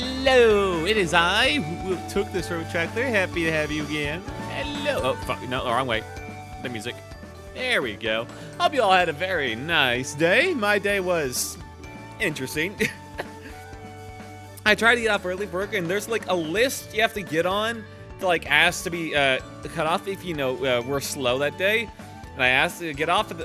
Hello, it is I who took this road tractor. Happy to have you again. Hello. Oh, fuck, no, the wrong way. The music. There we go. Hope you all had a very nice day. My day was interesting. I tried to get off early for work, and there's like a list you have to get on to like ask to be cut off if you know we're slow that day. And I asked to get off,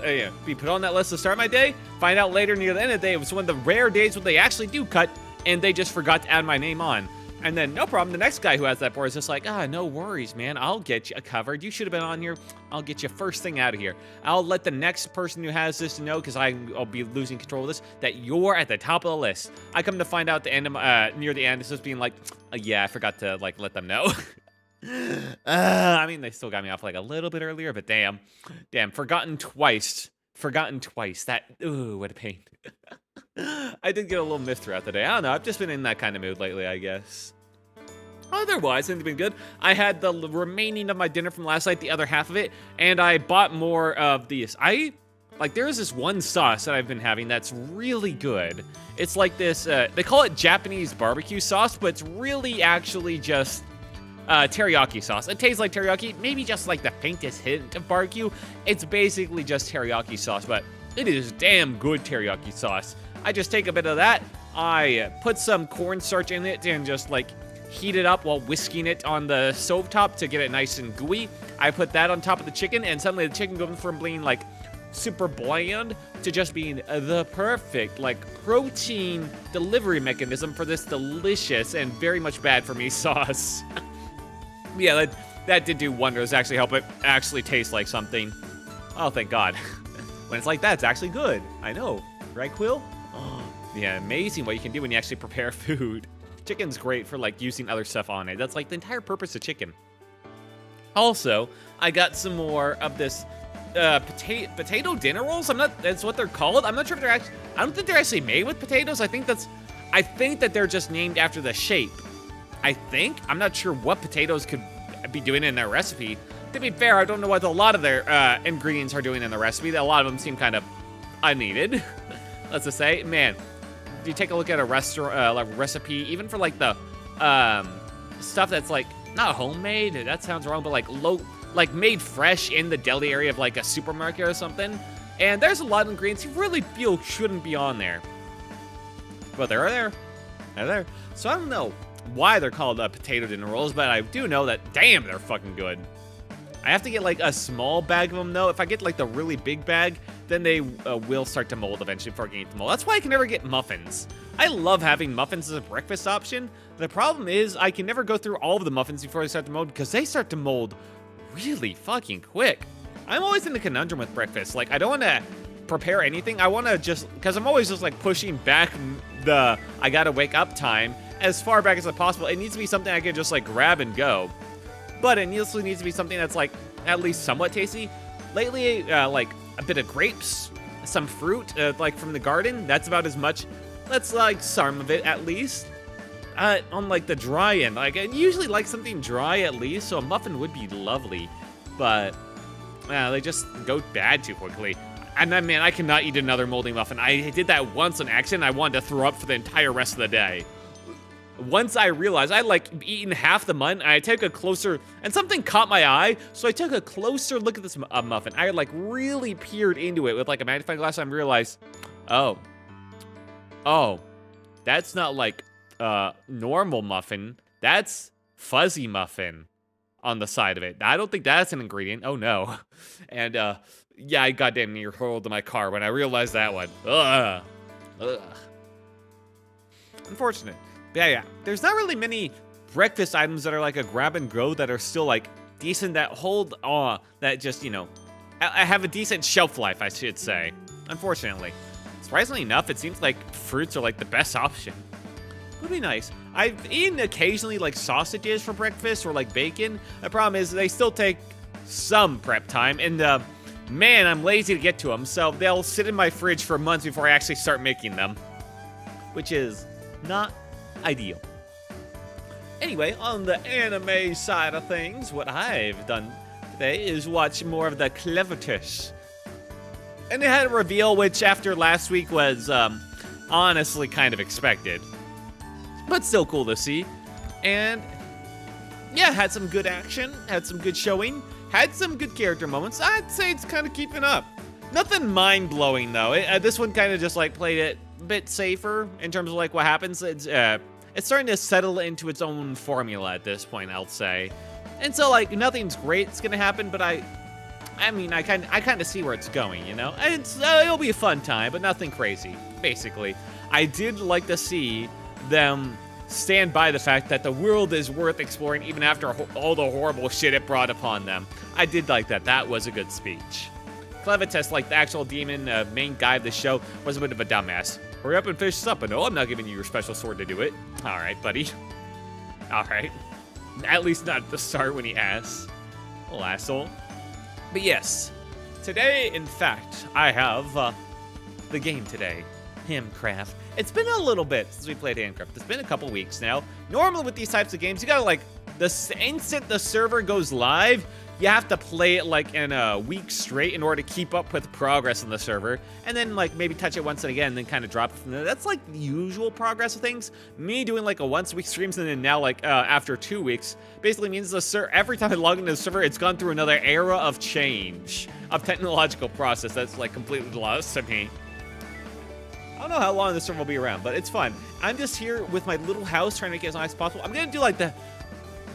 be put on that list to start my day. Find out later near the end of the day, it was one of the rare days when they actually do cut, and they just forgot to add my name on. And then, no problem, the next guy who has that board is just like, no worries, man. I'll get you covered. You should have been on here. I'll get you first thing out of here. I'll let the next person who has this know, because I'll be losing control of this, that you're at the top of the list. I come to find out at the end of, near the end, it's just being like, yeah, I forgot to, like, let them know. I mean, they still got me off, like, a little bit earlier, but damn, forgotten twice. That, ooh, what a pain. I did get a little miffed throughout the day. I don't know. I've just been in that kind of mood lately, I guess. Otherwise, things have been good. I had the remaining of my dinner from last night, the other half of it, and I bought more of these. There's this one sauce that I've been having that's really good. It's like this, they call it Japanese barbecue sauce, but it's really actually just teriyaki sauce. It tastes like teriyaki, maybe just like the faintest hint of barbecue. It's basically just teriyaki sauce, but it is damn good teriyaki sauce. I just take a bit of that, I put some cornstarch in it and just like heat it up while whisking it on the stovetop to get it nice and gooey. I put that on top of the chicken, and suddenly the chicken goes from being like super bland to just being the perfect like protein delivery mechanism for this delicious and very much bad for me sauce. Yeah, that did do wonders. Actually help it actually taste like something. Oh, thank God. When it's like that, it's actually good. I know. Right, Quill? Oh, yeah, amazing what you can do when you actually prepare food. Chicken's great for, like, using other stuff on it. That's, like, the entire purpose of chicken. Also, I got some more of this potato dinner rolls. That's what they're called. I'm not sure if they're actually, I don't think they're actually made with potatoes. I think that they're just named after the shape. I'm not sure what potatoes could be doing in their recipe. To be fair, I don't know what a lot of their ingredients are doing in the recipe. A lot of them seem kind of unneeded. Let's just say, man, if you take a look at a recipe, even for like the stuff that's like not homemade, that sounds wrong, but like made fresh in the deli area of like a supermarket or something, and there's a lot of ingredients you really feel shouldn't be on there, but they're there. They're there. So I don't know why they're called potato dinner rolls, but I do know that, damn, they're fucking good. I have to get like a small bag of them though. If I get like the really big bag, then they will start to mold eventually before I can eat them all. That's why I can never get muffins. I love having muffins as a breakfast option. The problem is I can never go through all of the muffins before they start to mold, because they start to mold really fucking quick. I'm always in a conundrum with breakfast. Like, I don't want to prepare anything. I want to just, because I'm always just like pushing back the I gotta wake up time as far back as possible. It needs to be something I can just like grab and go. But it also needs to be something that's like at least somewhat tasty. Lately, like a bit of grapes, some fruit, like from the garden. That's about as much. That's like some of it at least. On like the dry end, like I usually like something dry at least, so a muffin would be lovely. But they just go bad too quickly. And then, man, I cannot eat another moldy muffin. I did that once on accident. I wanted to throw up for the entire rest of the day. Once I realized I like eaten half the muffin, I took a closer, and something caught my eye, so I took a closer look at this muffin. I like really peered into it with like a magnifying glass, and I realized, oh, that's not like normal muffin. That's fuzzy muffin on the side of it. I don't think that's an ingredient. Oh no. And yeah, I goddamn near hurled in my car when I realized that one. Ugh. Unfortunate. Yeah. There's not really many breakfast items that are like a grab and go that are still like decent, that hold that just, you know, I have a decent shelf life, I should say. Unfortunately. Surprisingly enough, it seems like fruits are like the best option. Would be nice. I've eaten occasionally like sausages for breakfast or like bacon. The problem is they still take some prep time, and man, I'm lazy to get to them, so they'll sit in my fridge for months before I actually start making them, which is not ideal. Anyway, on the anime side of things, what I've done today is watch more of the Clevertish. And it had a reveal which after last week was honestly kind of expected. but still cool to see. And yeah, had some good action, had some good showing, had some good character moments. I'd say it's kind of keeping up. Nothing mind-blowing though. This one kind of just like played it a bit safer in terms of like what happens. It's starting to settle into its own formula at this point, I'll say. And so like nothing's great's gonna happen, but I mean, I kind of see where it's going, you know? And it'll be a fun time, but nothing crazy, basically. I did like to see them stand by the fact that the world is worth exploring even after all the horrible shit it brought upon them. I did like that. That was a good speech. Clevitus, like the actual demon main guy of the show, was a bit of a dumbass. Hurry up and finish this up. But no, I'm not giving you your special sword to do it. All right, buddy. All right. At least not at the start when he asks. Little asshole. But yes, today, in fact, I have the game today, Hamcraft. It's been a little bit since we played Hamcraft. It's been a couple weeks now. Normally with these types of games, you gotta like, the instant the server goes live, you have to play it like in a week straight in order to keep up with progress on the server, and then like maybe touch it once and again, and then kind of drop it from there. That's like the usual progress of things. Me doing like a once-a-week streams and then now like after 2 weeks basically means the every time I log into the server, it's gone through another era of change, of technological process that's like completely lost to me. I don't know how long this server will be around, but it's fun. I'm just here with my little house trying to make it as nice as possible. I'm gonna do like the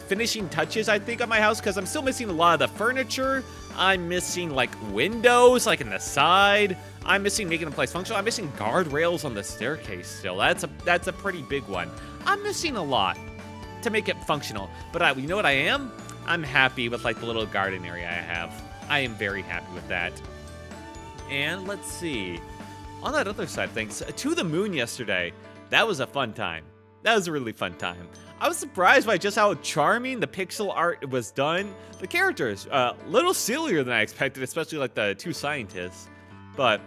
finishing touches, I think, on my house, because I'm still missing a lot of the furniture. I'm missing like windows like in the side. I'm missing making the place functional. I'm missing guardrails on the staircase still. That's a pretty big one. I'm missing a lot to make it functional. But you know what I am? I'm happy with like the little garden area I have. I am very happy with that. And let's see. On that other side of things, to the moon yesterday. That was a fun time. That was a really fun time. I was surprised by just how charming the pixel art was done. The characters, a little sillier than I expected, especially like the two scientists. But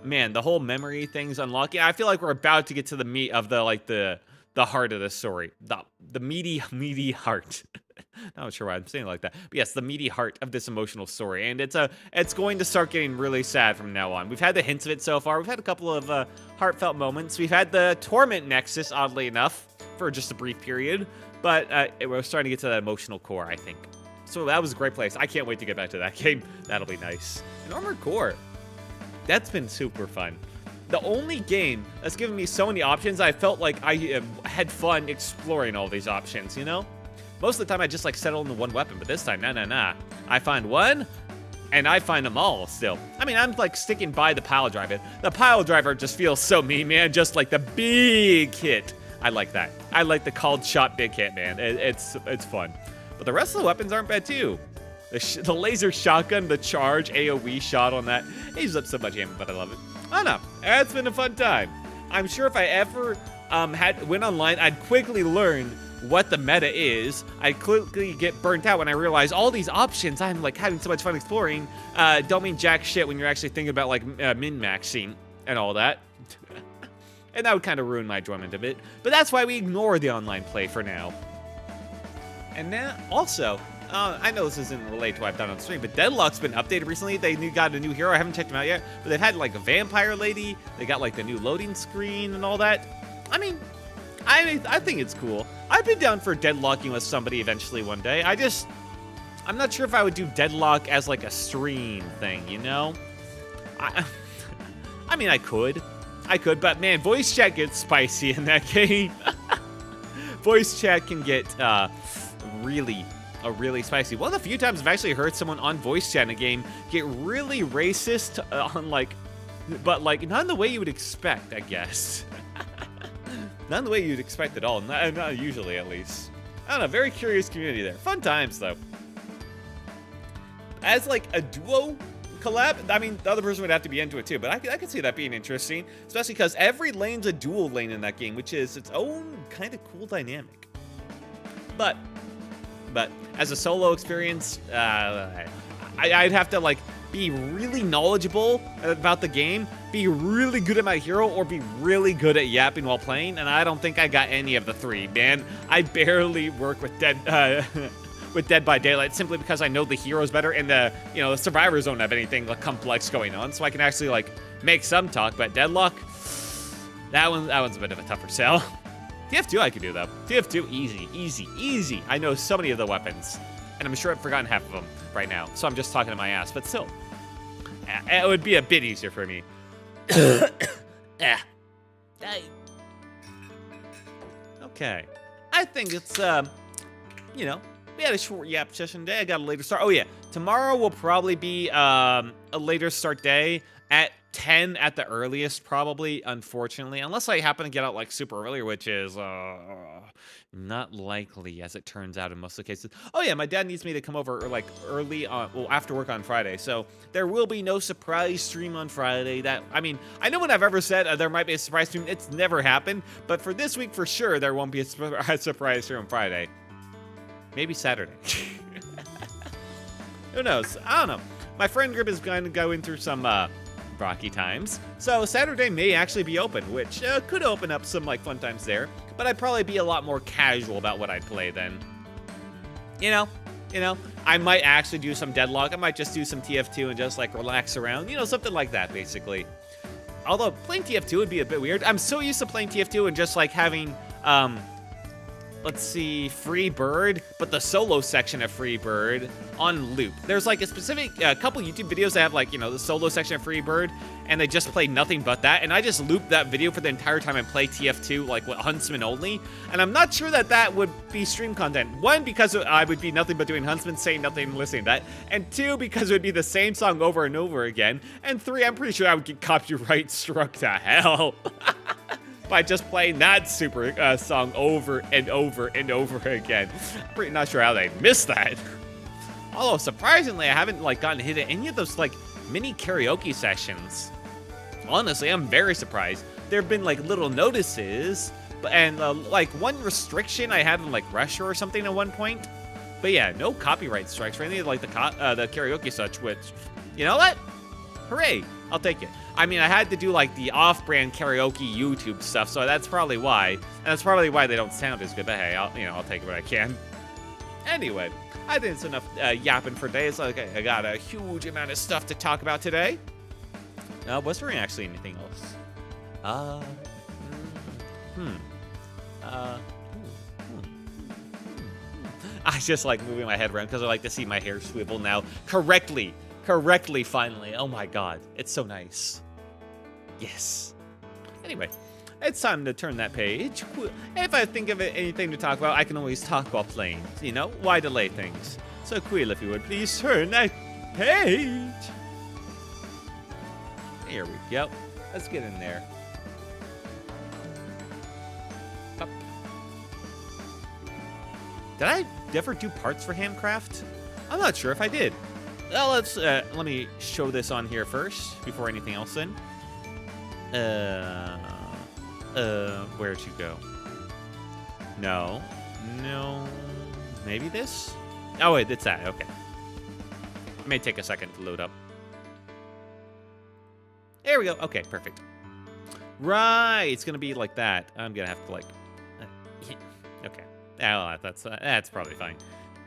man, the whole memory thing's unlocking. I feel like we're about to get to the meat of the heart of the story. The meaty heart. Not sure why I'm saying it like that. But yes, the meaty heart of this emotional story. And it's going to start getting really sad from now on. We've had the hints of it so far. We've had a couple of heartfelt moments. We've had the torment nexus, oddly enough, for just a brief period. But we're starting to get to that emotional core, I think. So that was a great place. I can't wait to get back to that game. That'll be nice. And Armored Core. That's been super fun. The only game that's given me so many options, I felt like I had fun exploring all these options, you know? Most of the time, I just like settle into one weapon, but this time, nah. I find one, and I find them all still. I mean, I'm like sticking by the pile driver. The pile driver just feels so mean, man. Just like the big hit. I like that. I like the called shot big hit, man. It's fun. But the rest of the weapons aren't bad too. The laser shotgun, the charge AoE shot on that, it uses up so much ammo, but I love it. I don't know. It's been a fun time. I'm sure if I ever went online, I'd quickly learn what the meta is. I'd quickly get burnt out when I realize all these options I'm like having so much fun exploring don't mean jack shit when you're actually thinking about like min-maxing and all that. And that would kind of ruin my enjoyment of it. But that's why we ignore the online play for now. And now, also, I know this isn't related to what I've done on the stream, but Deadlock's been updated recently. They got a new hero. I haven't checked them out yet, but they've had like a vampire lady. They got like the new loading screen and all that. I mean, I think it's cool. I've been down for deadlocking with somebody eventually one day. I'm not sure if I would do deadlock as like a stream thing, you know? I mean, I could, but man, voice chat gets spicy in that game. Voice chat can get really spicy. One of the few times I've actually heard someone on voice chat in a game get really racist on like, but like not in the way you would expect, I guess. Not in the way you'd expect at all. Not usually, at least. I don't know. Very curious community there. Fun times, though. As, like, a duo collab, I mean, the other person would have to be into it, too. But I could see that being interesting. Especially because every lane's a dual lane in that game, which is its own kind of cool dynamic. But as a solo experience, I'd have to, like, be really knowledgeable about the game, be really good at my hero, or be really good at yapping while playing, and I don't think I got any of the three, man. I barely work with Dead by Daylight simply because I know the heroes better, and the survivors don't have anything like complex going on, so I can actually like make some talk. But Deadlock, that one's a bit of a tougher sell. TF2 I could do, though. TF2, easy, easy, easy. I know so many of the weapons, and I'm sure I've forgotten half of them right now, so I'm just talking to my ass, but still. It would be a bit easier for me. Okay. I think it's, you know, we had a short yap session day. I got a later start. Oh, yeah. Tomorrow will probably be a later start day at 10 at the earliest, probably, unfortunately. Unless I happen to get out, like, super early, which is not likely, as it turns out in most of the cases. Oh, yeah, my dad needs me to come over, like, early, well, after work on Friday. So there will be no surprise stream on Friday. That, I mean, I know when I've ever said there might be a surprise stream, it's never happened. But for this week, for sure, there won't be a surprise stream on Friday. Maybe Saturday. Who knows? I don't know. My friend group is going to go in through some rocky times, so Saturday may actually be open, which could open up some like fun times there. But I'd probably be a lot more casual about what I'd play then. You know, I might actually do some Deadlock. I might just do some TF2 and just like relax around. You know, something like that, basically. Although playing TF2 would be a bit weird. I'm so used to playing TF2 and just like having let's see, Free Bird, but the solo section of Free Bird on loop. There's like a specific couple YouTube videos that have like, you know, the solo section of Free Bird, and they just play nothing but that, and I just loop that video for the entire time and play TF2, like Huntsman only, and I'm not sure that that would be stream content. One, because I would be nothing but doing Huntsman, saying nothing and listening to that, and two, because it would be the same song over and over again, and three, I'm pretty sure I would get copyright struck to hell. By just playing that super song over and over and over again. I'm pretty not sure how they missed that. Although, surprisingly, I haven't like gotten hit at any of those like mini karaoke sessions. Honestly, I'm very surprised. There have been like little notices, and like one restriction I had in like Russia or something at one point. But yeah, no copyright strikes for any of like the karaoke such, which, you know what? Hooray, I'll take it. I mean, I had to do like the off-brand karaoke YouTube stuff, so that's probably why. And that's probably why they don't sound as good, but hey, I'll take what I can. Anyway, I think it's enough yapping for today. It's like I got a huge amount of stuff to talk about today. Was there actually anything else? I just like moving my head around because I like to see my hair swivel now correctly, finally. Oh my god, it's so nice. Yes. Anyway, it's time to turn that page. If I think of anything to talk about, I can always talk while playing. You know, why delay things? So Quill, if you would please turn that page. Here we go. Let's get in there. Up. Did I ever do parts for Hamcraft? I'm not sure if I did. Well, let me show this on here first before anything else then. Where'd you go? No. Maybe this? Oh, wait, it's that. Okay. It may take a second to load up. There we go. Okay, perfect. Right, it's gonna be like that. I'm gonna have to like. Okay. Oh, that's probably fine.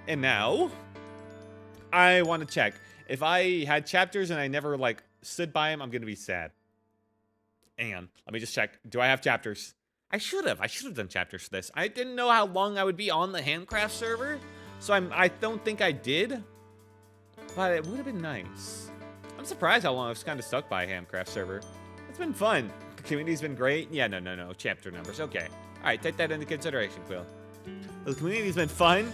And now, I want to check if I had chapters and I never like stood by them. I'm gonna be sad. Hang on, let me just check. Do I have chapters? I should have done chapters for this. I didn't know how long I would be on the Hamcraft server, so I don't think I did. But it would have been nice. I'm surprised how long I've kind of stuck by a Hamcraft server. It's been fun. The community's been great. Yeah, no. Chapter numbers. Okay. All right, take that into consideration, Quill. The community's been fun.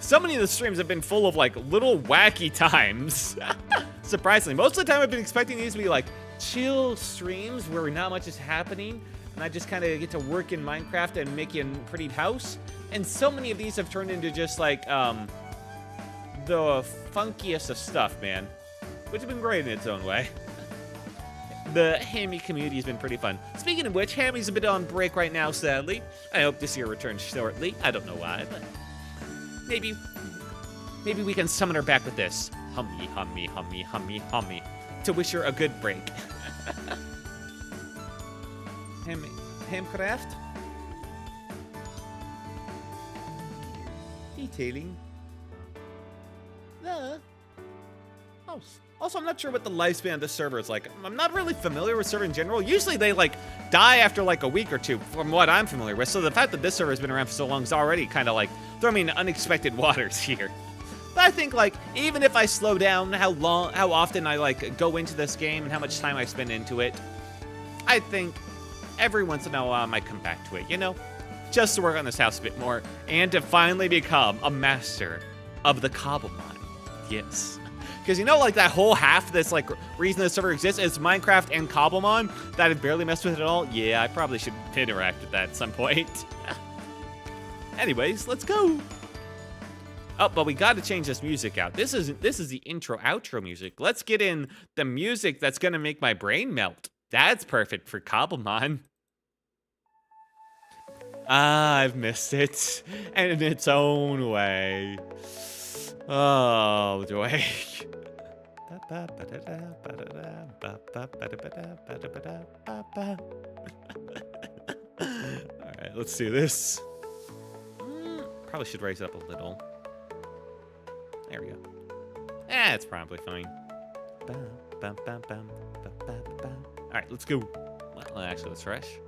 So many of the streams have been full of like little wacky times. Surprisingly, most of the time I've been expecting these to be like chill streams where not much is happening, and I just kind of get to work in Minecraft and make a pretty house. And so many of these have turned into just like the funkiest of stuff, man, which has been great in its own way. The Hammy community has been pretty fun. Speaking of which, Hammy's a bit on break right now, sadly. I hope to see her return shortly. I don't know why, but maybe we can summon her back with this. Hummy, hummy, hummy, hummy, hummy. To wish her a good break. Hamcraft? Detailing. Also, I'm not sure what the lifespan of this server is like. I'm not really familiar with server in general. Usually they like die after like a week or two from what I'm familiar with. So the fact that this server has been around for so long is already kind of like throwing me into unexpected waters here. But I think like even if I slow down how often I like go into this game and how much time I spend into it, I think every once in a while I might come back to it, you know? Just to work on this house a bit more and to finally become a master of the Cobblemon. Yes. Because you know, like that whole half this like reason this server exists is Minecraft and Cobblemon that I've barely messed with at all. Yeah, I probably should interact with that at some point. Anyways, let's go. Oh, but we got to change this music out. This is the intro outro music. Let's get in the music that's gonna make my brain melt. That's perfect for Cobblemon. I've missed it, and in its own way. Oh, joy. Alright, let's do this. Probably should raise it up a little. There we go. It's probably fine. Alright, let's go. Well, actually, let's rush.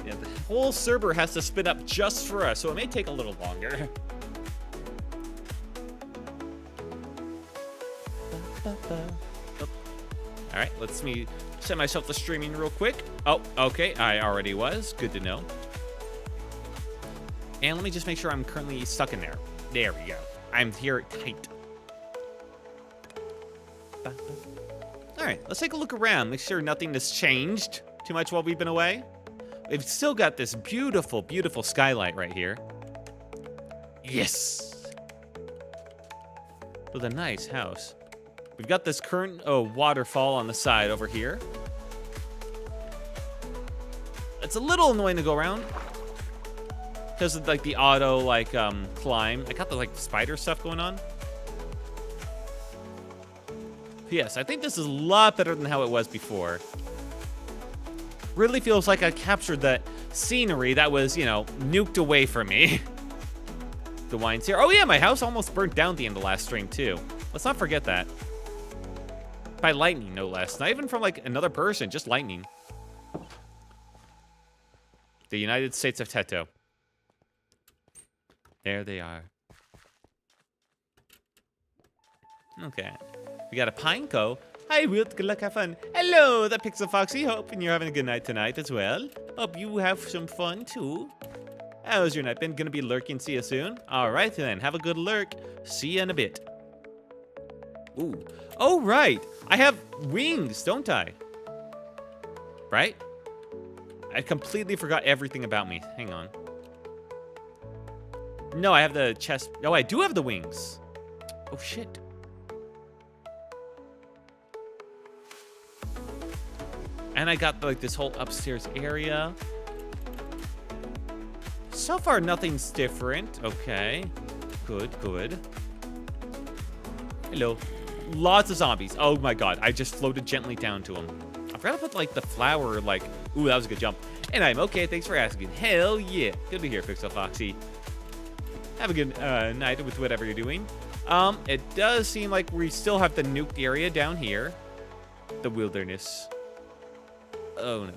Yeah, the whole server has to spin up just for us, so it may take a little longer. Alright, let's me set myself to streaming real quick. Oh, okay, I already was. Good to know. And let me just make sure I'm currently stuck in there. There we go. I'm here tight. Alright, let's take a look around. Make sure nothing has changed too much while we've been away. We've still got this beautiful, beautiful skylight right here. Yes! With a nice house. We've got this current waterfall on the side over here. It's a little annoying to go around. Because of like the auto like climb. I got the like spider stuff going on. Yes, I think this is a lot better than how it was before. Really feels like I captured that scenery that was, you know, nuked away from me. The wine's here. Oh yeah, my house almost burnt down at the end of the last stream too. Let's not forget that. By lightning, no less. Not even from like another person, just lightning. The United States of Teto. There they are. Okay. We got a Pineco. Hi, Wilt. Good luck, have fun. Hello, the Pixel Foxy. Hoping you're having a good night tonight as well. Hope you have some fun, too. How's your night been? Gonna be lurking. See you soon. All right, then. Have a good lurk. See you in a bit. Ooh. Oh, right. I have wings, don't I? Right? I completely forgot everything about me. Hang on. No, I have the chest. Oh, I do have the wings. Oh, shit. And I got like this whole upstairs area. So far, nothing's different. Okay. Good, good. Hello. Lots of zombies. Oh my god. I just floated gently down to them. I forgot to put like the flower, like... Ooh, that was a good jump. And I'm okay. Thanks for asking. Hell yeah. Good to hear, Pixel Foxy. Have a good night with whatever you're doing. It does seem like we still have the nuked area down here. The wilderness. Oh no.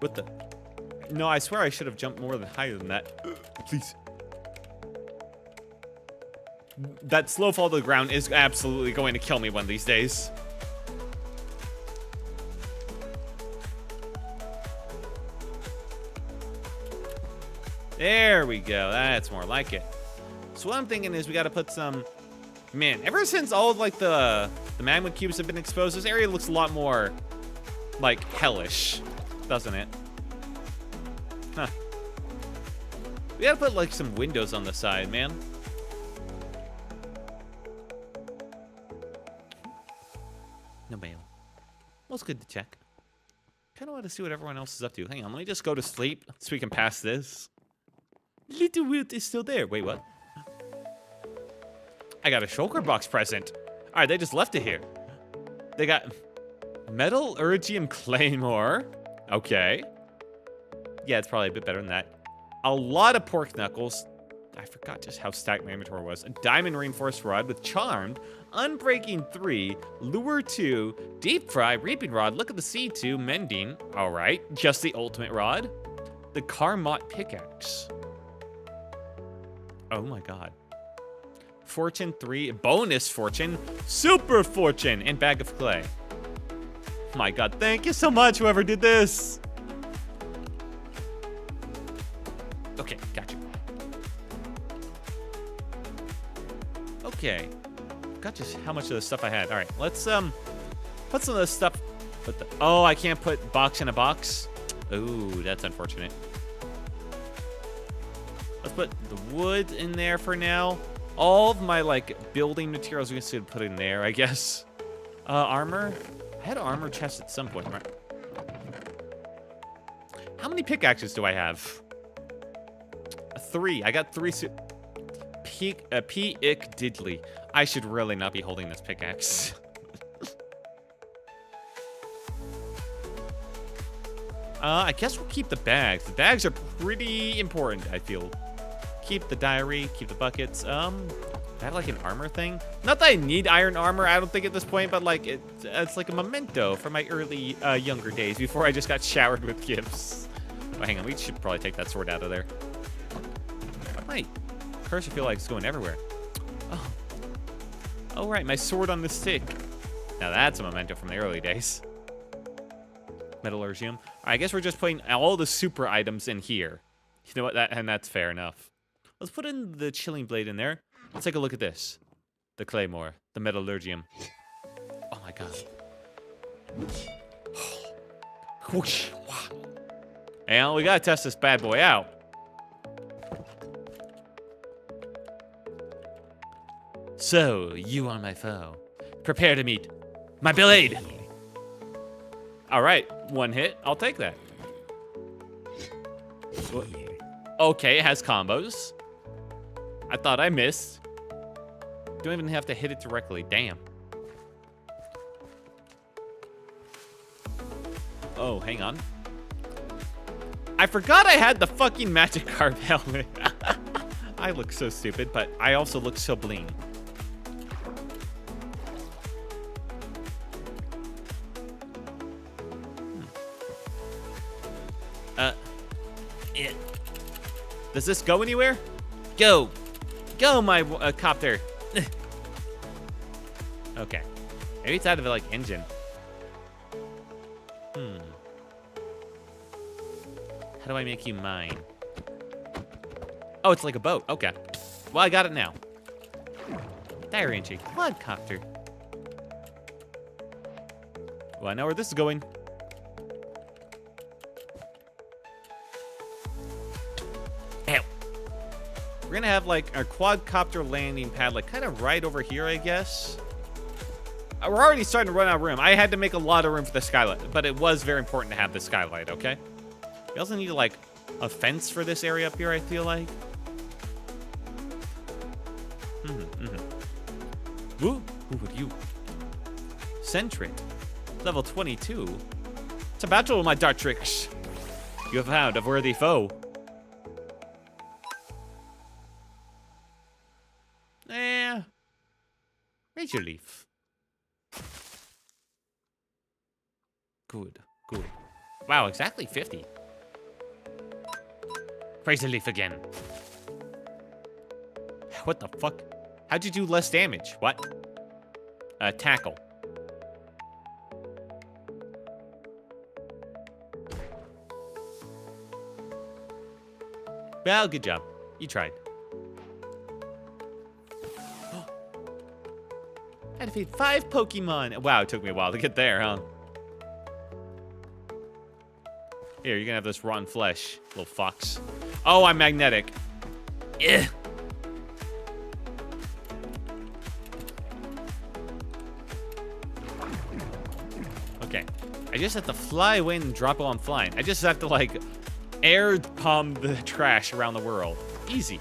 What the? No, I swear I should have jumped more than higher than that. Please. That slow fall to the ground is absolutely going to kill me one of these days. There we go. That's more like it. So what I'm thinking is we got to put some... Man, ever since all of, like, the magma cubes have been exposed, this area looks a lot more, like, hellish, doesn't it? Huh. We got to put, like, some windows on the side, man. No mail. Well, it's good to check. Kind of want to see what everyone else is up to. Hang on, let me just go to sleep so we can pass this. Little Wilt is still there. Wait, what? I got a shulker box present. All right, they just left it here. They got metal Urgium Claymore. Okay. Yeah, it's probably a bit better than that. A lot of pork knuckles. I forgot just how stacked my inventory was. A diamond reinforced rod with charmed, unbreaking 3, lure 2, deep fry, reaping rod, look at the sea 2, mending. All right, just the ultimate rod. The Carmot pickaxe. Oh my god. Fortune 3, bonus fortune, super fortune, and bag of clay. My god, thank you so much, whoever did this. Okay, gotcha. Okay. Got just how much of the stuff I had. All right, let's put some of the stuff. Oh, I can't put box in a box. Ooh, that's unfortunate. Let's put the wood in there for now. All of my like building materials we can put in there, I guess. Armor. I had an armor chest at some point, right? How many pickaxes do I have? 3. I got 3. P-ick diddly. I should really not be holding this pickaxe. I guess we'll keep the bags. The bags are pretty important, I feel. Keep the diary, keep the buckets. I have like an armor thing. Not that I need iron armor, I don't think at this point, but like it's like a memento from my early younger days before I just got showered with gifts. Oh, hang on, we should probably take that sword out of there. My cursor feel like it's going everywhere. Oh. Oh, right, my sword on the stick. Now that's a memento from the early days. Metallurgium. I guess we're just putting all the super items in here. You know what? That's fair enough. Let's put in the chilling blade in there. Let's take a look at this. The claymore, the metallurgium. Oh my god. Whoosh. And we gotta test this bad boy out. So, you are my foe. Prepare to meet my blade. All right, 1 hit. I'll take that. Okay, it has combos. I thought I missed. Don't even have to hit it directly. Damn. Oh, hang on. I forgot I had the fucking magic carp helmet. I look so stupid, but I also look so bling. Does this go anywhere? Go. Go, my copter. Okay. Maybe it's out of, like, engine. How do I make you mine? Oh, it's like a boat. Okay. Well, I got it now. Diary entry. Quadcopter. Well, I know where this is going. We're gonna have like our quadcopter landing pad like kind of right over here, I guess. We're already starting to run out of room. I had to make a lot of room for the skylight, but it was very important to have the skylight, okay? We also need like a fence for this area up here, I feel like. Ooh, who would you? Sentret, level 22. It's a battle with my dart tricks. You have found a worthy foe. Razor leaf. Good, good. Wow, exactly 50. Razor leaf again. What the fuck? How'd you do less damage? What? Tackle. Well, good job. You tried. I had to feed 5 Pokemon. Wow, it took me a while to get there, huh? Here, you're gonna have this rotten flesh, little fox. Oh, I'm magnetic. Ugh. Okay. I just have to fly away and drop while I'm flying. I just have to, like, air palm the trash around the world. Easy.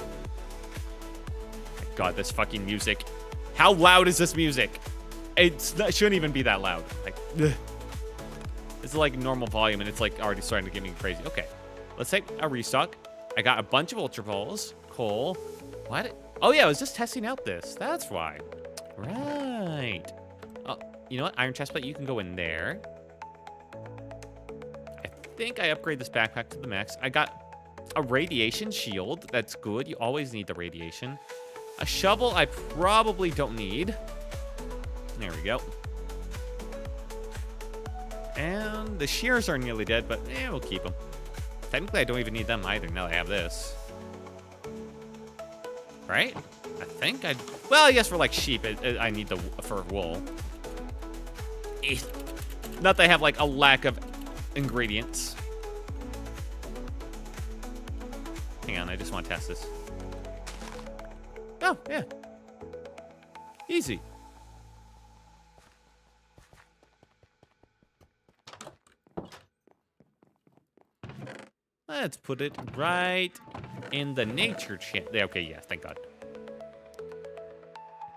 God, this fucking music. How loud is this music? It shouldn't even be that loud. Like, ugh. It's like normal volume, and it's like already starting to get me crazy. Okay, let's take a restock. I got a bunch of Ultra Balls. Cool. What? Oh yeah, I was just testing out this. That's why. Right. Oh, you know what? Iron chestplate, you can go in there. I think I upgrade this backpack to the max. I got a radiation shield. That's good. You always need the radiation. A shovel I probably don't need. There we go. And the shears are nearly dead, but we'll keep them. Technically, I don't even need them either now that I have this. Right? I think I... Well, I guess for, like, sheep, I need the for wool. Not that I have, like, a lack of ingredients. Hang on, I just want to test this. Oh, yeah. Easy. Let's put it right in the nature chat. Okay, yeah, thank God.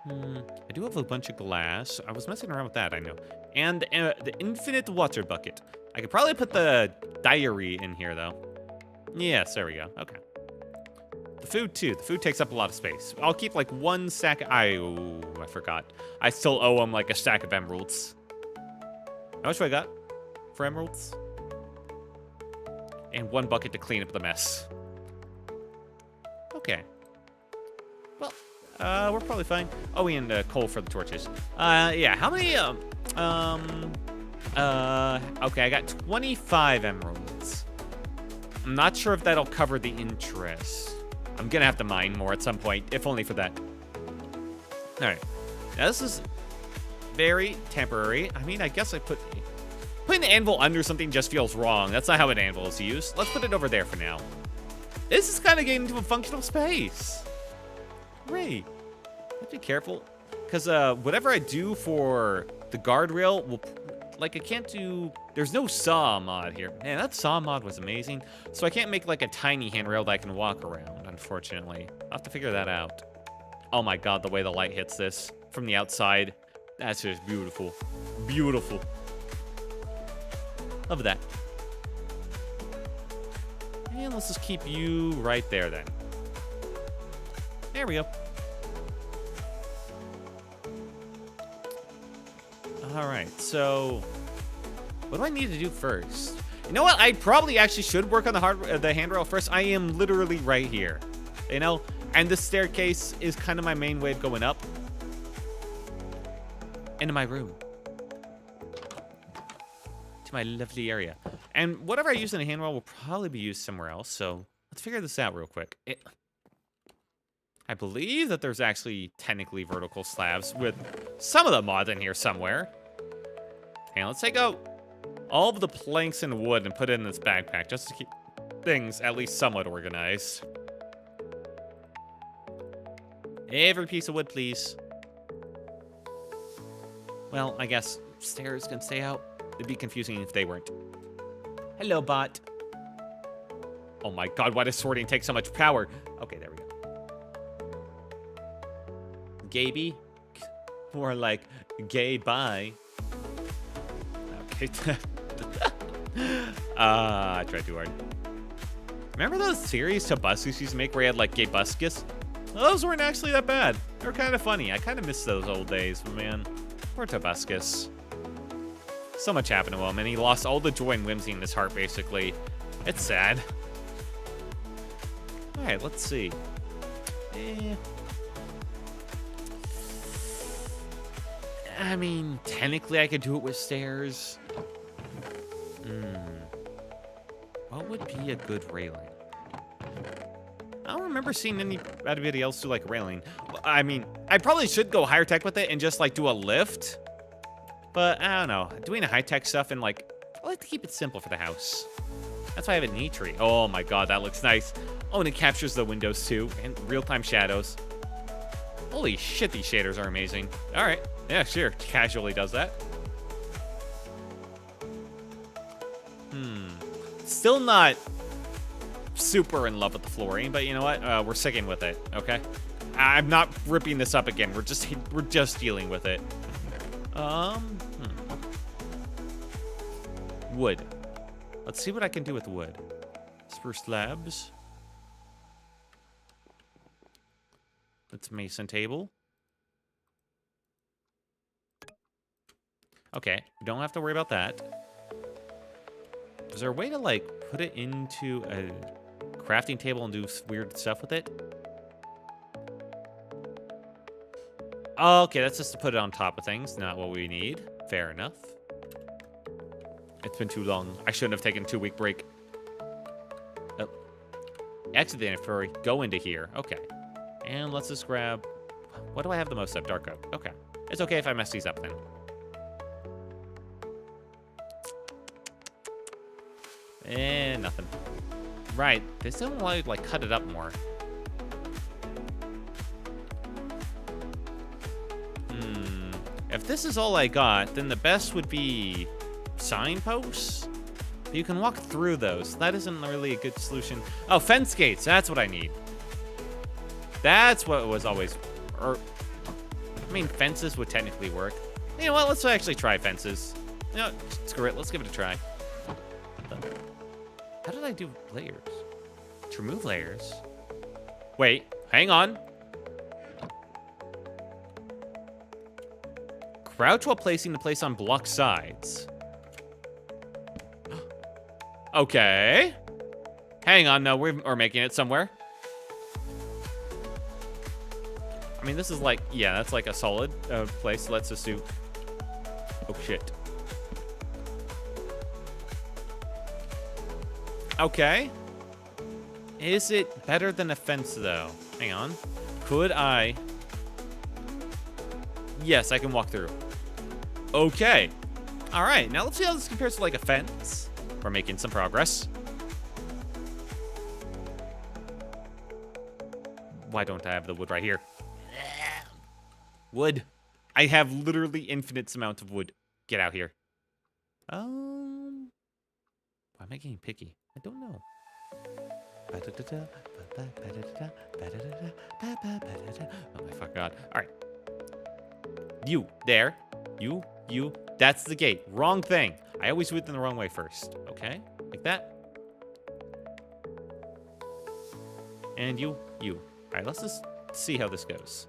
I do have a bunch of glass. I was messing around with that, I know. And the infinite water bucket. I could probably put the diary in here, though. Yes, there we go. Okay. The food, too. The food takes up a lot of space. I'll keep, like, one stack. I forgot. I still owe him, like, a stack of emeralds. How much do I got for emeralds? And one bucket to clean up the mess. Okay. Well, we're probably fine. Oh, and coal for the torches. Yeah, how many, okay, I got 25 emeralds. I'm not sure if that'll cover the interest. I'm gonna have to mine more at some point, if only for that. All right. Now, this is very temporary. I mean, I guess putting the anvil under something just feels wrong. That's not how an anvil is used. Let's put it over there for now. This is kind of getting into a functional space. Great. Have to be careful. Because whatever I do for the guardrail will... Like, I can't do... There's no saw mod here. Man, that saw mod was amazing. So I can't make, like, a tiny handrail that I can walk around, unfortunately. I'll have to figure that out. Oh my god, the way the light hits this from the outside. That's just beautiful. Beautiful. Love that. And let's just keep you right there, then. There we go. All right, so what do I need to do first? You know what? I probably actually should work on the handrail first. I am literally right here, you know? And the staircase is kind of my main way of going up into my room. To my lovely area. And whatever I use in a handrail will probably be used somewhere else, so let's figure this out real quick. I believe that there's actually technically vertical slabs with some of the mods in here somewhere. And let's take out all of the planks and wood and put it in this backpack just to keep things at least somewhat organized. Every piece of wood, please. Well, I guess stairs can stay out. It'd be confusing if they weren't. Hello, bot. Oh my god, why does sorting take so much power? Okay, there we go. Gaby? More like gay bye. Okay. I tried too hard. Remember those series Tobuscus used to make where he had like gay buscus? Well, those weren't actually that bad. They were kind of funny. I kind of miss those old days, but man. Poor Tobuscus. So much happened to him, and he lost all the joy and whimsy in his heart, basically. It's sad. Alright, let's see. I mean, technically I could do it with stairs. What would be a good railing? I don't remember seeing anybody else do like railing. I mean, I probably should go higher tech with it and just like do a lift. But I don't know. Doing the high tech stuff and like, I like to keep it simple for the house. That's why I have a knee tree. Oh my god, that looks nice. Oh, and it captures the windows too and real-time shadows. Holy shit, these shaders are amazing. All right. Yeah, sure. Casually does that. Still not super in love with the flooring, but you know what? We're sticking with it, okay? I'm not ripping this up again. We're just dealing with it. Wood. Let's see what I can do with wood. Spruce slabs. That's mason table. Okay, we don't have to worry about that. Is there a way to, like, put it into a crafting table and do weird stuff with it? Okay, that's just to put it on top of things, not what we need. Fair enough. It's been too long. I shouldn't have taken a 2-week break. Oh. Exit the inventory. Go into here. Okay. And let's just grab... What do I have the most of? Dark oak. Okay. It's okay if I mess these up then. And nothing. Right. This doesn't allow you to, like, cut it up more. If this is all I got, then the best would be signposts. But you can walk through those. That isn't really a good solution. Oh, fence gates. That's what I need. That's what was always... I mean, fences would technically work. You know what? Let's actually try fences. You know, screw it. Let's give it a try. How did I do layers? To remove layers. Wait. Hang on. Crouch while placing the place on block sides. Okay. Hang on, no, we're making it somewhere. I mean, this is like, yeah, that's like a solid place. Let's assume. Oh, shit. Okay. Is it better than a fence, though? Hang on. Could I... Yes, I can walk through. Okay. All right, now let's see how this compares to, like, a fence. We're making some progress. Why don't I have the wood right here? Wood. I have literally infinite amount of wood. Get out here. Why am I getting picky? I don't know. Oh my fuck god. All right. You, there. You. That's the gate. Wrong thing. I always do it in the wrong way first. Okay? Like that. And you. All right, let's just see how this goes.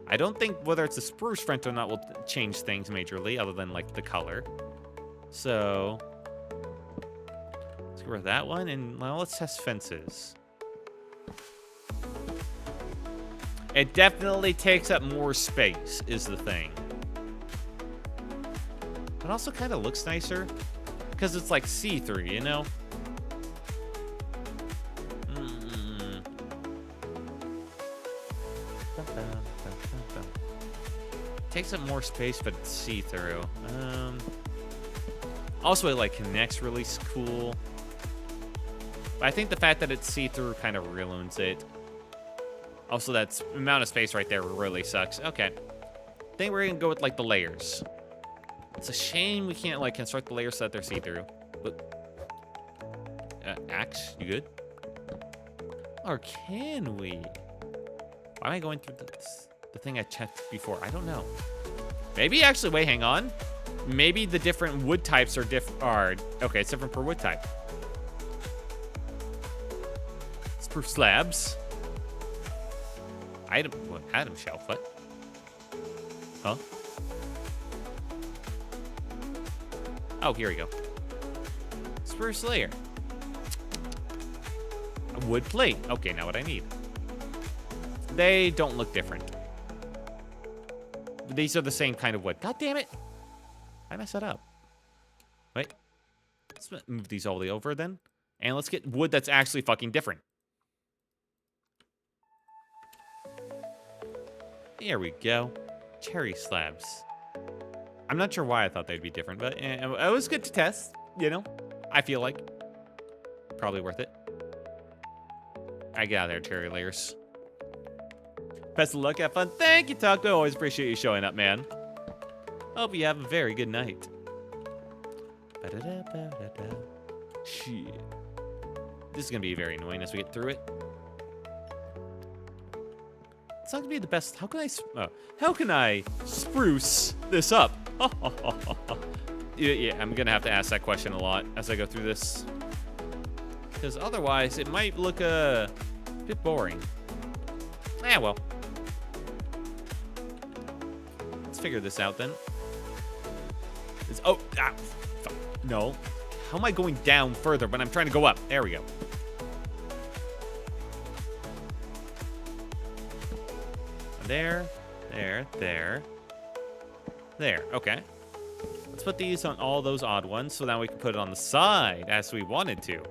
I don't think whether it's a spruce front or not will change things majorly, other than, like, the color. So... let's get rid of that one, and now let's test fences. It definitely takes up more space, is the thing. It also kind of looks nicer, because it's, like, see-through, you know? Takes up more space, but it's see-through. Also, it, like, connects really cool. But I think the fact that it's see-through kind of ruins it. Also, that amount of space right there really sucks. Okay. I think we're gonna go with, like, the layers. It's a shame we can't, like, construct the layers so that they're see-through. But... axe, you good? Or can we? Why am I going through the thing I checked before? I don't know. Maybe actually, wait, hang on. Maybe the different wood types are okay, it's different per wood type. Spruce slabs. Item shelf, what? Huh? Oh, here we go. Spruce layer. A wood plate. Okay, now what I need. They don't look different. These are the same kind of wood. God damn it. I messed that up. Wait. Let's move these all the way over then. And let's get wood that's actually fucking different. There we go. Cherry slabs. I'm not sure why I thought they'd be different, but it was good to test, you know? I feel like. Probably worth it. I get out of there, cherry layers. Best of luck, have fun. Thank you, Taco. Always appreciate you showing up, man. Hope you have a very good night. Shit. This is gonna be very annoying as we get through it. It's not gonna be the best. How can I spruce this up? Yeah, I'm gonna have to ask that question a lot as I go through this, because otherwise it might look a bit boring. Well. Let's figure this out then. No. How am I going down further when I'm trying to go up? There we go. There. Okay. Let's put these on all those odd ones, so now we can put it on the side as we wanted to.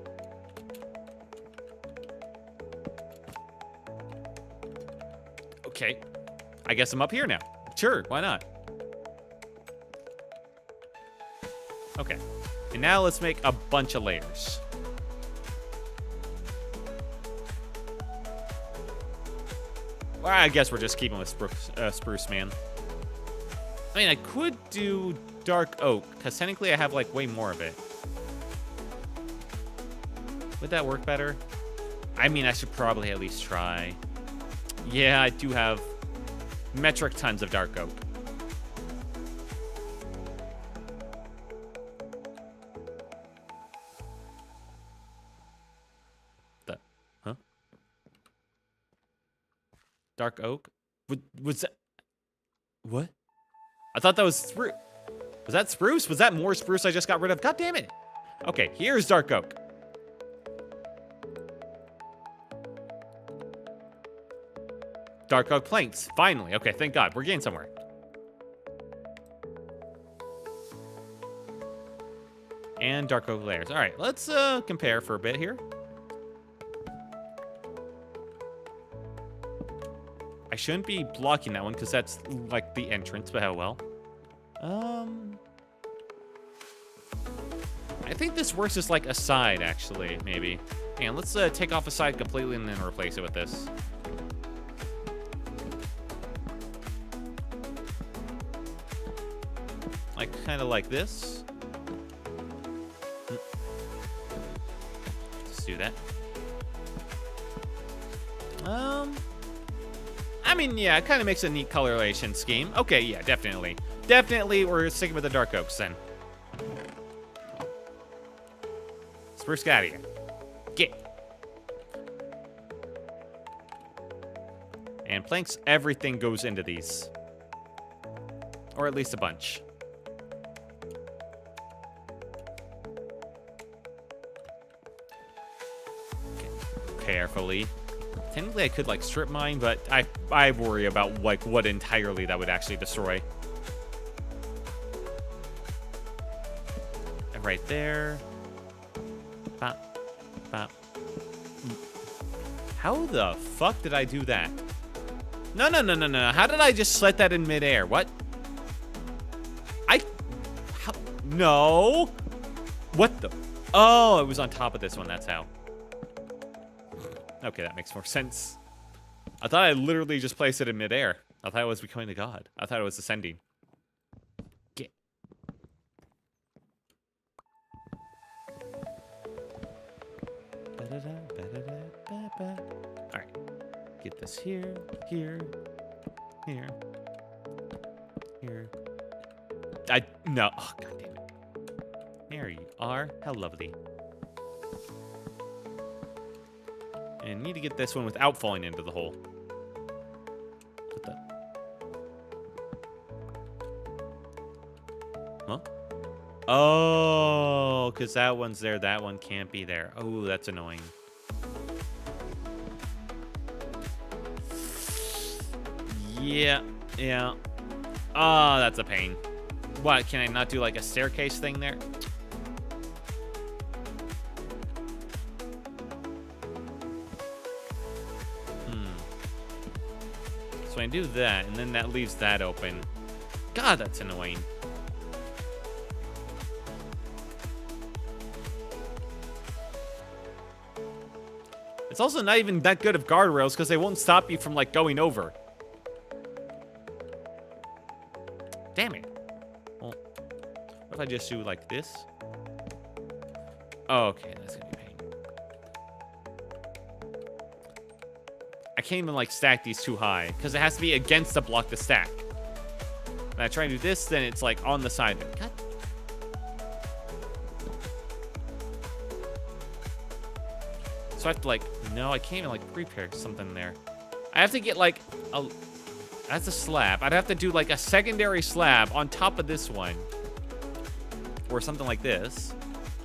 Okay. I guess I'm up here now. Sure, why not? Okay. And now let's make a bunch of layers. Well, I guess we're just keeping with spruce, man. I mean, I could do dark oak, because technically I have, like, way more of it. Would that work better? I mean, I should probably at least try. Yeah, I do have metric tons of dark oak. Huh? Dark oak? Was that... What? I thought that was spruce. Was that spruce? Was that more spruce I just got rid of? God damn it. Okay, here's dark oak. Dark oak planks. Finally. Okay, thank God. We're getting somewhere. And dark oak layers. All right, let's compare for a bit here. I shouldn't be blocking that one because that's like the entrance, but how well. I think this works as like a side, actually, maybe. And let's take off a side completely and then replace it with this. Like, kind of like this. Let's do that. I mean, yeah, it kind of makes a neat coloration scheme. Okay, yeah, definitely. Definitely, we're sticking with the dark oaks then. Spruce get out of here. Get. And planks, everything goes into these. Or at least a bunch. Okay. Carefully. Technically, I could, like, strip mine, but I worry about, like, what entirely that would actually destroy. Right there. Bop. Bop. How the fuck did I do that? No. How did I just let that in midair? What? No. What the? Oh, it was on top of this one. That's how. Okay, that makes more sense. I thought I literally just placed it in midair. I thought it was becoming a god. I thought it was ascending. Get. Alright. Get this here, here, here, here. No. Oh, god damn it. There you are. How lovely. And need to get this one without falling into the hole. What the? Huh? Oh, because that one's there. That one can't be there. Oh, that's annoying. Yeah. Oh, that's a pain. What, can I not do like a staircase thing there? So I do that, and then that leaves that open. God, that's annoying. It's also not even that good of guardrails because they won't stop you from, like, going over. Damn it. Well, what if I just do like this? Oh, okay, that's gonna be a pain. can't even, like, stack these too high. Because it has to be against the block to stack. When I try to do this, then it's, like, on the side. God. So I have to, like... No, I can't even, like, prepare something there. I have to get, like, a... That's a slab. I'd have to do, like, a secondary slab on top of this one. Or something like this.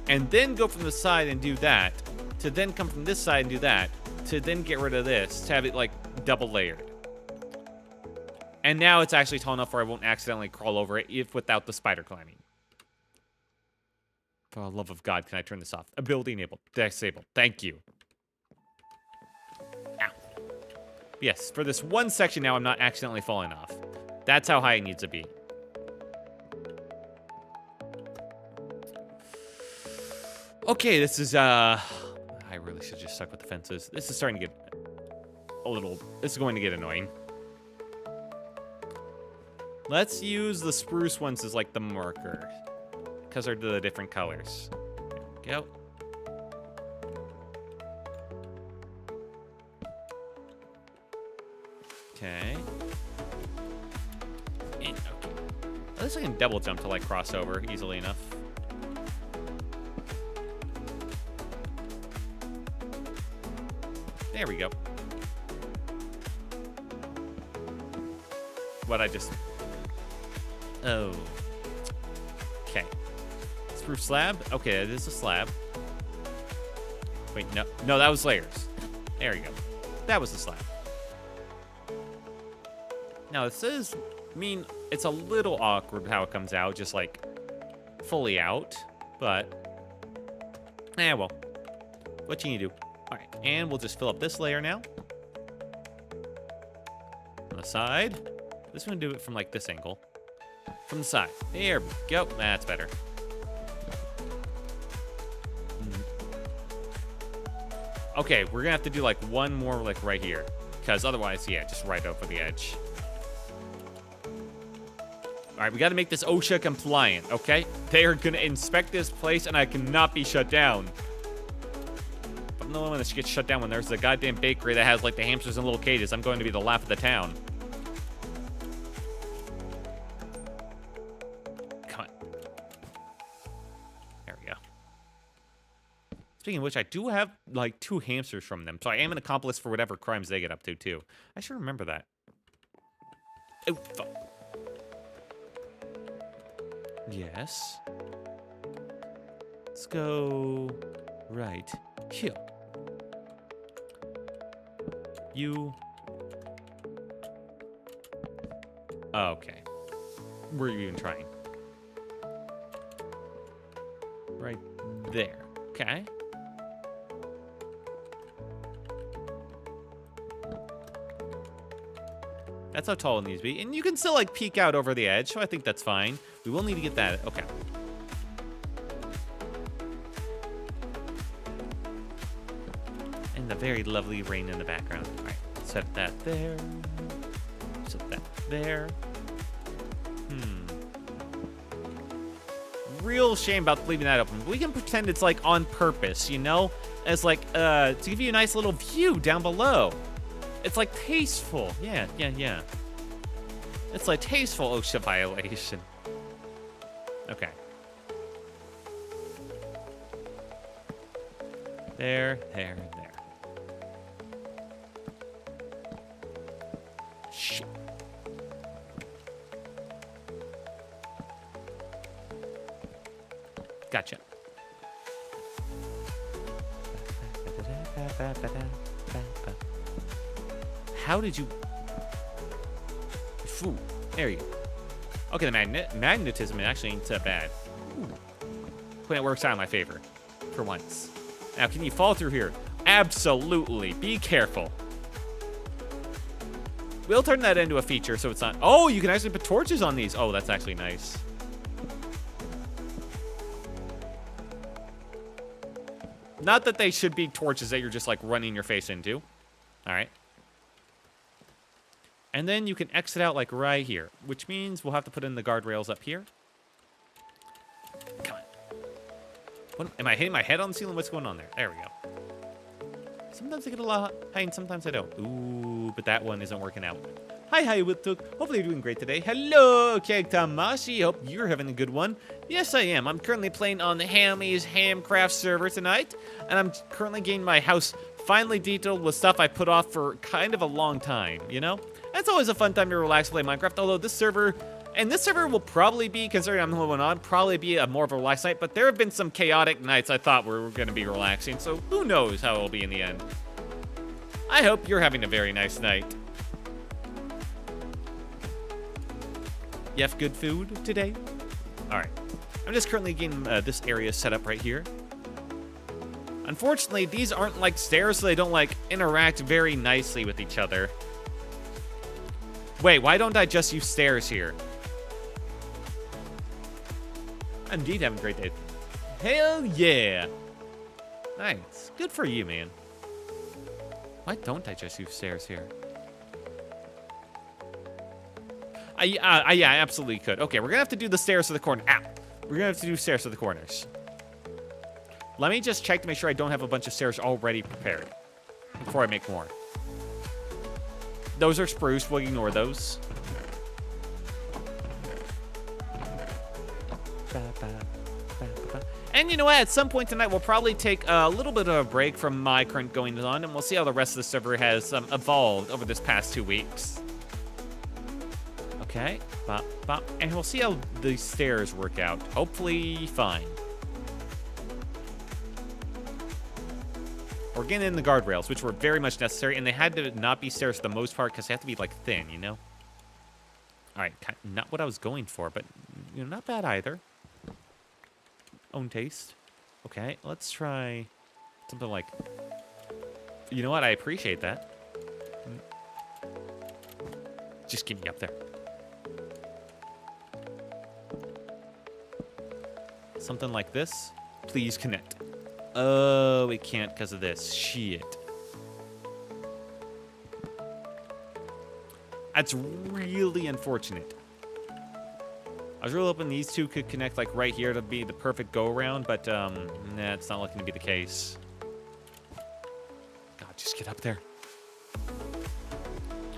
And then go from the side and do that. To then come from this side and do that. To then get rid of this. To have it, like, double layered. And now it's actually tall enough where I won't accidentally crawl over it if without the spider climbing. For the love of God, can I turn this off? Ability enabled. Disabled. Thank you. Ow. Yes, for this one section now, I'm not accidentally falling off. That's how high it needs to be. Okay, this is, I really should just stuck with the fences. This is starting to get a little... This is going to get annoying. Let's use the spruce ones as, like, the marker. Because they're the different colors. There we go. Okay. Okay. At least I can double jump to, like, cross over easily enough. There we go. What I just... Oh. Okay. Spruce slab? Okay, it is a slab. Wait, no. No, that was layers. There we go. That was the slab. Now, this is... I mean, it's a little awkward how it comes out, just, like, fully out. But... well. What can you do? Alright, and we'll just fill up this layer now. On the side. This one do it from, like, this angle. From the side. There we go. That's better. Okay, we're gonna have to do, like, one more, like, right here. Because otherwise, yeah, just right over the edge. Alright, we gotta make this OSHA compliant, okay? They are gonna inspect this place, and I cannot be shut down. But I'm the only one that gets shut down when there's a goddamn bakery that has, like, the hamsters in little cages. I'm going to be the laugh of the town. Come on. There we go. Speaking of which, I do have, like, 2 hamsters from them, so I am an accomplice for whatever crimes they get up to, too. I should remember that. Oh, fuck. Yes. Let's go right here. You. Okay. Were you even trying? Right there. Okay. That's how tall it needs to be. And you can still, like, peek out over the edge, so I think that's fine. We will need to get that. Okay. And the very lovely rain in the background. All right. Set that there. Set that there. Real shame about leaving that open. But we can pretend it's, like, on purpose, you know? As, like, to give you a nice little view down below. It's, like, tasteful. Yeah. It's, like, tasteful OSHA violation. Okay. There. Shit. Gotcha. How did you... Phew. There you go. Okay, the magnetism actually ain't that bad. When it works out in my favor. For once. Now, can you fall through here? Absolutely. Be careful. We'll turn that into a feature so it's not... Oh, you can actually put torches on these. Oh, that's actually nice. Not that they should be torches that you're just, like, running your face into. All right. And then you can exit out, like, right here, which means we'll have to put in the guardrails up here. Come on. What, am I hitting my head on the ceiling? What's going on there? There we go. Sometimes I get a lot high and sometimes I don't. Ooh, but that one isn't working out. Hi, Wittuk. Hopefully you're doing great today. Hello, Keg Tamashi. Hope you're having a good one. Yes, I am. I'm currently playing on the Hammy's Hamcraft server tonight, and I'm currently getting my house finally detailed with stuff I put off for kind of a long time, you know? It's always a fun time to relax play Minecraft, although this server will probably be, considering I'm the only one on, probably be a more of a relaxed night, but there have been some chaotic nights I thought were going to be relaxing, so who knows how it'll be in the end. I hope you're having a very nice night. You have good food today? Alright. I'm just currently getting this area set up right here. Unfortunately, these aren't like stairs, so they don't like interact very nicely with each other. Wait, why don't I just use stairs here? I'm indeed having a great day. Hell yeah! Nice. Good for you, man. Why don't I just use stairs here? Yeah, I absolutely could. Okay, we're gonna have to do the stairs to the corner. Ow! We're gonna have to do stairs to the corners. Let me just check to make sure I don't have a bunch of stairs already prepared before I make more. Those are spruce. We'll ignore those. And you know what? At some point tonight, we'll probably take a little bit of a break from my current goings on, and we'll see how the rest of the server has evolved over this past 2 weeks. Okay. Bop, bop. And we'll see how the stairs work out. Hopefully fine. We're getting in the guardrails, which were very much necessary, and they had to not be stairs for the most part because they have to be, like, thin, you know? All right, not what I was going for, but, you know, not bad either. Own taste. Okay, let's try something like... You know what? I appreciate that. Just get me up there. Something like this. Please connect. Oh, we can't because of this. Shit. That's really unfortunate. I was really hoping these two could connect like right here to be the perfect go-around, but nah, it's not looking to be the case. God, just get up there.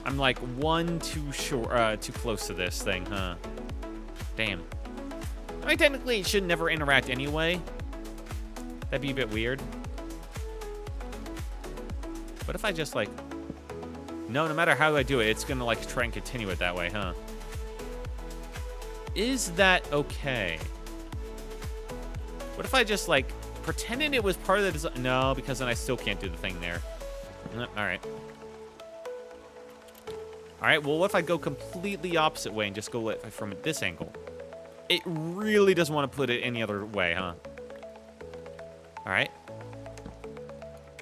I'm like one too close to this thing, huh? Damn. I mean, technically, it should never interact anyway. That'd be a bit weird. What if I just, like... No matter how I do it, it's gonna, like, try and continue it that way, huh? Is that okay? What if I just, like, pretended it was part of the design? No, because then I still can't do the thing there. Alright. Alright, well, what if I go completely opposite way and just go from this angle? It really doesn't want to put it any other way, huh? Alright.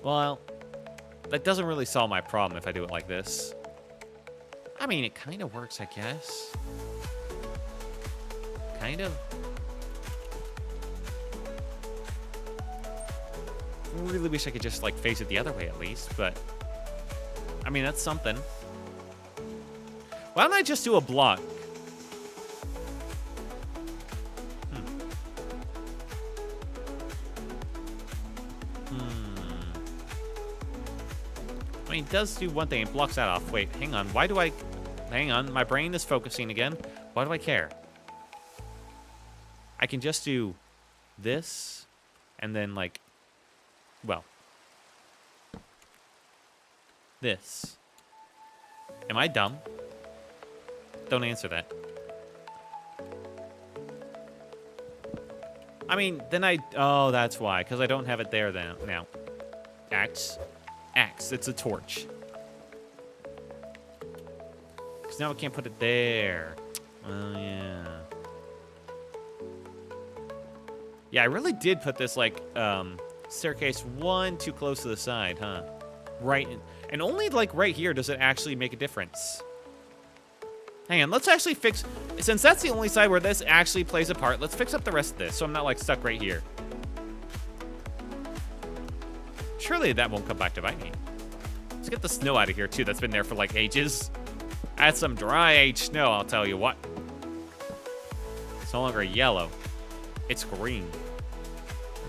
Well, that doesn't really solve my problem if I do it like this. I mean, it kind of works, I guess. Kind of. I really wish I could just, like, face it the other way at least, but... I mean, that's something. Why don't I just do a block? I mean, it does do one thing. It blocks that off. Wait, hang on. Why do I... Hang on. My brain is focusing again. Why do I care? I can just do this and then, like... Well. This. Am I dumb? Don't answer that. I mean, then I... Oh, that's why. Because I don't have it there then, now. Axe. Axe. It's a torch. Because now I can't put it there. Oh, yeah. Yeah, I really did put this, like, staircase one too close to the side, huh? Right. And only, like, right here does it actually make a difference. Hang on, let's actually fix... Since that's the only side where this actually plays a part, let's fix up the rest of this so I'm not, like, stuck right here. Surely that won't come back to bite me. Let's get the snow out of here, too. That's been there for, like, ages. Add some dry-aged snow, I'll tell you what. It's no longer yellow. It's green.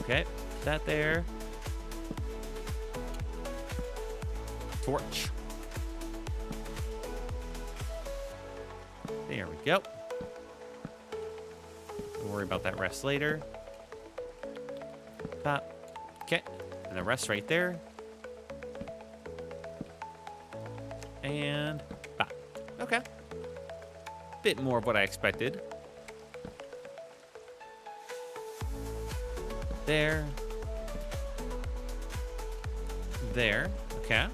Okay, put that there. Torch. There we go. Don't worry about that rest later. Pop. Okay. And the rest right there. And pop. Okay. Bit more of what I expected. There. There. Okay.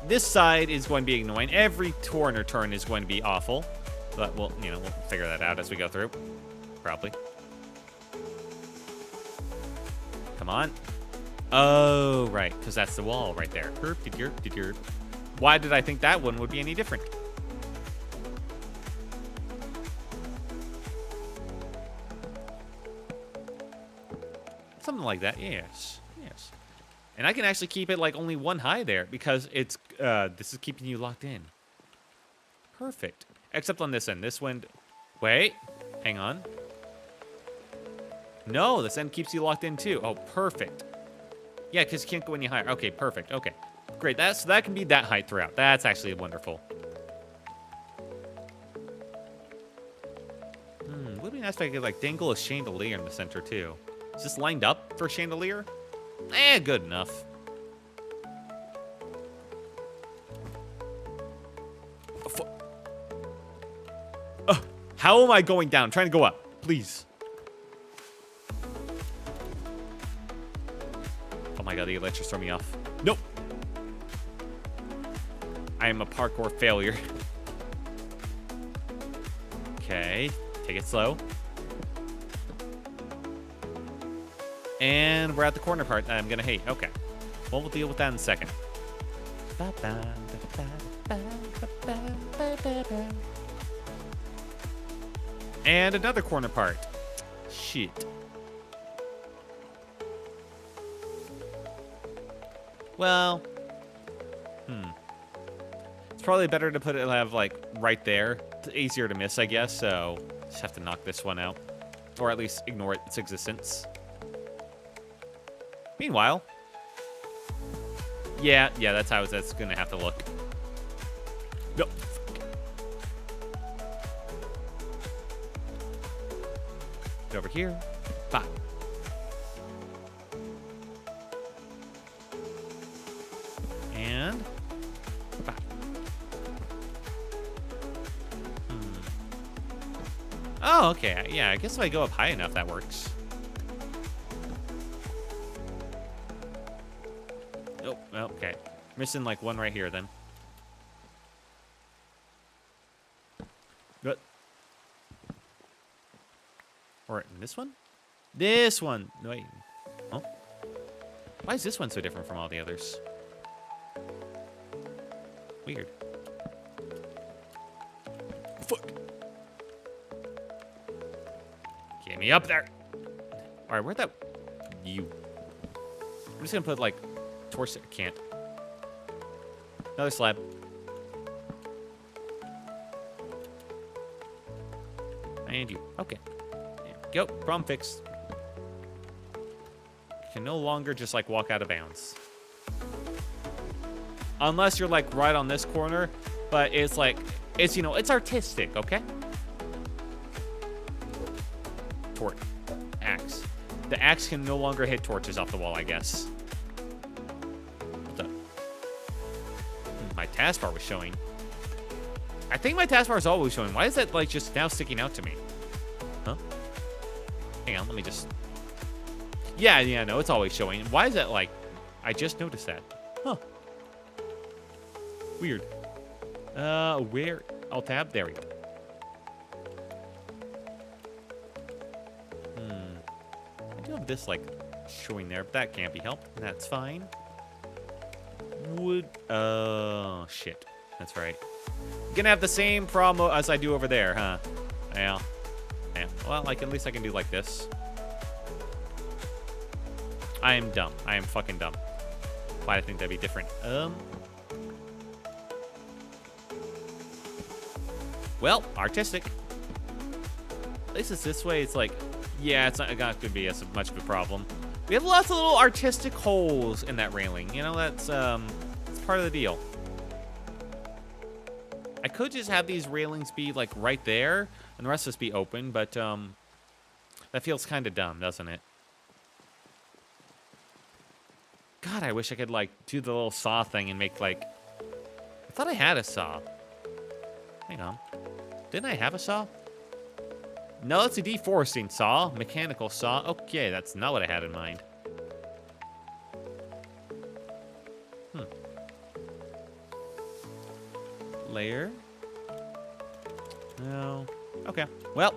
This side is going to be annoying. Every corner turn is going to be awful. But we'll figure that out as we go through. Probably. Come on. Oh, right. Because that's the wall right there. Why did I think that one would be any different? Something like that. Yes. Yes. And I can actually keep it like only one high there because it's this is keeping you locked in. Perfect. Except on this end. This one. Wait. Hang on. No, this end keeps you locked in too. Oh, perfect. Yeah, because you can't go any higher. Okay, perfect. Okay. Great. That can be that height throughout. That's actually wonderful. Would be nice if I could like dangle a chandelier in the center too. Is this lined up for chandelier? Good enough. How am I going down? I'm trying to go up. Please. Oh my god, the electrics throw me off. Nope. I am a parkour failure. Okay. Take it slow. And we're at the corner part that I'm gonna hate. Okay. Well, we'll deal with that in a second. And another corner part. Shit. Well. It's probably better to put it like right there. It's easier to miss, I guess. So just have to knock this one out, or at least ignore its existence. Meanwhile, yeah, that's how that's gonna have to look. No. Get over here. Bye. And bye. Oh, okay. Yeah, I guess if I go up high enough, that works. Oh, okay. Missing like one right here then. Good. Or this one? This one. No, wait. Oh. Why is this one so different from all the others? Weird. Fuck. Get me up there. All right, where'd that... You. I'm just gonna put like... Torch. Can't. Another slab. And you. Okay. There we go. Problem fixed. You can no longer just like walk out of bounds. Unless you're like right on this corner, but it's like, it's, it's artistic, okay? Torch. Axe. The axe can no longer hit torches off the wall, I guess. My taskbar was showing. I think my taskbar is always showing. Why is that like just now sticking out to me? Huh? Hang on, let me just... Yeah, no, it's always showing. Why is that like... I just noticed that. Huh. Weird. Where? Alt tab? There we go. I do have this like showing there, but that can't be helped. That's fine. Would... Oh, shit. That's right. Gonna have the same problem as I do over there, huh? Yeah. Well, like, at least I can do like this. I am dumb. I am fucking dumb. Why do I think that'd be different? Well, artistic. At least it's this way. It's like, yeah, it's not going to be as much of a problem. We have lots of little artistic holes in that railing. That's part of the deal. I could just have these railings be, like, right there, and the rest of this be open, but, that feels kind of dumb, doesn't it? God, I wish I could, like, do the little saw thing and make, like... I thought I had a saw. Hang on. Didn't I have a saw? No, it's a deforesting saw. Mechanical saw. Okay, that's not what I had in mind. Layer. No. Okay. Well,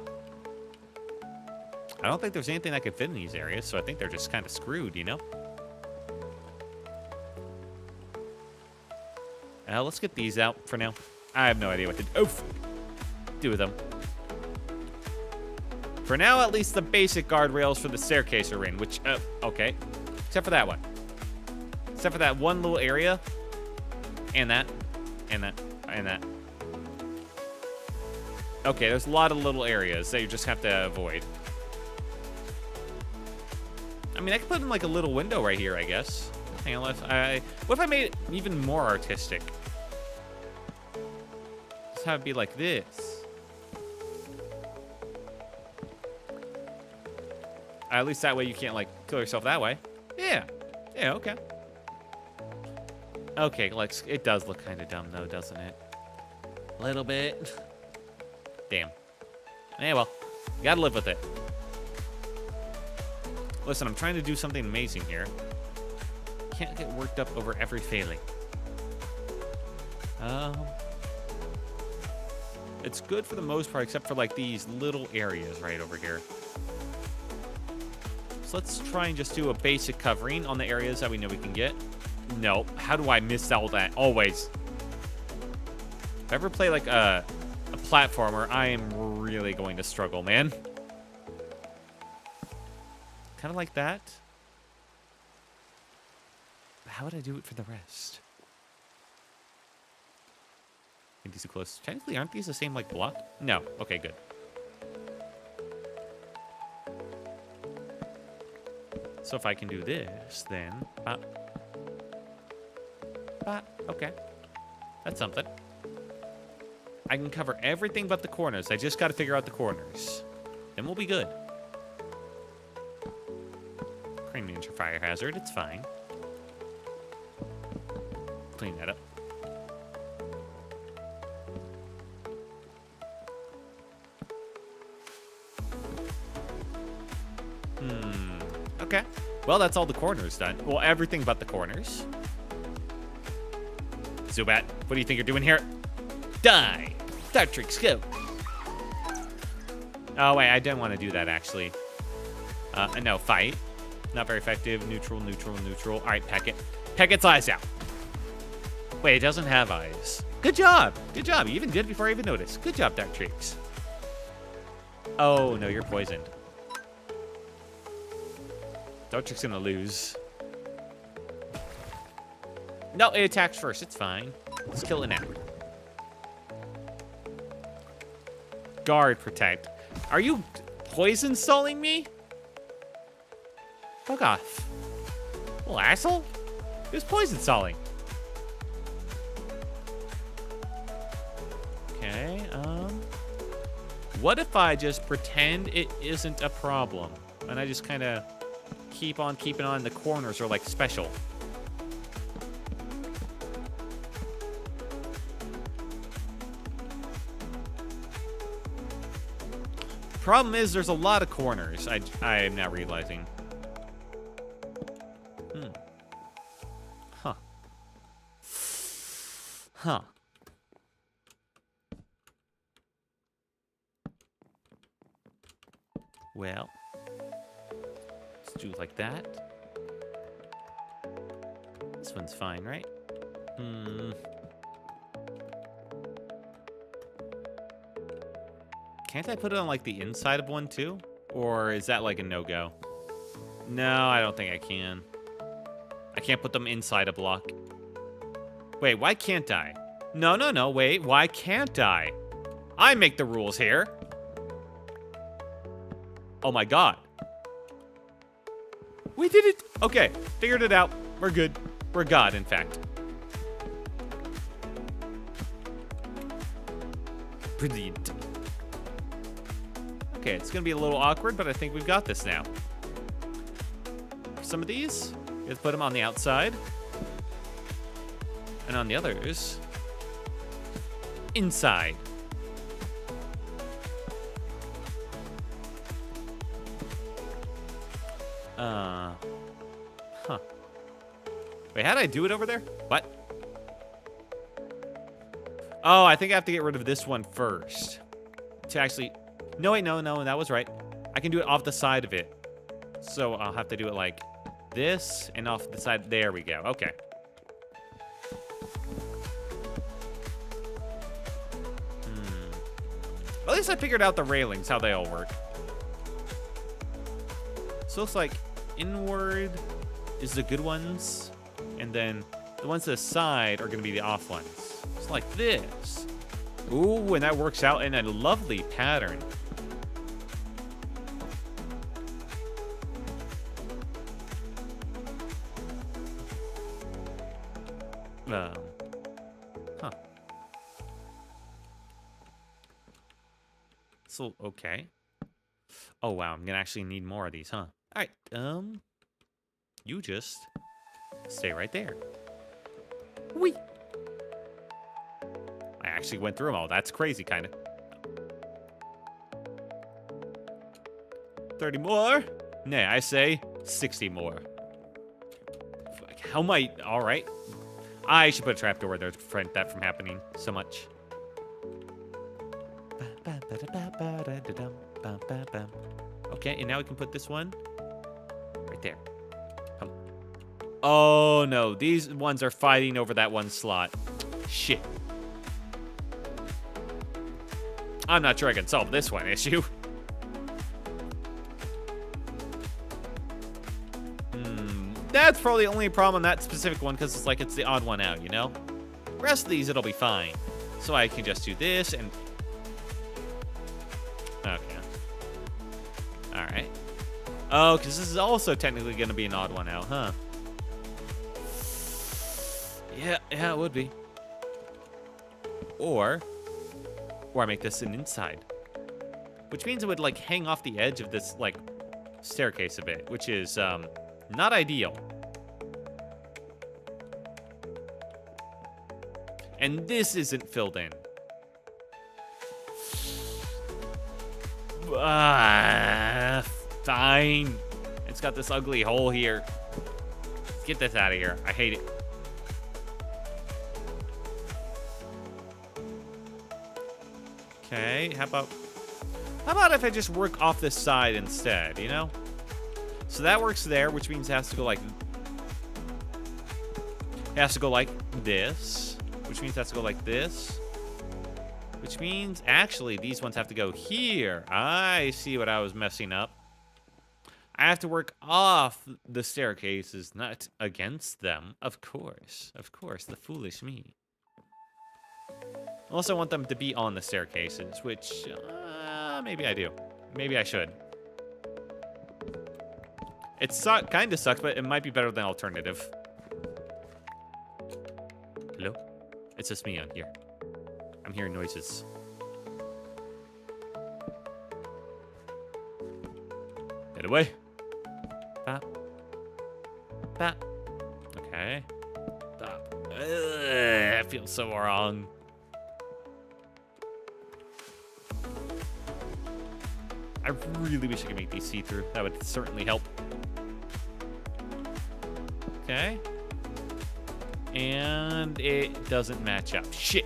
I don't think there's anything that could fit in these areas, so I think they're just kind of screwed, you know? Let's get these out for now. I have no idea what to do with them. For now, at least the basic guardrails for the staircase are in, which, okay. Except for that one. Except for that one little area. And that. And that. And that. Okay, there's a lot of little areas that you just have to avoid. I mean, I could put in, like, a little window right here, I guess. Hang on, what if I made it even more artistic? Let's have it be like this. At least that way you can't, like, kill yourself that way. Yeah. Yeah, okay. Okay, like, it does look kind of dumb, though, doesn't it? A little bit. Damn. Yeah, well, you gotta live with it. Listen, I'm trying to do something amazing here. Can't get worked up over every failing. It's good for the most part, except for, like, these little areas right over here. So let's try and just do a basic covering on the areas that we know we can get. No. How do I miss all that? Always. If I ever play, like, a platformer, I am really going to struggle, man. Kind of like that. How would I do it for the rest? I think these are close. Technically, aren't these the same, like, block? No. Okay, good. So if I can do this, then... okay. That's something. I can cover everything but the corners. I just got to figure out the corners. Then we'll be good. Crane miniature fire hazard. It's fine. Clean that up. Okay. Well, that's all the corners done. Well, everything but the corners. Zubat, what do you think you're doing here? Die! Star Tricks, go! Oh, wait, I didn't want to do that, actually. No, fight. Not very effective. Neutral, neutral, neutral. All right, peck it. Peck its eyes out. Wait, it doesn't have eyes. Good job. Good job. You even did it before I even noticed. Good job, Dark Tricks. Oh, no, you're poisoned. Dark Trick's gonna lose. No, it attacks first. It's fine. Let's kill it now. Guard, protect. Are you poison stalling me? Fuck off. Little asshole. It was poison stalling. Okay, what if I just pretend it isn't a problem? And I just kind of keep on keeping on the corners are like special. Problem is, there's a lot of corners. I am now realizing. Huh. Huh. Well, let's do it like that. This one's fine, right? Can't I put it on, like, the inside of one, too? Or is that, like, a no-go? No, I don't think I can. I can't put them inside a block. Wait, why can't I? No, no, no, wait. Why can't I? I make the rules here. Oh, my God. We did it. Okay, figured it out. We're good. We're God, in fact. Brilliant. Okay, it's gonna be a little awkward, but I think we've got this now. For some of these, you have to put them on the outside. And on the others, inside. Huh. Wait, how did I do it over there? What? Oh, I think I have to get rid of this one first. To actually... No, wait, no, that was right. I can do it off the side of it. So I'll have to do it like this and off the side. There we go. Okay. At least I figured out the railings, how they all work. So it looks like inward is the good ones, and then the ones to the side are going to be the off ones. It's like this. Ooh, and that works out in a lovely pattern. Huh. So, okay. Oh, wow. I'm going to actually need more of these, huh? All right. You just stay right there. Whee! I actually went through them all. That's crazy, kind of. 30 more? Nay, I say 60 more. How might... All right. I should put a trapdoor there to prevent that from happening so much. Okay, and now we can put this one right there. Come. Oh, no. These ones are fighting over that one slot. Shit. I'm not sure I can solve this one issue. That's probably the only problem on that specific one, because it's like it's the odd one out, you know? The rest of these, it'll be fine. So I can just do this and... Okay. Alright. Oh, because this is also technically going to be an odd one out, huh? Yeah, it would be. Or I make this an inside. Which means it would, like, hang off the edge of this, like, staircase a bit, which is, not ideal. And this isn't filled in. Fine. It's got this ugly hole here. Let's get this out of here. I hate it. Okay, how about if I just work off this side instead, you know? So that works there, which means it has to go like... It has to go like this. Which means it has to go like this. Which means, actually, these ones have to go here. I see what I was messing up. I have to work off the staircases, not against them. Of course. Of course, the foolish me. Also, I want them to be on the staircases, which... maybe I do. Maybe I should. It kind of sucks, but it might be better than alternative. Hello? It's just me on here. I'm hearing noises. Get away. Bop. Bop. Okay. Bop. That feels so wrong. I really wish I could make these see-through. That would certainly help. Okay. And it doesn't match up. Shit.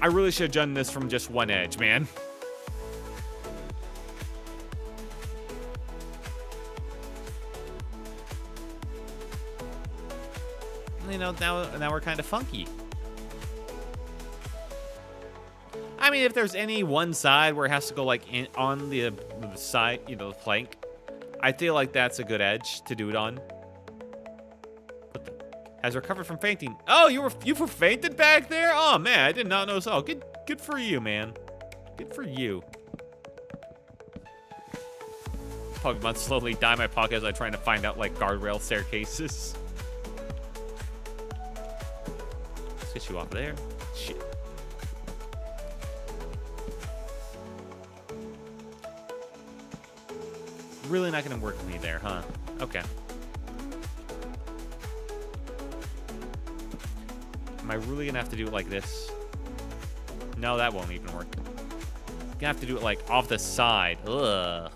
I really should have done this from just one edge, man. You know, now we're kind of funky. I mean, if there's any one side where it has to go like on the side, you know, the plank, I feel like that's a good edge to do it on. Has recovered from fainting. Oh, you were fainted back there? Oh man, I did not know so. Good for you, man. Good for you. Pokemon slowly die in my pocket as I'm trying to find out like guardrail staircases. Let's get you off there. Shit. Really not gonna work with me there, huh? Okay. Am I really gonna have to do it like this? No, that won't even work. Gonna have to do it like off the side. Ugh.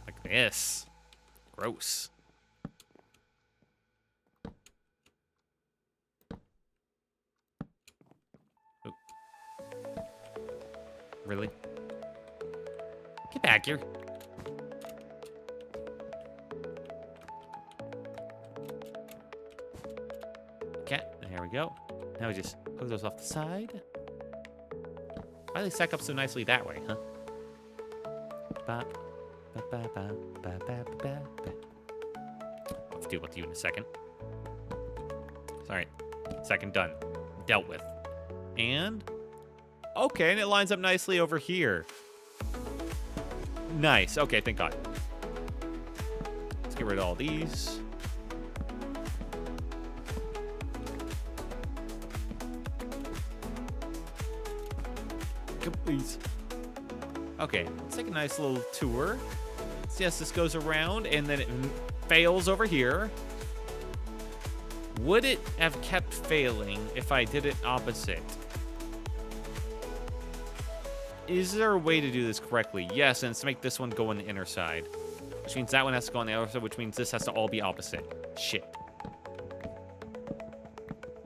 Like this. Gross. Ooh. Really? Get back here. Okay, there we go. Now we just hook those off the side. Why do they stack up so nicely that way, huh? Ba, ba, ba, ba, ba, ba, ba, ba. I'll deal with you in a second. Alright. Second done. Dealt with. And... okay, and it lines up nicely over here. Nice. Okay, thank God. Let's get rid of all these. Please. Okay, let's take a nice little tour. So yes, this goes around and then it fails over here. Would it have kept failing if I did it opposite? Is there a way to do this correctly? Yes, and let's make this one go on the inner side. Which means that one has to go on the outer side, which means this has to all be opposite. Shit.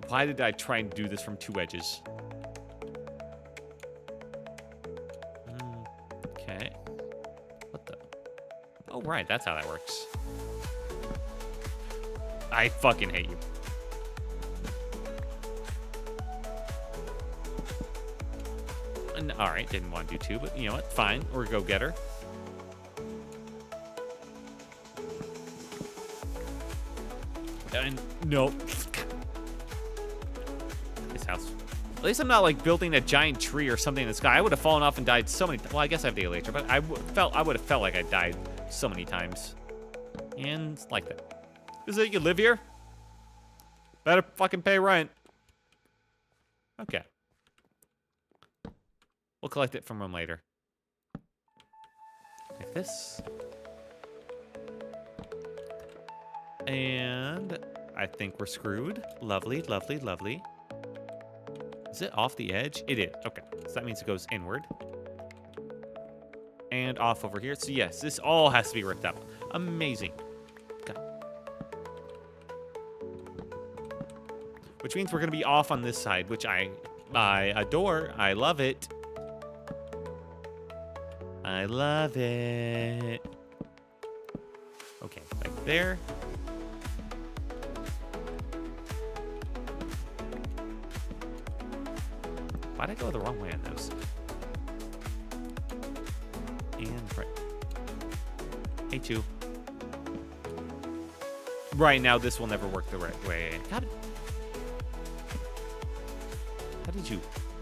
Why did I try and do this from two edges? Okay. What the? Oh, right, that's how that works. I fucking hate you. All right, didn't want to do two, but you know what? Fine, we're a go-getter. And nope. This house. At least I'm not like building a giant tree or something in the sky. I would have fallen off and died so many. Well, I guess I have the elytra, but I would have felt like I died so many times. And like that. Is it you live here? Better fucking pay rent. Okay. We'll collect it from him later. Like this. And I think we're screwed. Lovely, lovely, lovely. Is it off the edge? It is. Okay. So that means it goes inward. And off over here. So yes, this all has to be ripped up. Amazing. Okay. Which means we're going to be off on this side, which I adore. I love it. I love it. Okay, like there. Why'd I go the wrong way on those? And right. Hey, two. Right now, this will never work the right way. How did you?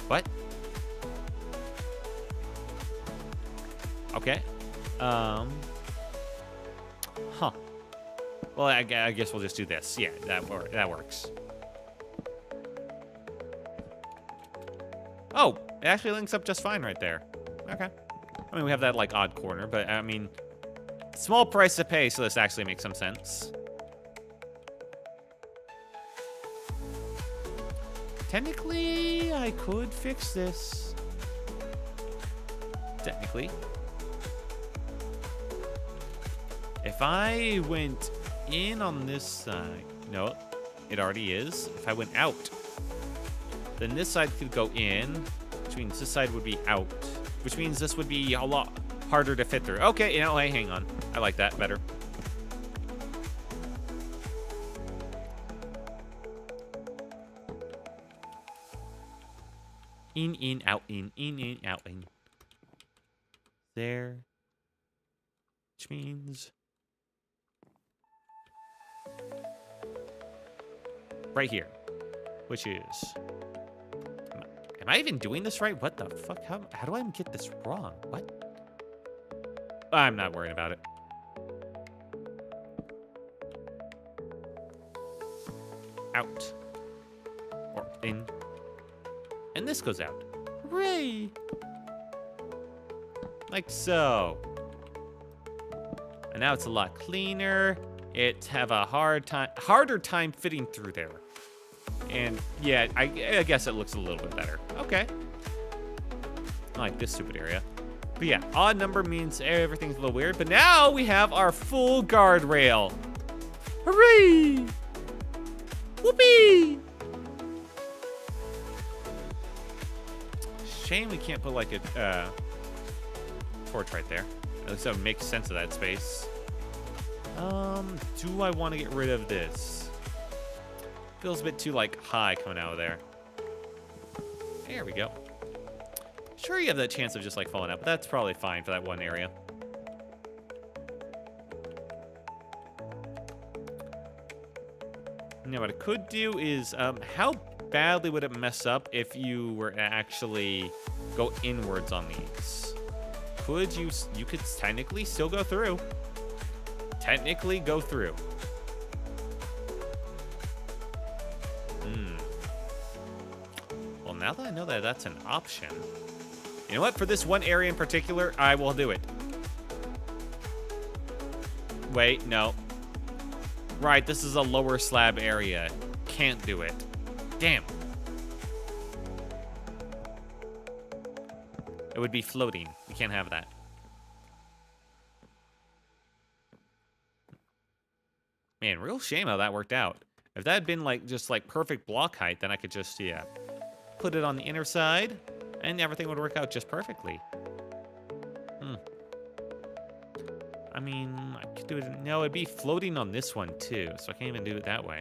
What? Okay. Huh. Well, I guess we'll just do this. Yeah, that works. Oh, it actually links up just fine right there. Okay. I mean, we have that, like, odd corner, but, I mean, small price to pay, so this actually makes some sense. Technically, I could fix this. Technically. If I went in on this side, no, it already is. If I went out, then this side could go in, which means this side would be out, which means this would be a lot harder to fit through. Okay, you know, hey, hang on. I like that better. In, out, in, out, in. There. Which means... right here. Which is... Am I even doing this right? What the fuck? How do I get this wrong? What? I'm not worrying about it. Out. Or in. And this goes out. Hooray! Like so. And now it's a lot cleaner. It have a harder time fitting through there. And yeah, I guess it looks a little bit better. Okay. I like this stupid area. But yeah, odd number means everything's a little weird. But now we have our full guardrail. Hooray! Whoopee! Shame we can't put like a torch right there. At least that would make sense of that space. Do I want to get rid of this? Feels a bit too like high coming out of there. There we go. Sure, you have that chance of just like falling out, but that's probably fine for that one area. Now, what I could do is, how badly would it mess up if you were to actually go inwards on these? You could technically still go through. Technically go through. Well, now that I know that that's an option, you know what? For this one area in particular, I will do it. Wait, no. Right, this is a lower slab area. Can't do it. Damn. It would be floating. We can't have that. Man, real shame how that worked out. If that had been like just like perfect block height, then I could just, yeah, put it on the inner side and everything would work out just perfectly. I mean, I could do it. No, it'd be floating on this one too, so I can't even do it that way.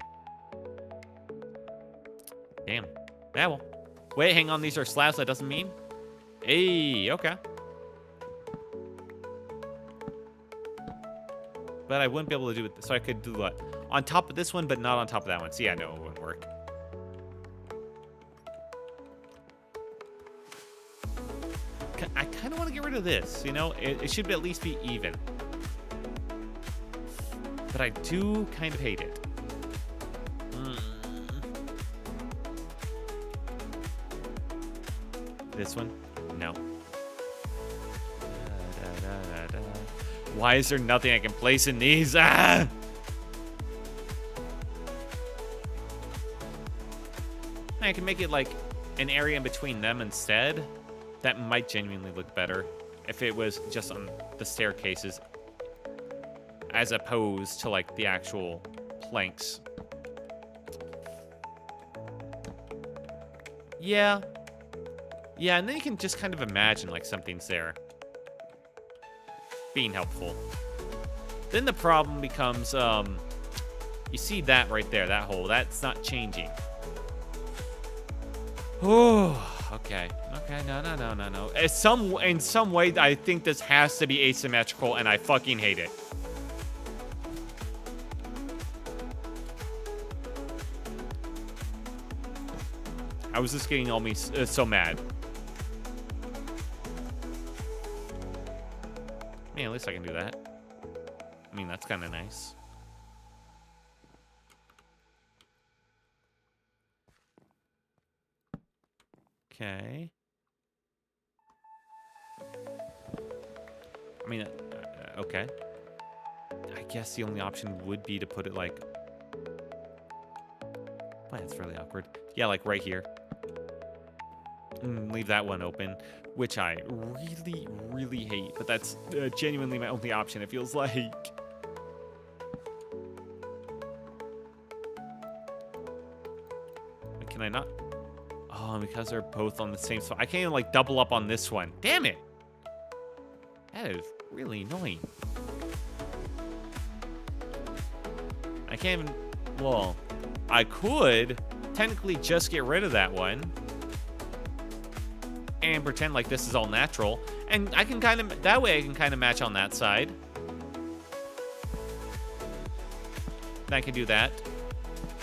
Damn. Yeah, well. Wait, hang on. These are slabs. That doesn't mean. Hey, okay. But I wouldn't be able to do it. So I could do what? On top of this one, but not on top of that one. So yeah, no, it wouldn't work. I kind of want to get rid of this. You know, it should at least be even. But I do kind of hate it. This one? No. Why is there nothing I can place in these? Ah! I can make it like an area in between them instead. That might genuinely look better if it was just on the staircases as opposed to like the actual planks. Yeah. Yeah, and then you can just kind of imagine like something's there. Being helpful. Then the problem becomes, you see that right there, that hole. That's not changing. Oh, okay. Okay, no. In some way, I think this has to be asymmetrical, and I fucking hate it. I was just getting all me so mad. Man, at least I can do that. I mean, that's kind of nice. Okay. I mean, okay. I guess the only option would be to put it like... Well, that's really awkward. Yeah, like right here. Leave that one open, which I really, really hate. But that's genuinely my only option, it feels like. Can I not? Oh, because they're both on the same spot. I can't even, like, double up on this one. Damn it! That is really annoying. I can't even... Well, I could technically just get rid of that one and pretend like this is all natural. And I can kind of... That way I can kind of match on that side. And I can do that.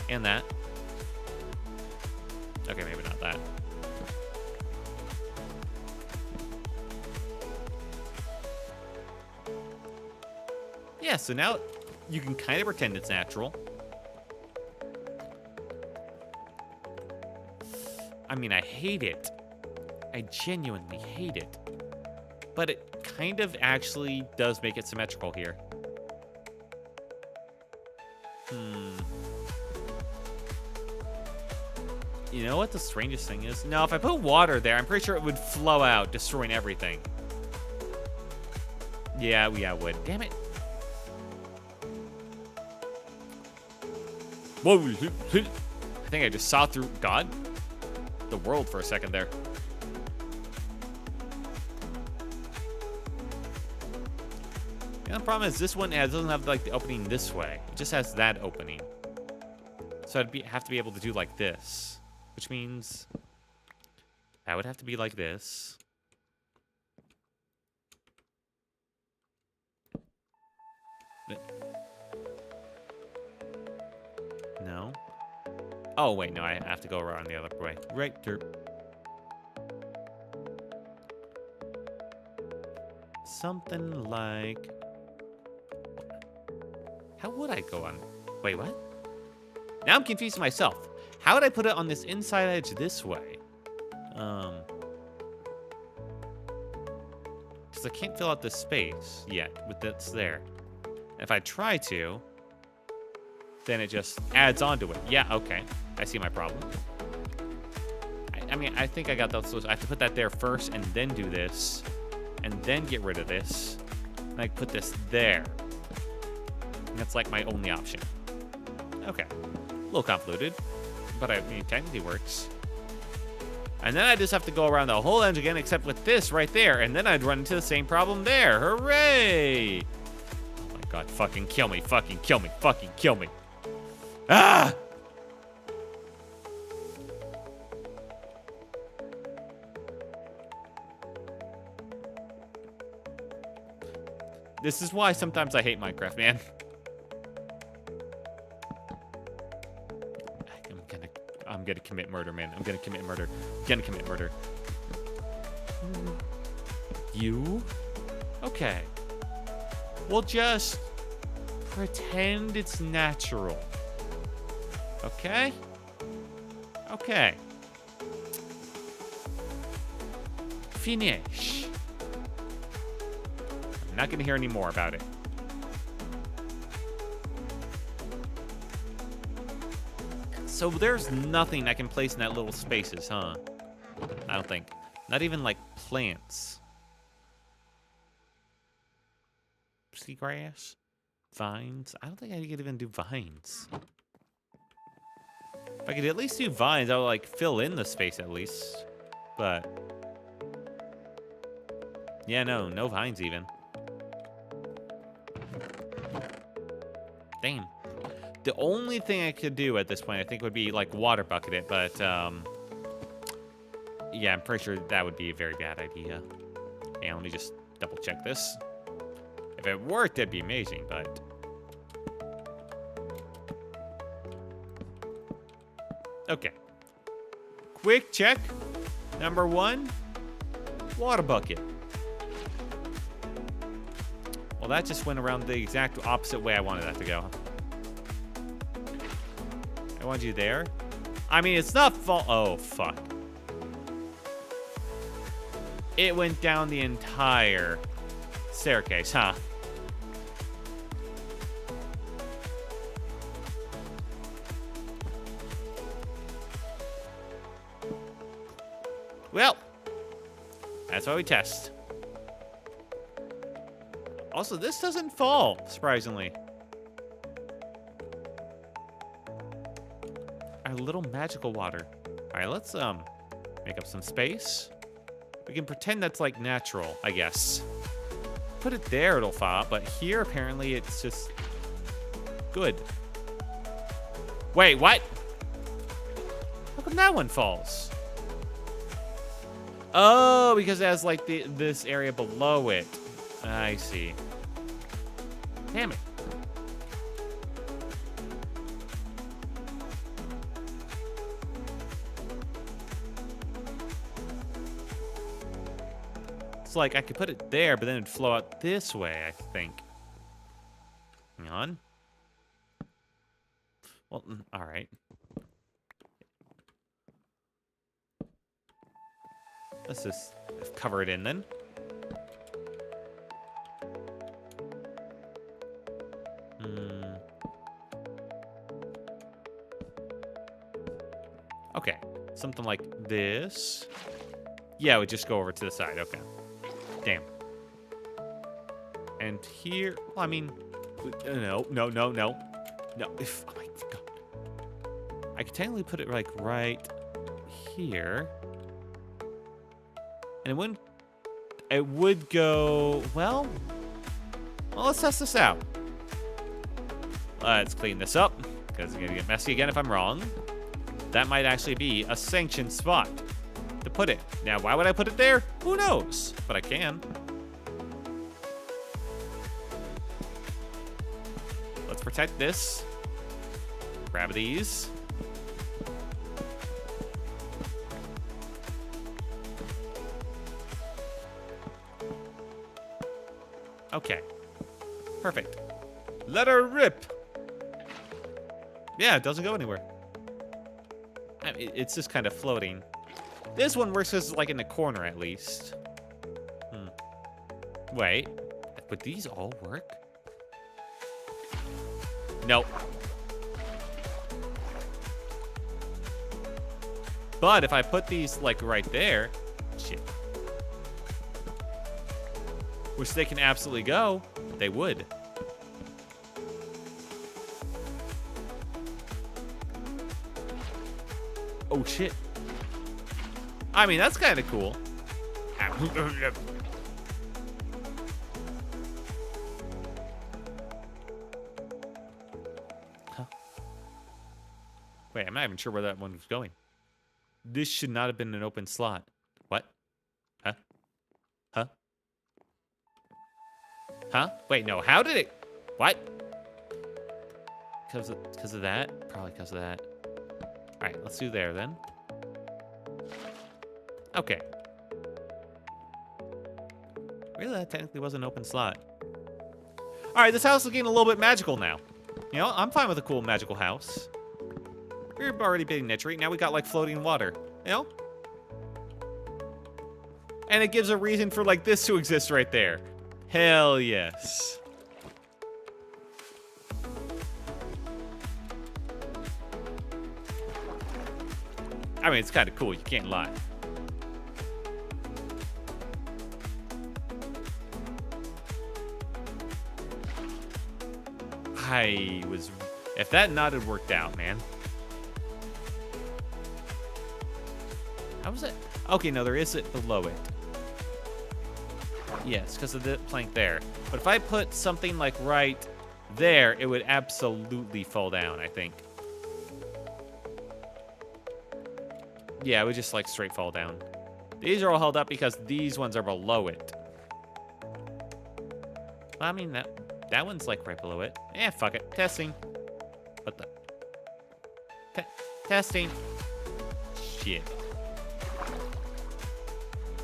And that. Okay, maybe not that. Yeah, so now you can kind of pretend it's natural. I mean, I hate it. I genuinely hate it. But it kind of actually does make it symmetrical here. You know what the strangest thing is? No, if I put water there, I'm pretty sure it would flow out, destroying everything. Yeah, it would. Damn it. Whoa. I think I just saw through God? The world for a second there. The problem is this one doesn't have like the opening this way. It just has that opening. So I'd have to be able to do like this. Which means that would have to be like this. No. Oh, wait, no, I have to go around the other way. Right there. Something like... How would I go on? Wait, what? Now I'm confused myself. How would I put it on this inside edge this way? Because I can't fill out the space yet with that's there. If I try to, then it just adds onto it. Yeah, okay. I see my problem. I mean, I think I got those. I have to put that there first and then do this. And then get rid of this. And I put this there. And that's like my only option. Okay. A little convoluted. But I mean, it technically works. And then I just have to go around the whole edge again, except with this right there. And then I'd run into the same problem there. Hooray! Oh my god, fucking kill me, fucking kill me, fucking kill me. Ah! This is why sometimes I hate Minecraft, man. I'm gonna commit murder, man. I'm gonna commit murder. I'm gonna commit murder. You? Okay. We'll just pretend it's natural. Okay? Okay. Finish. I'm not gonna hear any more about it. So there's nothing I can place in that little spaces, huh? I don't think. Not even like plants. Seagrass? Vines? I don't think I could even do vines. If I could at least do vines, I would like fill in the space at least. But yeah, no vines even. Damn. The only thing I could do at this point, I think, would be like water bucket it, but yeah, I'm pretty sure that would be a very bad idea. Yeah, let me just double check this. If it worked, that'd be amazing, but okay. Quick check. Number 1, water bucket. Well, that just went around the exact opposite way I wanted that to go. I want you there. I mean, it's not fault. Oh, fuck. It went down the entire staircase, huh? Well, that's why we test. Also, this doesn't fall, surprisingly. Our little magical water. All right, let's make up some space. We can pretend that's like natural, I guess. Put it there, it'll fall, but here apparently it's just good. Wait, what? How come that one falls? Oh, because it has like this area below it. I see. Damn it. It's like I could put it there, but then it'd flow out this way, I think. Hang on. Well, all right. Let's just cover it in then. Okay, something like this. Yeah, we just go over to the side. Okay. Damn. And here, well, I mean, no. No, if, oh my God. I could technically put it like right here. And it would go, well, let's test this out. Let's clean this up, because it's gonna get messy again if I'm wrong. That might actually be a sanctioned spot to put it. Now, why would I put it there? Who knows? But I can. Let's protect this. Grab these. Okay. Perfect. Let her rip. Yeah, it doesn't go anywhere. I mean, it's just kind of floating. This one works as like in the corner at least. Wait. Would these all work? Nope. But if I put these like right there, shit. Which they can absolutely go, they would. Oh shit. I mean, that's kind of cool. Huh. Wait, I'm not even sure where that one was going. This should not have been an open slot. What? Huh? Huh? Huh? Wait, no. How did it? What? Because of that? Probably because of that. All right, let's do there then. Okay. Really, that technically was an open slot. All right, this house is getting a little bit magical now. You know, I'm fine with a cool magical house. We're already being nichery. Now we got like floating water. You know? And it gives a reason for like this to exist right there. Hell yes. I mean, it's kind of cool. You can't lie. If that knot had worked out, man. How was it? Okay, no, there is it below it. Yes, because of the plank there. But if I put something like right there, it would absolutely fall down, I think. Yeah, it would just like straight fall down. These are all held up because these ones are below it. Well, I mean, that one's like right below it. Eh, fuck it. Testing. What the? Testing. Shit.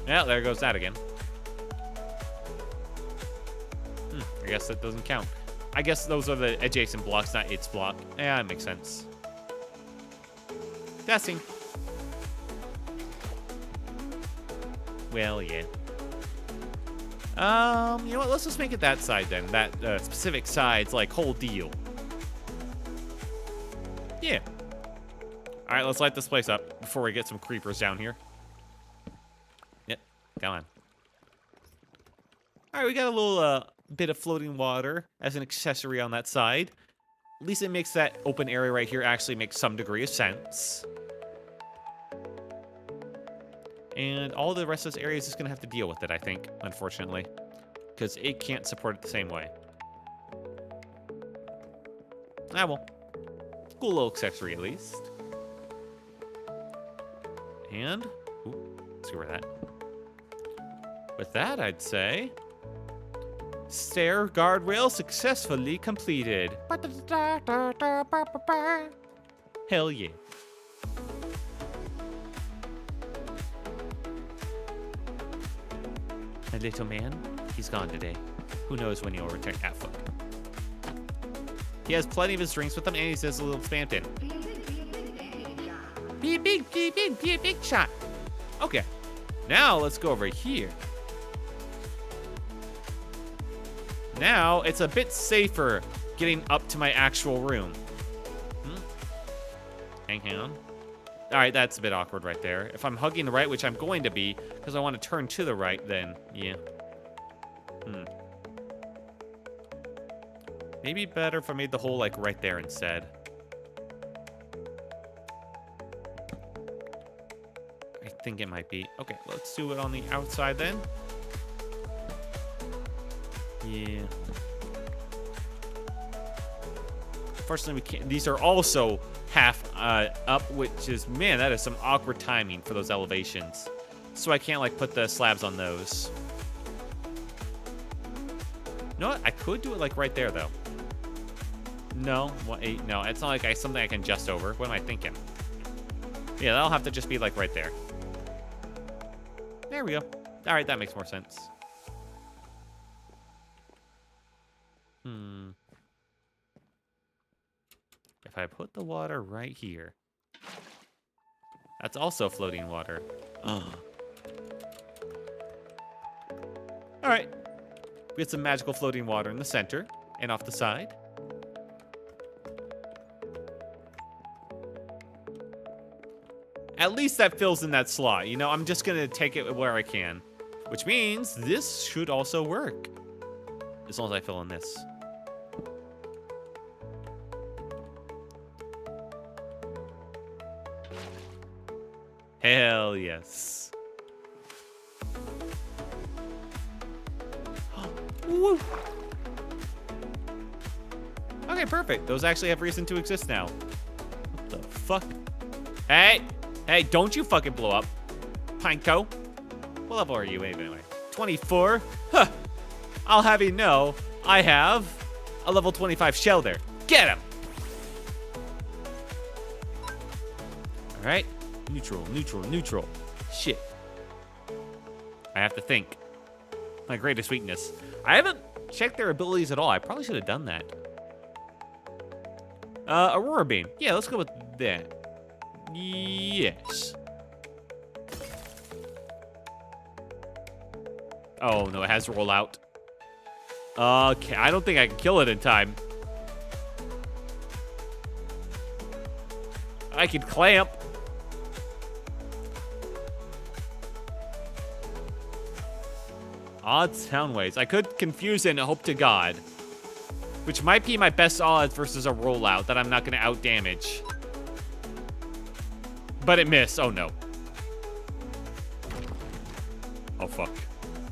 Well, there goes that again. I guess that doesn't count. I guess those are the adjacent blocks, not its block. Yeah, that makes sense. Testing. Well, yeah. You know what? Let's just make it that side then. That specific side's like whole deal. Yeah. All right, let's light this place up before we get some creepers down here. Yep, come on. All right, we got a little bit of floating water as an accessory on that side. At least it makes that open area right here actually make some degree of sense. And all the rest of this area is just going to have to deal with it, I think, unfortunately. Because it can't support it the same way. Ah, well. Cool little accessory, at least. And, ooh, let's see where that. With that, I'd say, stair guardrail successfully completed. Hell yeah. My little man, he's gone today. Who knows when he'll return? Ah, fuck. He has plenty of his drinks with him, and he says a little spam pin. Be a big shot. Okay. Now, let's go over here. Now, it's a bit safer getting up to my actual room. Hang on. All right, that's a bit awkward right there. If I'm hugging the right, which I'm going to be, because I want to turn to the right, then, yeah. Maybe better if I made the hole, like, right there instead. I think it might be. Okay, let's do it on the outside then. Yeah. Fortunately, we can't. These are also half up, which is, man, that is some awkward timing for those elevations. So I can't, like, put the slabs on those. You know what? I could do it, like, right there, though. No, no, it's not like something I can adjust over. What am I thinking? Yeah, that'll have to just be, like, right there. There we go. All right, that makes more sense. If I put the water right here. That's also floating water. All right. We get some magical floating water in the center and off the side. At least that fills in that slot. You know, I'm just going to take it where I can. Which means this should also work. As long as I fill in this. Hell yes. Woo. Okay, perfect. Those actually have reason to exist now. What the fuck? Hey! Hey, don't you fucking blow up. Pineco. What level are you anyway? 24? Huh. I'll have you know, I have a level 25 shell there. Get him! Alright. Neutral, neutral, neutral. Shit. I have to think. My greatest weakness. I haven't checked their abilities at all. I probably should have done that. Aurora Beam. Yeah, let's go with that. Yes. Oh, no, it has roll out. Okay, I don't think I can kill it in time. I can clamp. Odd sound waves. I could confuse it and hope to God. Which might be my best odds versus a rollout that I'm not going to out-damage. But it missed. Oh, no. Oh, fuck.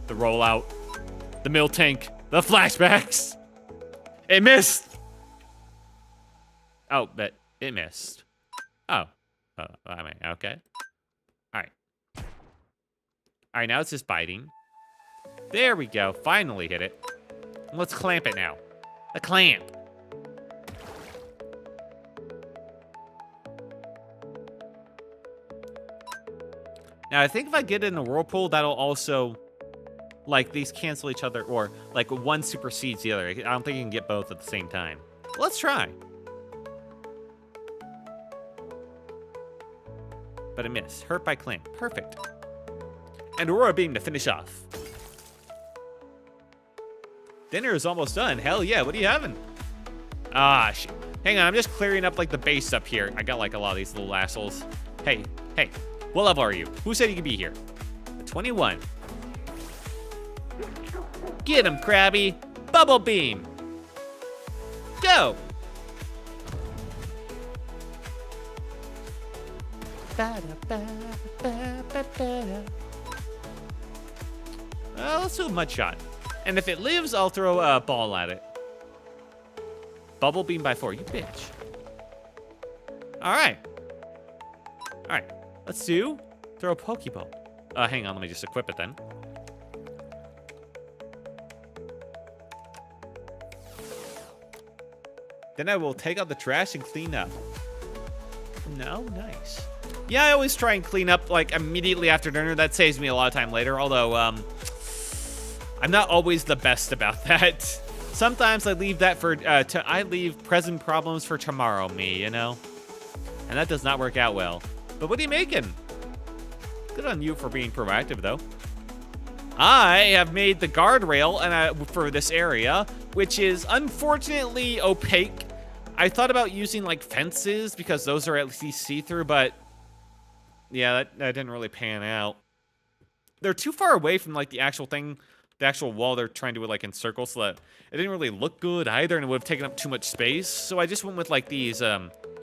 The rollout. The mill tank. The flashbacks. It missed. Oh, but it missed. Oh. I mean, okay. All right. All right, now it's just biting. There we go. Finally hit it. Let's clamp it now. A clamp. Now, I think if I get it in a whirlpool, that'll also, like, these cancel each other, or, like, one supersedes the other. I don't think you can get both at the same time. Let's try. But it missed. Hurt by clamp. Perfect. And Aurora Beam to finish off. Dinner is almost done. Hell yeah, what are you having? Ah, shit. Hang on, I'm just clearing up, like, the base up here. I got, like, a lot of these little assholes. Hey, hey. What level are you? Who said you could be here? 21. Get him, Krabby. Bubble Beam. Go. Let's do a mud shot. And if it lives, I'll throw a ball at it. Bubble Beam by 4. You bitch. All right. All right. Let's throw a Pokeball. Hang on, let me just equip it then. Then I will take out the trash and clean up. No, nice. Yeah, I always try and clean up like immediately after dinner. That saves me a lot of time later. Although, I'm not always the best about that. Sometimes I leave that for I leave present problems for tomorrow, me, you know, and that does not work out well. But what are you making? Good on you for being proactive, though. I have made the guardrail for this area, which is unfortunately opaque. I thought about using, like, fences because those are at least see-through, but Yeah, that didn't really pan out. They're too far away from like the actual thing, the actual wall they're trying to like encircle, so that it didn't really look good either, and it would have taken up too much space. So I just went with like these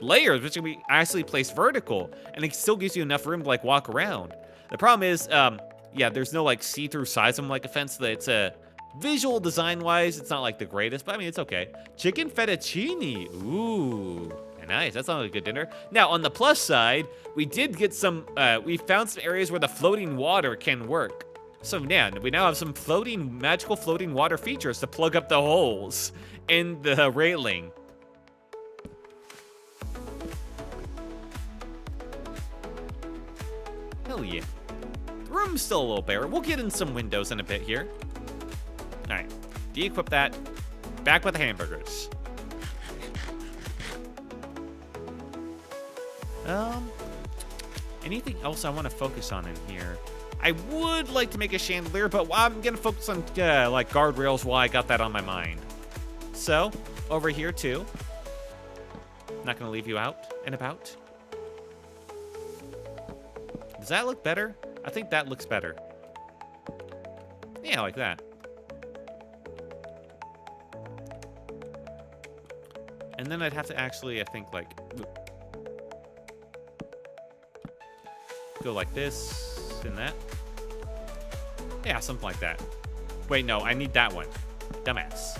layers, which can be actually placed vertical, and it still gives you enough room to like walk around. The problem is, yeah, there's no like see-through sides of them like a fence. So that it's a visual design-wise, it's not like the greatest, but I mean it's okay. Chicken fettuccine, ooh. Nice, that sounds like a good dinner. Now, on the plus side, we did get some, we found some areas where the floating water can work. So, yeah, we now have some magical floating water features to plug up the holes in the railing. Hell yeah. The room's still a little bare. We'll get in some windows in a bit here. All right, de-equip that. Back with the hamburgers. Anything else I want to focus on in here? I would like to make a chandelier, but I'm gonna focus on like guardrails while I got that on my mind. So, over here too. Not gonna leave you out and about. Does that look better? I think that looks better. Yeah, like that. And then I'd have to actually, I think, like, go like this and that. Yeah, something like that. Wait, no, I need that one. Dumbass.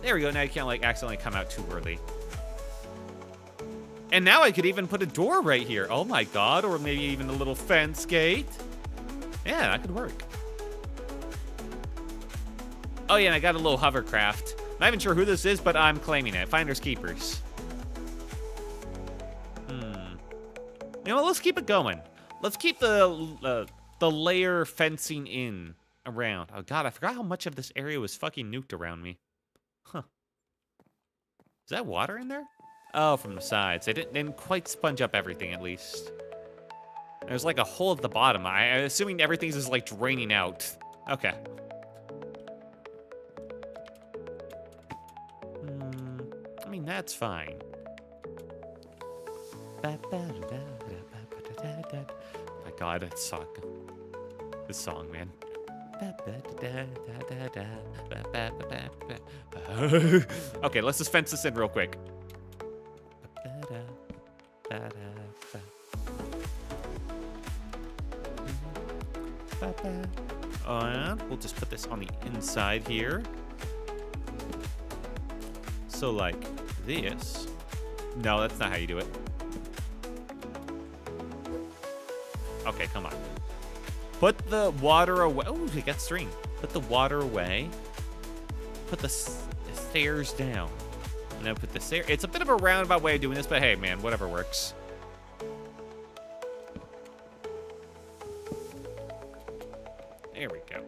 There we go. Now you can't, like, accidentally come out too early. And now I could even put a door right here. Oh my god, or maybe even a little fence gate. Yeah, that could work. Oh yeah, and I got a little hovercraft. Not even sure who this is, but I'm claiming it. Finders keepers. You know, let's keep it going. Let's keep the layer fencing in around. Oh god, I forgot how much of this area was fucking nuked around me. Huh. Is that water in there? Oh, from the sides. They didn't quite sponge up everything, at least. There's like a hole at the bottom. I'm assuming everything's just like draining out. Okay. I mean, that's fine. My god, that song. This song, man. Okay, let's just fence this in real quick. And we'll just put this on the inside here. So like this. No, that's not how you do it. Okay, come on. Put the water away. Oh, we got string. Put the water away. Put the stairs down. And then put the stairs. It's a bit of a roundabout way of doing this, but hey, man, whatever works. There we go.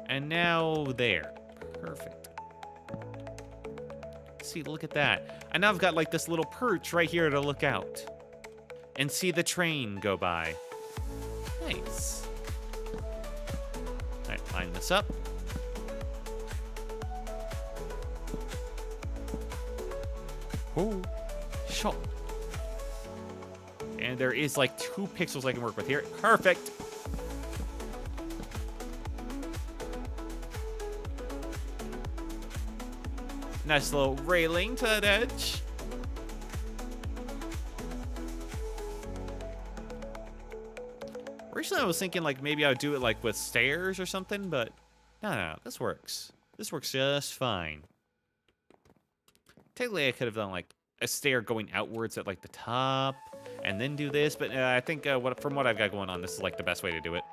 And now there. Perfect. See, look at that. And now I've got like this little perch right here to look out. And see the train go by. Nice. All right, line this up. Oh, shot. And there is like 2 pixels I can work with here. Perfect. Nice little railing to that edge. Originally, I was thinking like maybe I would do it like with stairs or something, but no, this works. This works just fine. Technically, I could have done like a stair going outwards at like the top and then do this, but I think from what I've got going on, this is like the best way to do it.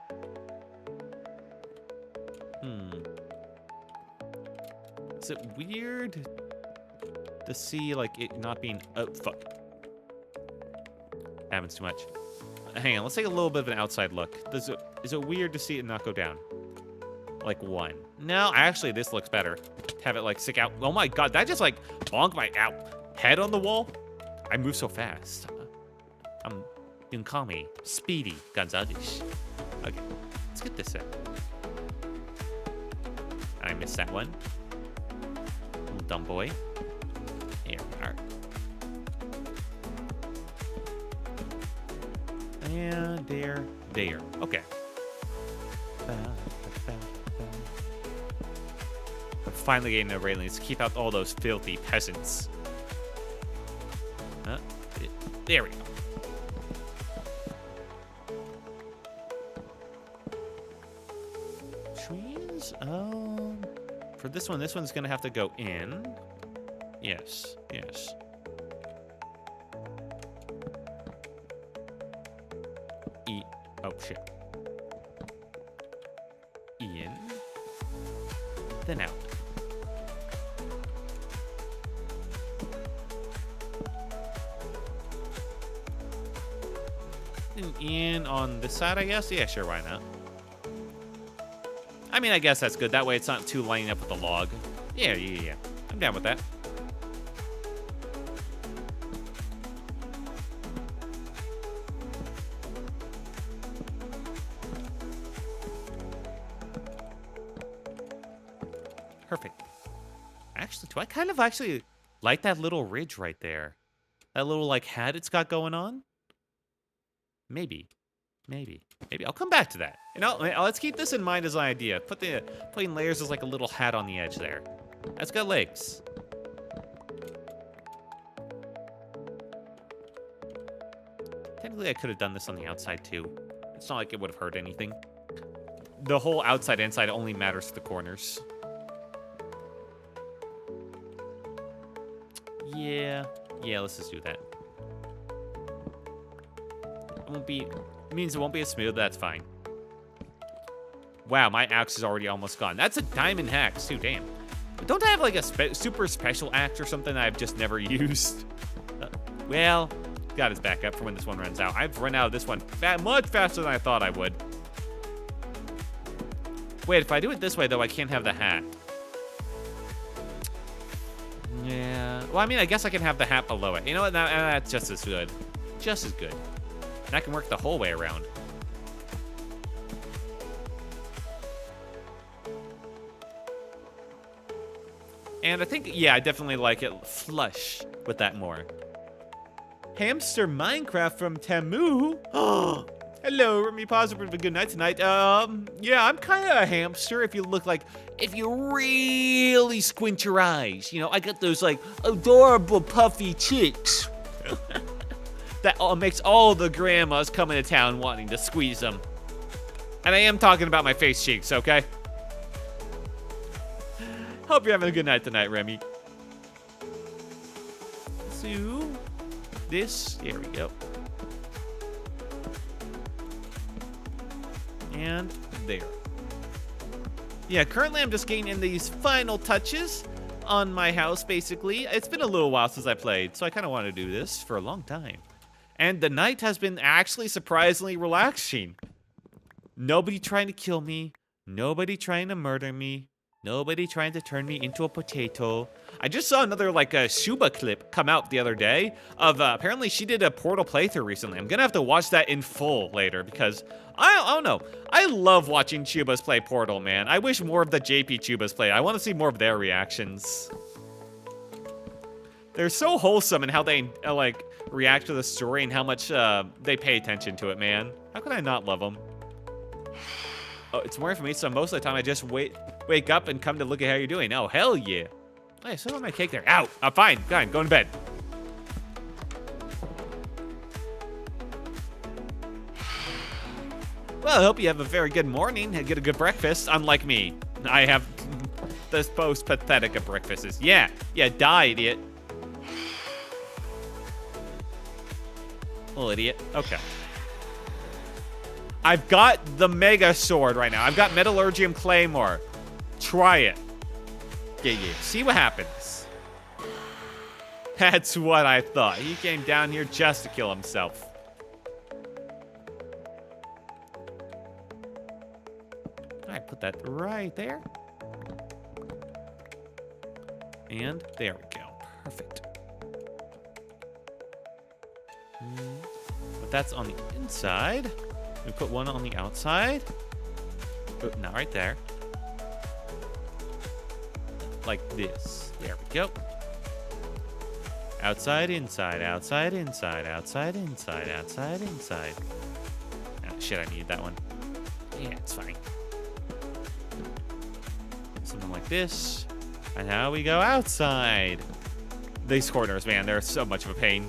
Is it weird to see like it not being, oh fuck. Happens too much. Hang on, let's take a little bit of an outside look. Is it weird to see it not go down? Like 1. No, actually, this looks better. Have it like stick out. Oh my god, that just like bonked my head on the wall. I move so fast. You can call me Speedy Gonzalez. Okay, let's get this in. I missed that one. Little dumb boy. Here we are. And there. Okay. I'm finally getting the railings to keep out all those filthy peasants. There we go. Trees? For this one's gonna have to go in. Yes. Oh, shit. In. Then out. And in on this side, I guess? Yeah, sure, why not? I mean, I guess that's good. That way it's not too lining up with the log. Yeah. I'm down with that. Perfect. Actually, do I kind of actually like that little ridge right there? That little, like, hat it's got going on? Maybe. I'll come back to that. You know, let's keep this in mind as an idea. Putting layers as like a little hat on the edge there. That's got legs. Technically, I could have done this on the outside too. It's not like it would have hurt anything. The whole outside inside only matters to the corners. Yeah, let's just do that. It means it won't be as smooth, that's fine. Wow, my axe is already almost gone. That's a diamond axe too, damn. Don't I have like a super special axe or something that I've just never used? Well, got his backup for when this one runs out. I've run out of this one much faster than I thought I would. Wait, if I do it this way though, I can't have the hat. Yeah, well, I mean, I guess I can have the hat below it. You know what, that's just as good. Just as good. And I can work the whole way around. And I think, yeah, I definitely like it flush with that more. Hamster Minecraft from Tamu. Oh, hello, Remy Positive. Good night tonight. Yeah, I'm kind of a hamster if you really squint your eyes. You know, I got those, like, adorable puffy cheeks. That makes all the grandmas coming to town wanting to squeeze them. And I am talking about my face cheeks, okay? Hope you're having a good night tonight, Remy. So, there we go. And there. Yeah, currently I'm just getting in these final touches on my house, basically. It's been a little while since I played, so I kind of want to do this for a long time. And the night has been actually surprisingly relaxing. Nobody trying to kill me. Nobody trying to murder me. Nobody trying to turn me into a potato. I just saw another, like, a Shuba clip come out the other day of, apparently she did a Portal playthrough recently. I'm gonna have to watch that in full later because, I don't know. I love watching Chubas play Portal, man. I wish more of the JP Chubas play. I want to see more of their reactions. They're so wholesome in how they, like, react to the story and how much, they pay attention to it, man. How can I not love them? Oh, it's more for me, so most of the time I just wake up and come to look at how you're doing. Oh, hell yeah. Hey, I still have my cake there. Ow! Fine, go to bed. Well, I hope you have a very good morning and get a good breakfast, unlike me. I have the most pathetic of breakfasts. Yeah, die, idiot. Little idiot. Okay. I've got the Mega Sword right now. I've got Metallurgium Claymore. Try it. Yeah. See what happens. That's what I thought. He came down here just to kill himself. Alright, put that right there. And there we go. Perfect. But that's on the inside. We put one on the outside. Oh, not right there. Like this. There we go. Outside, inside, outside, inside, outside, inside, outside, inside. shit, I need that one. Yeah, it's fine. Something like this. And now we go outside. These corners, man, they're so much of a pain.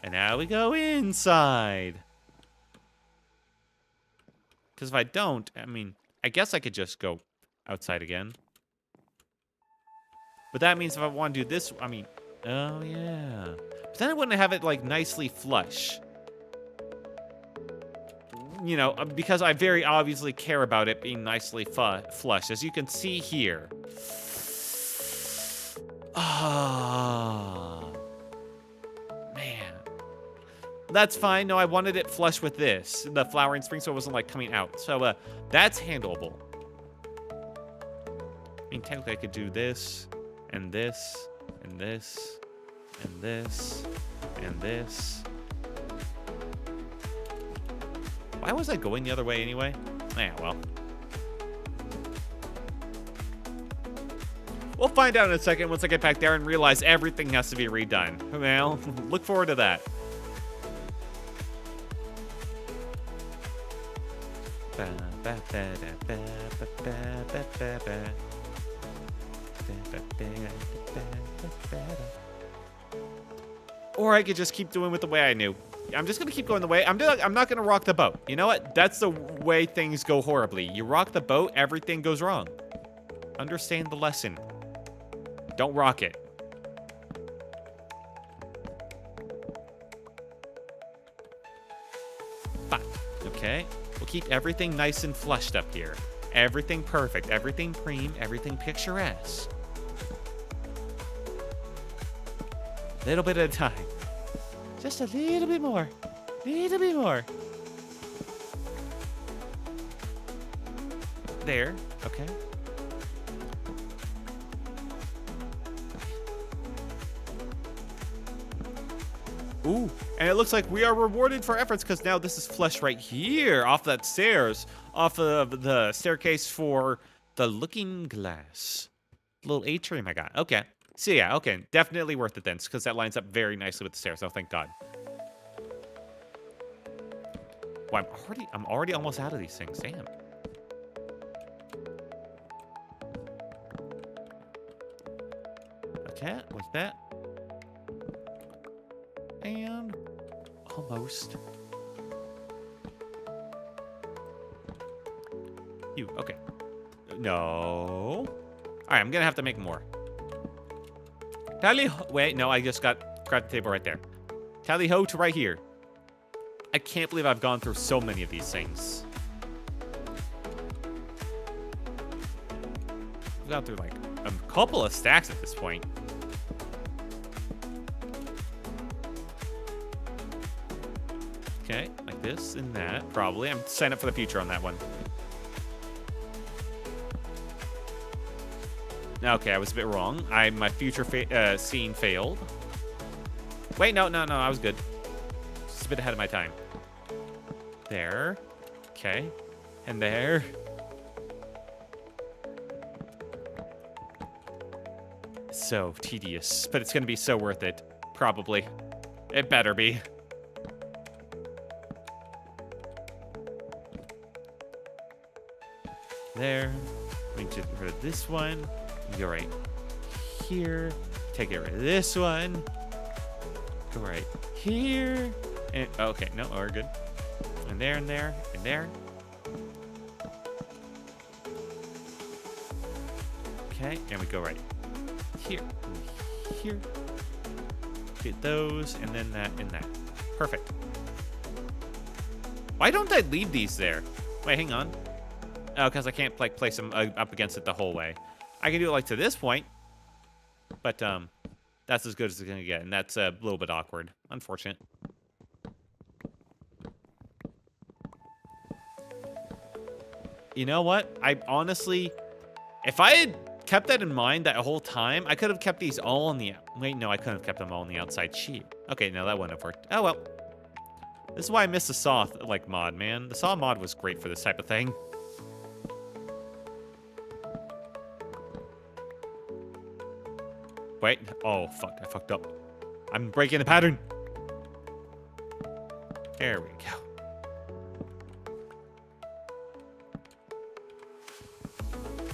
And now we go inside. Because if I don't, I mean, I guess I could just go outside again. But that means if I want to do this, I mean, oh yeah. But then I wouldn't have it like nicely flush. You know, because I very obviously care about it being nicely flush, as you can see here. Ah, man. That's fine. No, I wanted it flush with this, the flowering spring, so it wasn't like coming out. So that's handleable. I mean, technically I could do this, and this, and this, and this, and this. Why was I going the other way anyway? Yeah, well. We'll find out in a second once I get back there and realize everything has to be redone. Well, look forward to that. Or I could just keep doing it the way I knew. I'm just gonna keep going the way I'm not gonna rock the boat. You know what? That's the way things go horribly. You rock the boat, everything goes wrong. Understand the lesson. Don't rock it. Fine. Okay. We'll keep everything nice and flushed up here. Everything perfect. Everything preem. Everything picturesque. Little bit at a time. Just a little bit more. Little bit more. There. Okay. Ooh, and it looks like we are rewarded for efforts because now this is flush right here off that stairs, off of the staircase for the looking glass. Little atrium I got. Okay. So yeah, okay, definitely worth it then, because that lines up very nicely with the stairs. Oh, thank God. Well, I'm already almost out of these things. Damn. Okay, like that. And almost. You, okay. No. All right, I'm gonna have to make more. Tally ho. Wait, no, I just grabbed the table right there. Tally ho to right here. I can't believe I've gone through so many of these things. I've gone through like a couple of stacks at this point. Okay, like this and that, probably. I'm setting up for the future on that one. Okay, I was a bit wrong. My future scene failed. Wait, no, I was good. Just a bit ahead of my time. There. Okay. And there. So tedious, but it's going to be so worth it. Probably. It better be. There. We need to get rid of this one. Go right here. Take rid of this one. Go right here. And okay, no, we're good. And there, and there, and there. Okay, and we go right here, and here. Get those, and then that, and that. Perfect. Why don't I leave these there? Wait, hang on. Oh, because I can't like place them up against it the whole way. I can do it like to this point, but that's as good as it's gonna get, and that's a little bit awkward. Unfortunate. You know what? I honestly, if I had kept that in mind that whole time, I could have kept these all on the... Wait, no, I couldn't have kept them all on the outside sheet. Okay, no, that wouldn't have worked. Oh, well. This is why I miss the saw, like, mod, man. The saw mod was great for this type of thing. Wait. Oh, fuck. I fucked up. I'm breaking the pattern. There we go.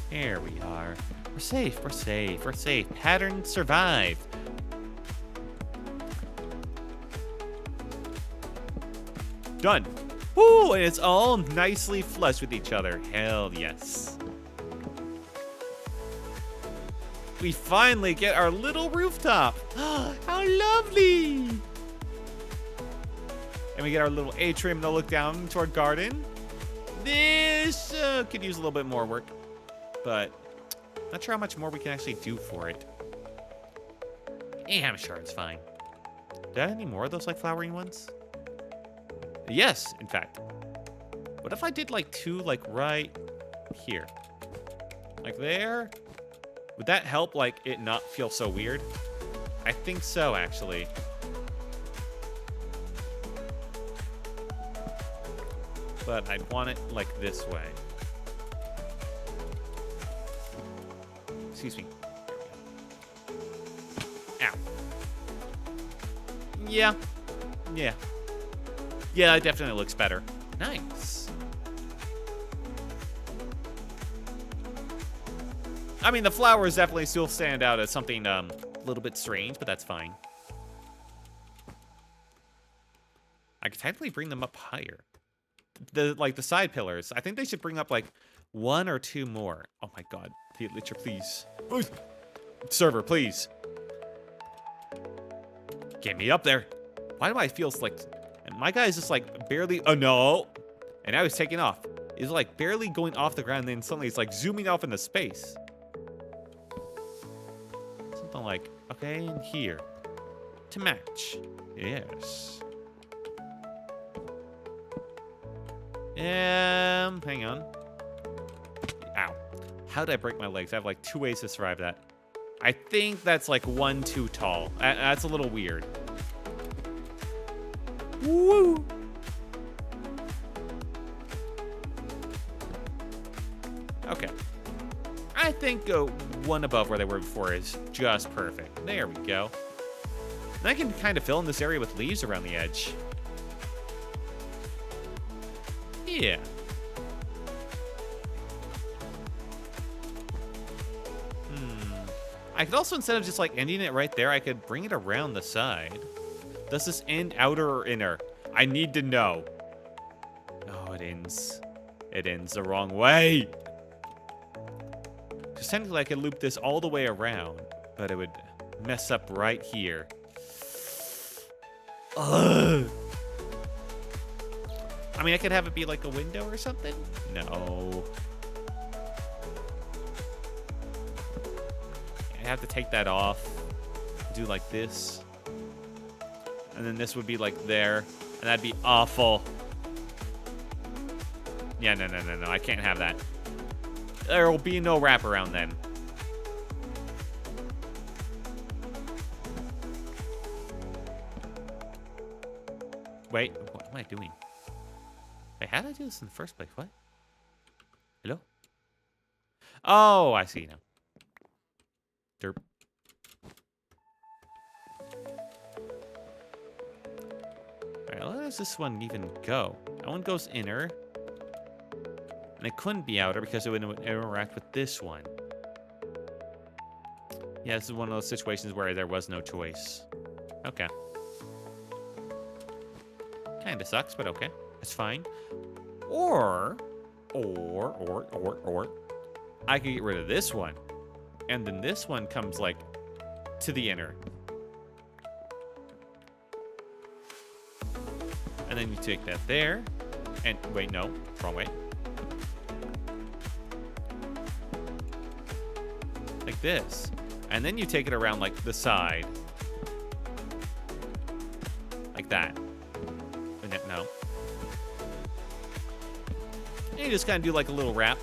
There we are. We're safe, we're safe, we're safe. Pattern survived. Done. Woo, and it's all nicely flush with each other. Hell yes. We finally get our little rooftop. How lovely. And we get our little atrium to look down into our garden. This could use a little bit more work, but not sure how much more we can actually do for it. Yeah, I'm sure it's fine. Do I have any more of those like flowering ones? Yes, in fact. What if I did like 2 like right here? Like there? Would that help like it not feel so weird? I think so, actually. But I'd want it like this way. Excuse me. Ow. Yeah. Yeah. Yeah, it definitely looks better. Nice. I mean, the flowers definitely still stand out as something a little bit strange, but that's fine. I could technically bring them up higher. The side pillars. I think they should bring up like 1 or 2 more. Oh my god. The Licher, please. Server, please. Get me up there. Why do I feel like... And my guy is just like barely... Oh, no. And now he's taking off. He's like barely going off the ground, and then suddenly he's like zooming off into space. Something like, okay, and here. To match. Yes. Hang on. Ow. How did I break my legs? I have like 2 ways to survive that. I think that's like 1 too tall. That's a little weird. Woo! Okay. I think 1 above where they were before is just perfect. There we go. And I can kind of fill in this area with leaves around the edge. Yeah. I could also, instead of just like ending it right there, I could bring it around the side. Does this end outer or inner? I need to know. Oh, it ends. It ends the wrong way. Because technically I could loop this all the way around, but it would mess up right here. Ugh. I mean, I could have it be like a window or something. No. I have to take that off. Do like this. And then this would be like there. And that'd be awful. Yeah, no. I can't have that. There will be no wraparound then. Wait, what am I doing? Wait, how did I do this in the first place? What? Hello? Oh, I see now. Derp. Alright, how does this one even go? That one goes inner. And it couldn't be outer because it would interact with this one. Yeah, this is one of those situations where there was no choice. Okay. Kinda sucks, but okay. It's fine. Or I could get rid of this one. And then this one comes, like, to the inner. And then you take that there. And, wait, no. Wrong way. Like this. And then you take it around, like, the side. Like that. And then, no. And you just kind of do, like, a little wrap.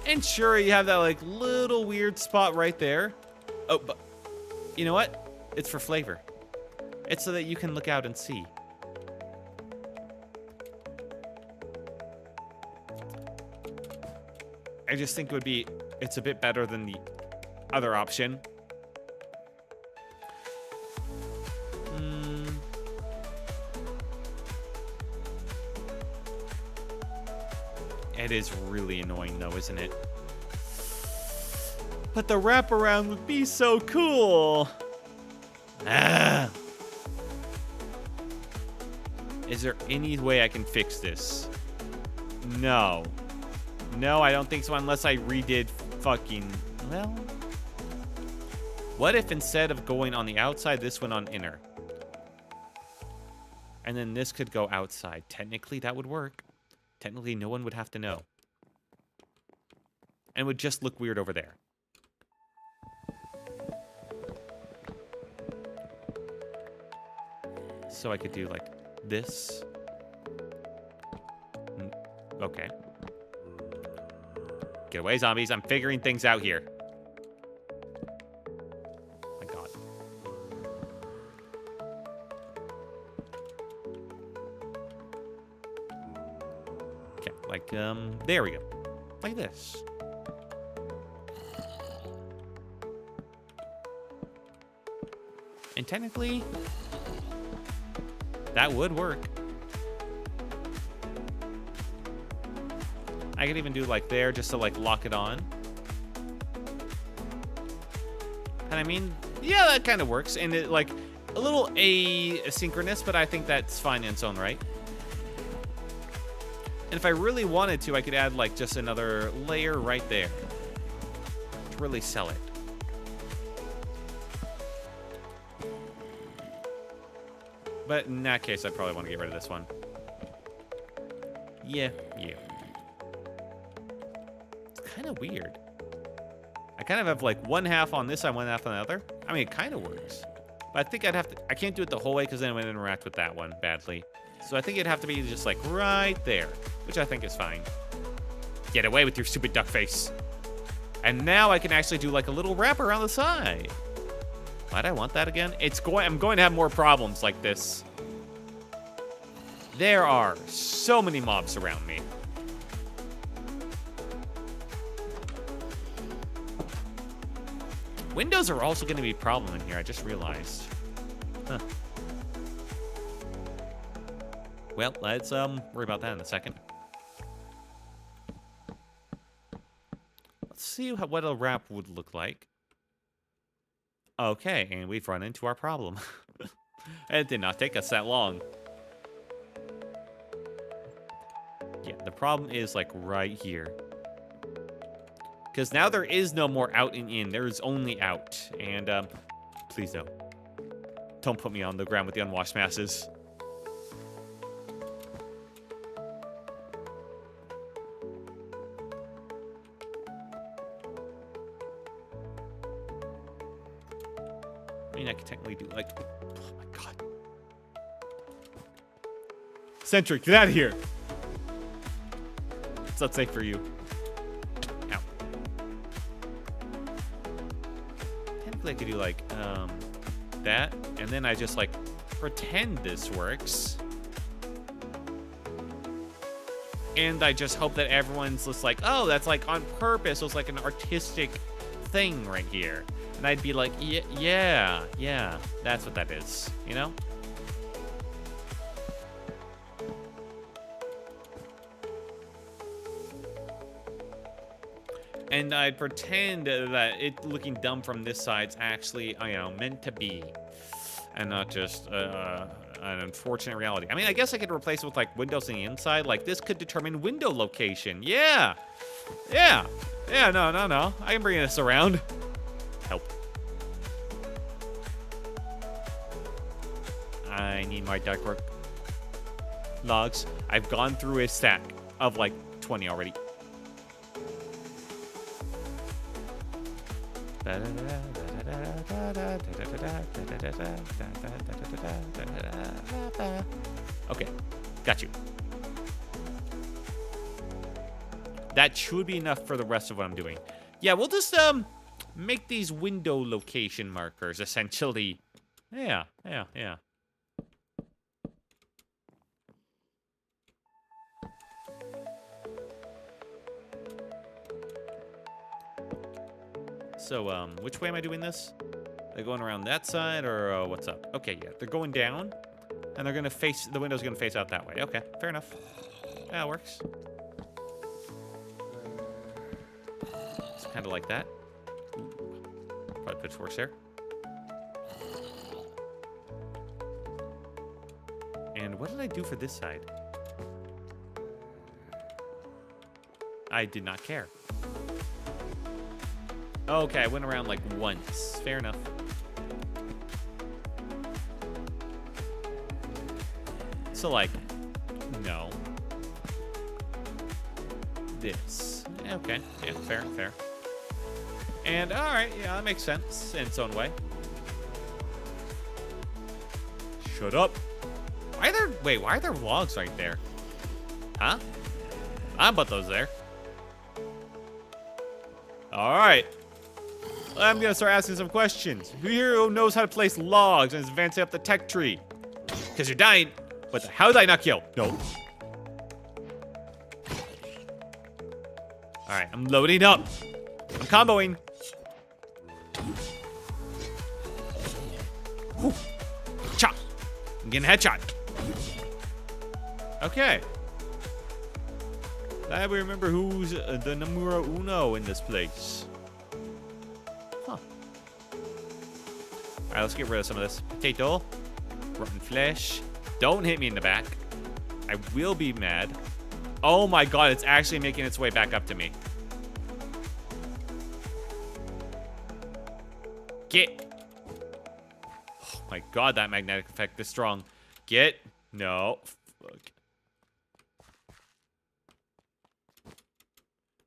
And sure, you have that like little weird spot right there. Oh, but you know what? It's for flavor. It's so that you can look out and see. I just think it would be, it's a bit better than other option. It is really annoying though, isn't it? But the wraparound would be so cool. Ah. Is there any way I can fix this? No. No, I don't think so unless I redid fucking... Well... What if instead of going on the outside, this went on inner? And then this could go outside. Technically, that would work. Technically, no one would have to know. And it would just look weird over there. So I could do like this. Okay. Get away, zombies. I'm figuring things out here. My God. Okay, like, there we go. Like this. And technically, that would work. I could even do like there just to like lock it on. And I mean, yeah, that kind of works. And it like a little asynchronous, but I think that's fine in its own right. And if I really wanted to, I could add like just another layer right there to really sell it. But in that case, I'd probably want to get rid of this one. Yeah. It's kind of weird. I kind of have like one half on this side, one half on the other. I mean, it kind of works. But I think I'd have to... I can't do it the whole way because then it would interact with that one badly. So I think it'd have to be just like right there, which I think is fine. Get away with your stupid duck face. And now I can actually do like a little wrap around the side. Why'd I want that again? I'm going to have more problems like this. There are so many mobs around me. Windows are also going to be a problem in here, I just realized. Huh. Well, let's worry about that in a second. Let's see what a wrap would look like. Okay, and we've run into our problem. It did not take us that long. Yeah, the problem is like right here. Because now there is no more out and in. There is only out. And, please no. Don't put me on the ground with the unwashed masses. I mean, I could technically do like... Oh my God. Sentry, get out of here. It's not safe for you. Ow. Technically, I could do like, that. And then I just like pretend this works. And I just hope that everyone's just like, oh, that's like on purpose. So it's like an artistic thing right here. And I'd be like, yeah, that's what that is, you know? And I'd pretend that it looking dumb from this side's actually, you know, meant to be. And not just an unfortunate reality. I mean, I guess I could replace it with, like, windows on the inside. Like, this could determine window location. Yeah, no. I can bring this around. Help. I need my ductwork logs. I've gone through a stack of like 20 already. Okay, got you. That should be enough for the rest of what I'm doing. Yeah, we'll just make these window location markers essentially. Yeah. So, which way am I doing this? They're going around that side, or what's up? Okay, yeah, they're going down, and they're gonna face, the window's gonna face out that way. Okay, fair enough. That works. It's kind of like that. Ooh. Probably pitchforks there. And what did I do for this side? I did not care. Okay, I went around like once. Fair enough. So like, no. This. Okay, yeah, fair, fair. And alright, yeah, that makes sense in its own way. Shut up. Why are there, wait, why are there logs right there? Huh? I put those there. Alright. I'm gonna start asking some questions. Who here knows how to place logs and is advancing up the tech tree? Because you're dying. But how did I not kill? No. Alright, I'm loading up. I'm comboing. Whew. Chop. I'm getting a headshot. Okay. Glad we remember who's the numero uno in this place. Huh. Alright, let's get rid of some of this. Potato. Rotten flesh. Don't hit me in the back. I will be mad. Oh my god, it's actually making its way back up to me. Get. Oh my god, that magnetic effect is strong. Get. No. Fuck.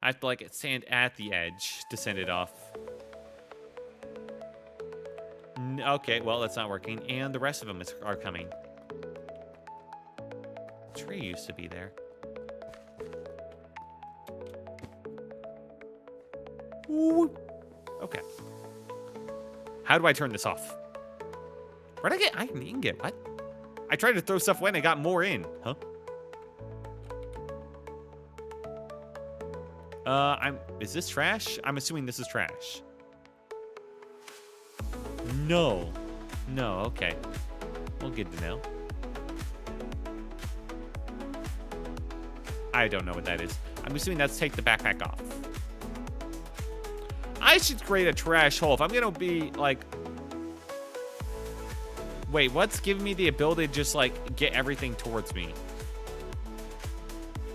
I have to like stand at the edge to send it off. Okay, well, that's not working. And the rest of them are coming. Tree used to be there. Ooh. Okay. How do I turn this off? Where'd I get iron ingot? What? I tried to throw stuff away and I got more in. Huh? Is this trash? I'm assuming this is trash. No. No, okay. Well, good to know. I don't know what that is. I'm assuming that's take the backpack off. I should create a trash hole. If I'm gonna be like... Wait, what's giving me the ability to just like get everything towards me?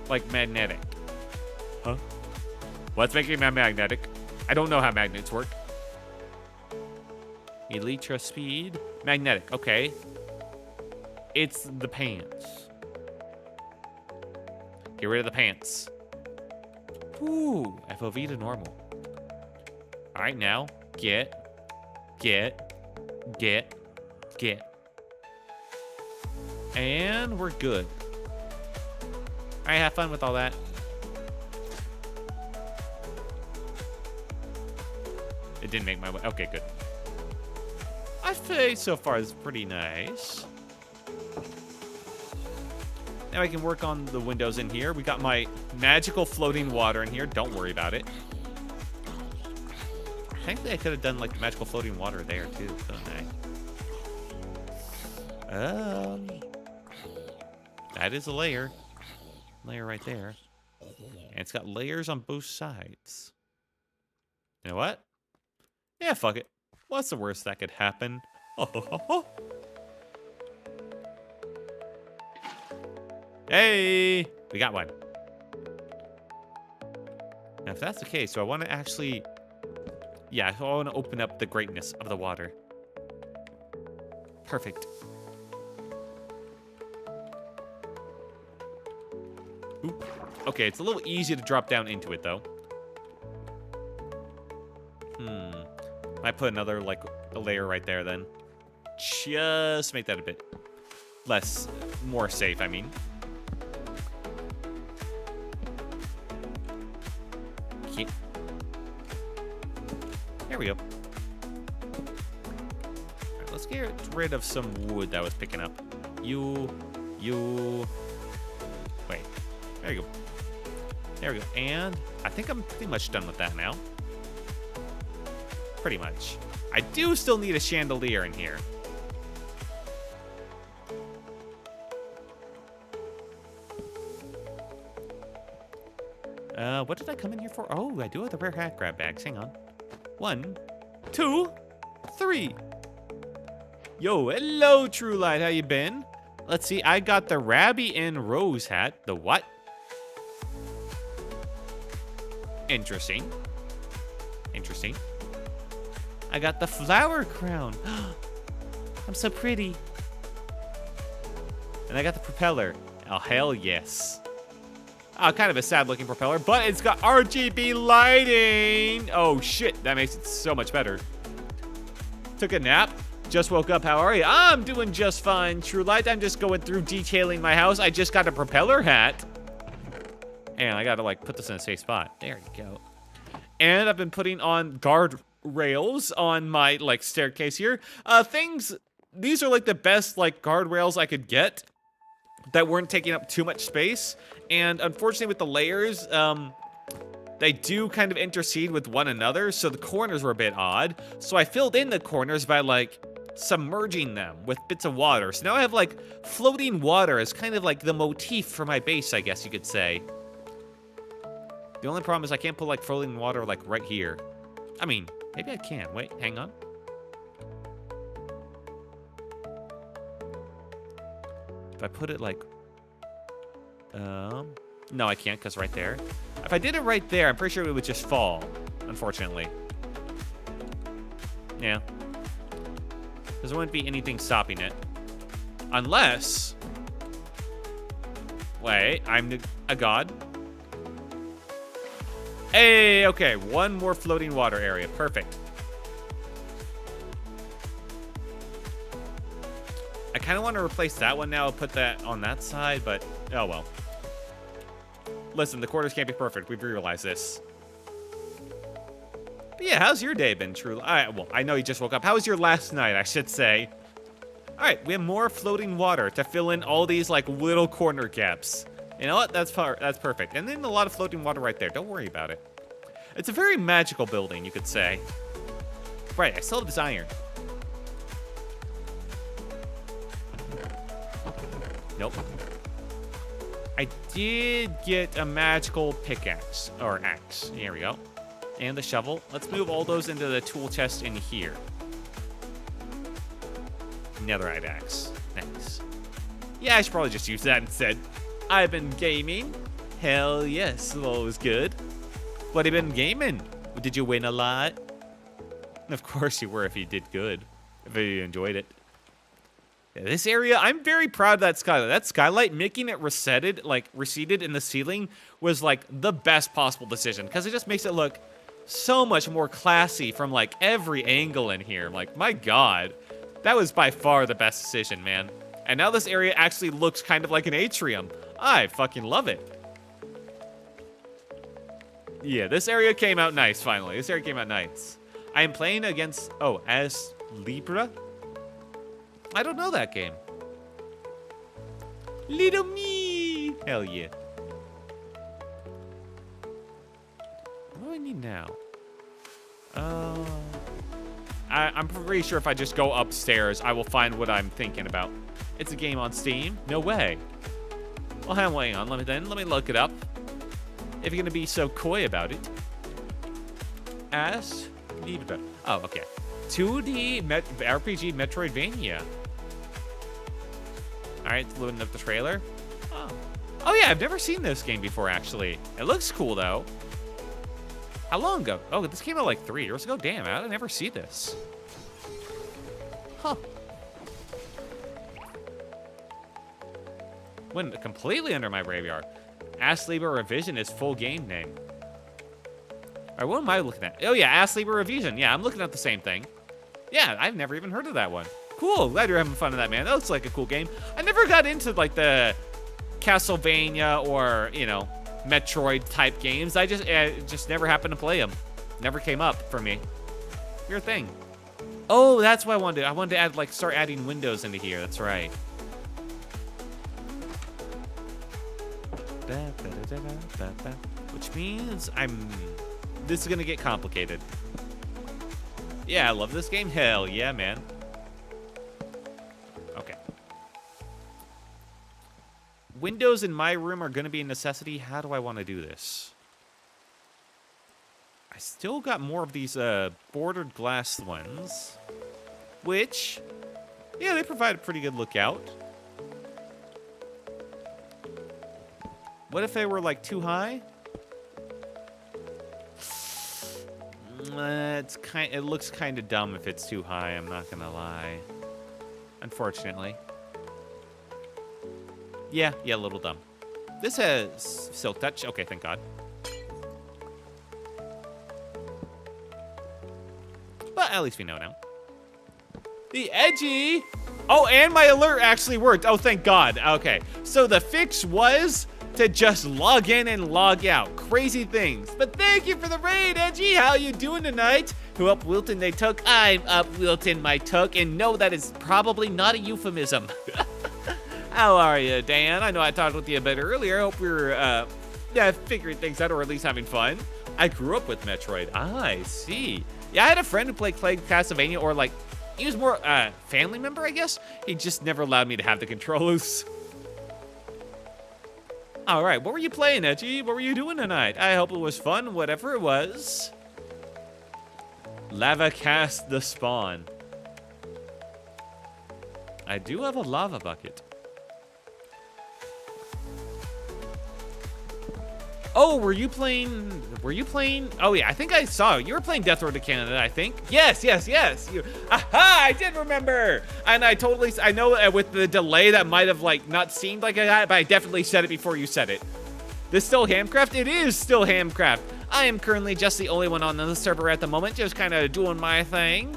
Like magnetic. Huh? What's making me magnetic? I don't know how magnets work. Elytra speed. Magnetic, okay. It's the pants. Get rid of the pants. Ooh, FOV to normal. Alright, now, get. And we're good. Alright, have fun with all that. It didn't make my way. Okay, good. I think so far is pretty nice. Now I can work on the windows in here. We got my magical floating water in here. Don't worry about it. Technically, I could have done like magical floating water there too, couldn't I? That is a layer. Layer right there. And it's got layers on both sides. You know what? Yeah, fuck it. What's the worst that could happen? Oh. Hey! We got one. Now, if that's the case, so I want to actually... Yeah, so I want to open up the greatness of the water. Perfect. Oop. Okay, it's a little easy to drop down into it, though. Might put another, like, a layer right there, then. Just make that a bit less, more safe, I mean. Okay. There we go. Alright, let's get rid of some wood that was picking up. You. Wait. There you go. There we go. And I think I'm pretty much done with that now. pretty much. I do still need a chandelier in here. What did I come in here for? Oh, I do have the rare hat grab bags. Hang on. 1, 2, 3. Yo, hello, True Light. How you been? Let's see. I got the Rabby and Rose hat. The what? Interesting. Interesting. I got the flower crown. I'm so pretty. And I got the propeller. Oh, hell yes. Kind of a sad-looking propeller, but it's got RGB lighting. Oh, shit. That makes it so much better. Took a nap. Just woke up. How are you? I'm doing just fine, True Light. I'm just going through detailing my house. I just got a propeller hat. And I got to, like, put this in a safe spot. There you go. And I've been putting on guard rails on my, like, staircase here. These are, like, the best, like, guardrails I could get that weren't taking up too much space. And unfortunately with the layers, they do kind of intercede with one another, so the corners were a bit odd. So I filled in the corners by, like, submerging them with bits of water. So now I have, like, floating water as kind of like the motif for my base, I guess you could say. The only problem is I can't put, like, floating water, like, right here. I mean, maybe I can. Wait, hang on. If I put it, like... no, I can't, because right there. If I did it right there, I'm pretty sure it would just fall, unfortunately. Yeah. Because there wouldn't be anything stopping it. Unless... Wait, I'm a god. Hey, okay, one more floating water area. Perfect. I kind of want to replace that one now, put that on that side, but oh well. Listen, the corners can't be perfect. We've realized this. But yeah, how's your day been, True? Well, I know you just woke up. How was your last night, I should say? All right, we have more floating water to fill in all these, like, little corner gaps. You know what? That's perfect. And then a lot of floating water right there. Don't worry about it. It's a very magical building, you could say. Right, I still have this iron. Nope. I did get a magical pickaxe, or axe. Here we go. And the shovel. Let's move all those into the tool chest in here. Netherite axe. Nice. Yeah, I should probably just use that instead. I've been gaming. Hell yes, well, it was good. What have you been gaming? Did you win a lot? Of course you were if you did good. If you enjoyed it. Yeah, this area, I'm very proud of that skylight. That skylight, making it receded in the ceiling, was like the best possible decision because it just makes it look so much more classy from like every angle in here. Like, my God, that was by far the best decision, man. And now this area actually looks kind of like an atrium. I fucking love it. Yeah, this area came out nice, finally. This area came out nice. I am playing against, as Libra? I don't know that game. Little me! Hell yeah. What do I need now? I'm pretty sure if I just go upstairs, I will find what I'm thinking about. It's a game on Steam? No way. Well, hang on. Let me look it up. If you're gonna be so coy about it. As Libra. Oh, okay. 2D RPG Metroidvania. Alright, it's loading up the trailer. Oh yeah, I've never seen this game before, actually. It looks cool, though. How long ago? Oh, this came out like 3 years ago? Damn, I never see this. Huh. Went completely under my radar. Ass Libra Revision is full game name. Alright, what am I looking at? Oh yeah, Ass Libra Revision. Yeah, I'm looking at the same thing. Yeah, I've never even heard of that one. Cool, glad you're having fun with that, man. That looks like a cool game. I never got into, like, the Castlevania or, you know, Metroid type games. I just never happened to play them. Never came up for me. Your thing. Oh, that's what I wanted to do. I wanted to add, like, start adding windows into here. That's right. Which means this is gonna get complicated. Yeah, I love this game. Hell yeah, man. Okay. Windows in my room are going to be a necessity. How do I want to do this? I still got more of these bordered glass ones, which, yeah, they provide a pretty good lookout. What if they were like too high? It looks kind of dumb if it's too high, I'm not gonna lie. Unfortunately. Yeah, a little dumb. This has silk touch. Okay, thank God. But at least we know now. The edgy. Oh, and my alert actually worked. Oh, thank God. Okay, so the fix was to just log in and log out. Crazy things. But thank you for the raid, Edgy. How you doing tonight? Who up Wilton they took? I'm up Wilton my took. And no, that is probably not a euphemism. How are you, Dan? I know I talked with you a bit earlier. I hope we're figuring things out, or at least having fun. I grew up with Metroid. I see. Yeah, I had a friend who played Castlevania, or like, he was more family member, I guess. He just never allowed me to have the controllers. All right, what were you playing, Edgy? What were you doing tonight? I hope it was fun, whatever it was. Lava cast the spawn. I do have a lava bucket. Oh, were you playing? Oh yeah, I think I saw you were playing Death Road to Canada, I think. Yes. Aha, I did remember. And I know with the delay that might have like not seemed like that, but I definitely said it before you said it. This still Hamcraft? It is still Hamcraft. I am currently just the only one on the server at the moment, just kind of doing my thing.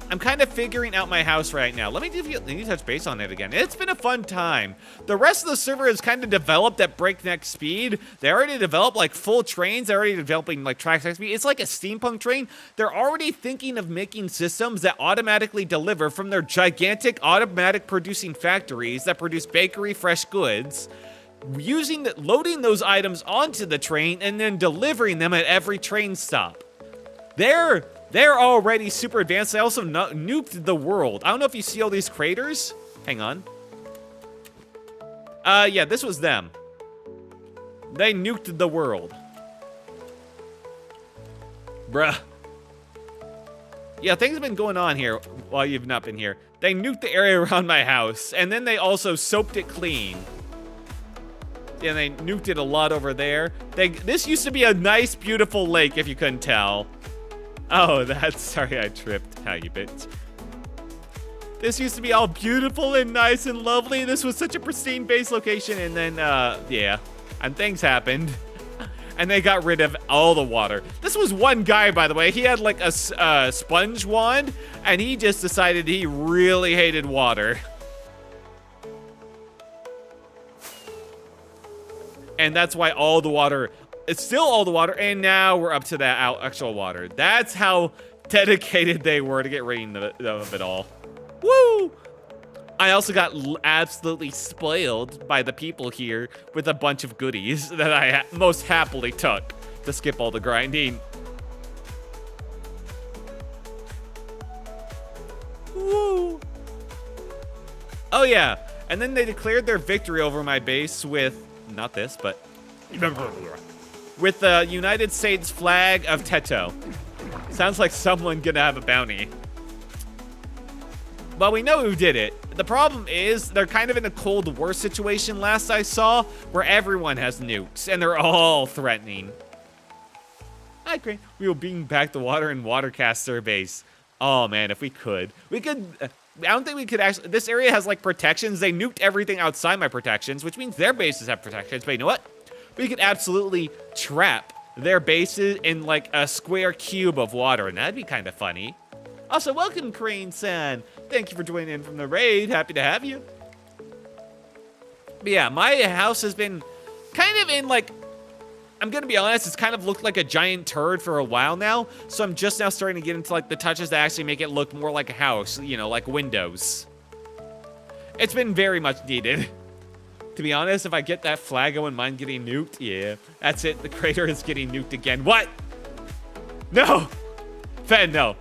I'm kind of figuring out my house right now. Let me touch base on it again. It's been a fun time. The rest of the server is kind of developed at breakneck speed. They already developed like full trains. They're already developing like track speed. It's like a steampunk train. They're already thinking of making systems that automatically deliver from their gigantic automatic producing factories that produce bakery fresh goods, loading those items onto the train and then delivering them at every train stop. They're already super advanced. They also nuked the world. I don't know if you see all these craters. Hang on. Yeah, this was them. They nuked the world. Bruh. Yeah, things have been going on here while you've not been here. They nuked the area around my house, and then they also soaped it clean. And they nuked it a lot over there. This used to be a nice, beautiful lake, if you couldn't tell. Oh, sorry I tripped. How you bitch. This used to be all beautiful and nice and lovely. This was such a pristine base location, and then, yeah. And things happened. And they got rid of all the water. This was one guy, by the way. He had, like, a sponge wand, and he just decided he really hated water. And that's why all the water... It's still all the water, and now we're up to that actual water. That's how dedicated they were to get rid of it all. Woo! I also got absolutely spoiled by the people here with a bunch of goodies that I most happily took to skip all the grinding. Woo! Oh yeah, and then they declared their victory over my base with, not this, but... with the United States flag of Teto. Sounds like someone gonna have a bounty. Well, we know who did it. The problem is they're kind of in a Cold War situation last I saw, where everyone has nukes and they're all threatening. Hi, Crane. We will bring back the water and watercast surveys. Oh man, if we could. We could, I don't think we could actually, this area has like protections. They nuked everything outside my protections, which means their bases have protections, but you know what? We could absolutely trap their bases in like a square cube of water, and that'd be kind of funny. Also, welcome, Crane-san. Thank you for joining in from the raid. Happy to have you. But yeah, my house has been kind of in like, I'm gonna be honest, it's kind of looked like a giant turd for a while now, so I'm just now starting to get into like the touches that actually make it look more like a house, you know, like windows. It's been very much needed. To be honest, if I get that flag, I wouldn't mind getting nuked. Yeah, that's it. The crater is getting nuked again. What? No! Fed, no.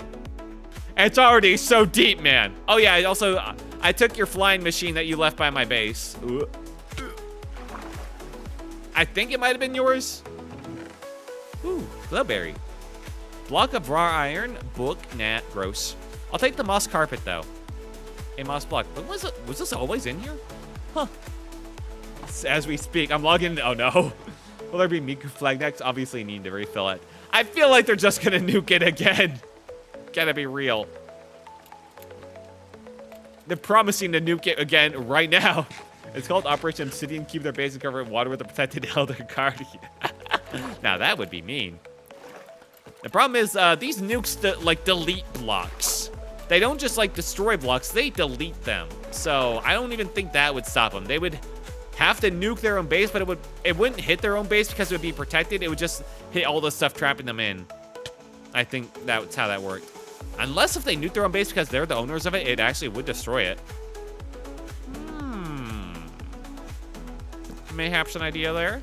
It's already so deep, man. Oh yeah, I took your flying machine that you left by my base. Ooh. I think it might have been yours. Ooh, glowberry. Block of raw iron, book, nah, gross. I'll take the moss carpet though. A moss block. But was this always in here? Huh. As we speak, I'm logging in. Oh no. Will there be Miku flag next? Obviously need to refill it. I feel like they're just gonna nuke it again. Gotta be real. They're promising to nuke it again right now. It's called Operation Obsidian. Keep their base and cover it in water with a protected Elder Guardian. Now that would be mean. The problem is these nukes like delete blocks. They don't just like destroy blocks, they delete them. So I don't even think that would stop them. They would have to nuke their own base, but it wouldn't hit their own base because it would be protected. It would just hit all the stuff trapping them in. I think that's how that worked. Unless if they nuke their own base because they're the owners of it, it actually would destroy it. Mayhaps an idea there.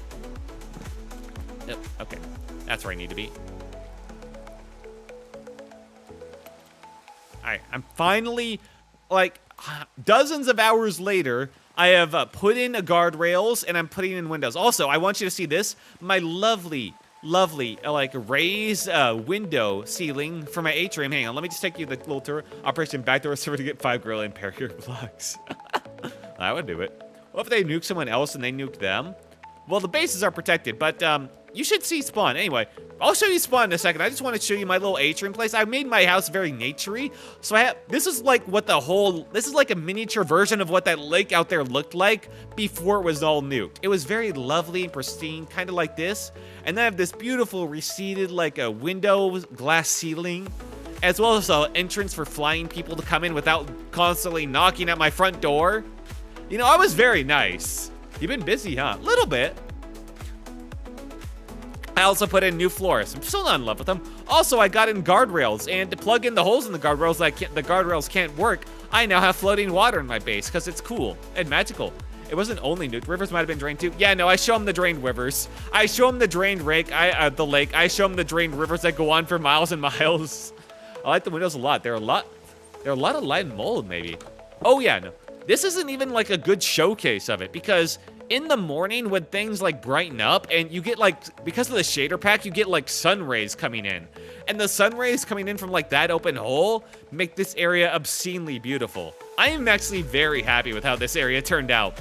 Yep, okay. That's where I need to be. Alright, I'm finally, like, dozens of hours later, I have put in guardrails and I'm putting in windows. Also, I want you to see this. My lovely, like, raised window ceiling for my atrium. Hang on, let me just take you the little tour. Operation Backdoor Server to get 5 gorilla and barrier blocks. I would do it. What if they nuke someone else and they nuke them? Well, the bases are protected, but you should see spawn. Anyway, I'll show you spawn in a second. I just want to show you my little atrium place. I made my house very naturey. So this is like what this is like a miniature version of what that lake out there looked like before it was all nuked. It was very lovely and pristine, kind of like this. And then I have this beautiful receded, like a window glass ceiling, as well as an entrance for flying people to come in without constantly knocking at my front door. You know, I was very nice. You've been busy, huh? A little bit. I also put in new floors. I'm still not in love with them. Also, I got in guardrails, and to plug in the holes in the guardrails the guardrails can't work, I now have floating water in my base, because it's cool and magical. It wasn't only nuked. Rivers might have been drained too. Yeah, no, I show them the drained rivers. I show them the drained the lake. I show them the drained rivers that go on for miles and miles. I like the windows a lot. They're a lot of light and mold, maybe. Oh, yeah, no. This isn't even like a good showcase of it because in the morning when things like brighten up and you get like, because of the shader pack, you get like sun rays coming in. And the sun rays coming in from like that open hole make this area obscenely beautiful. I am actually very happy with how this area turned out.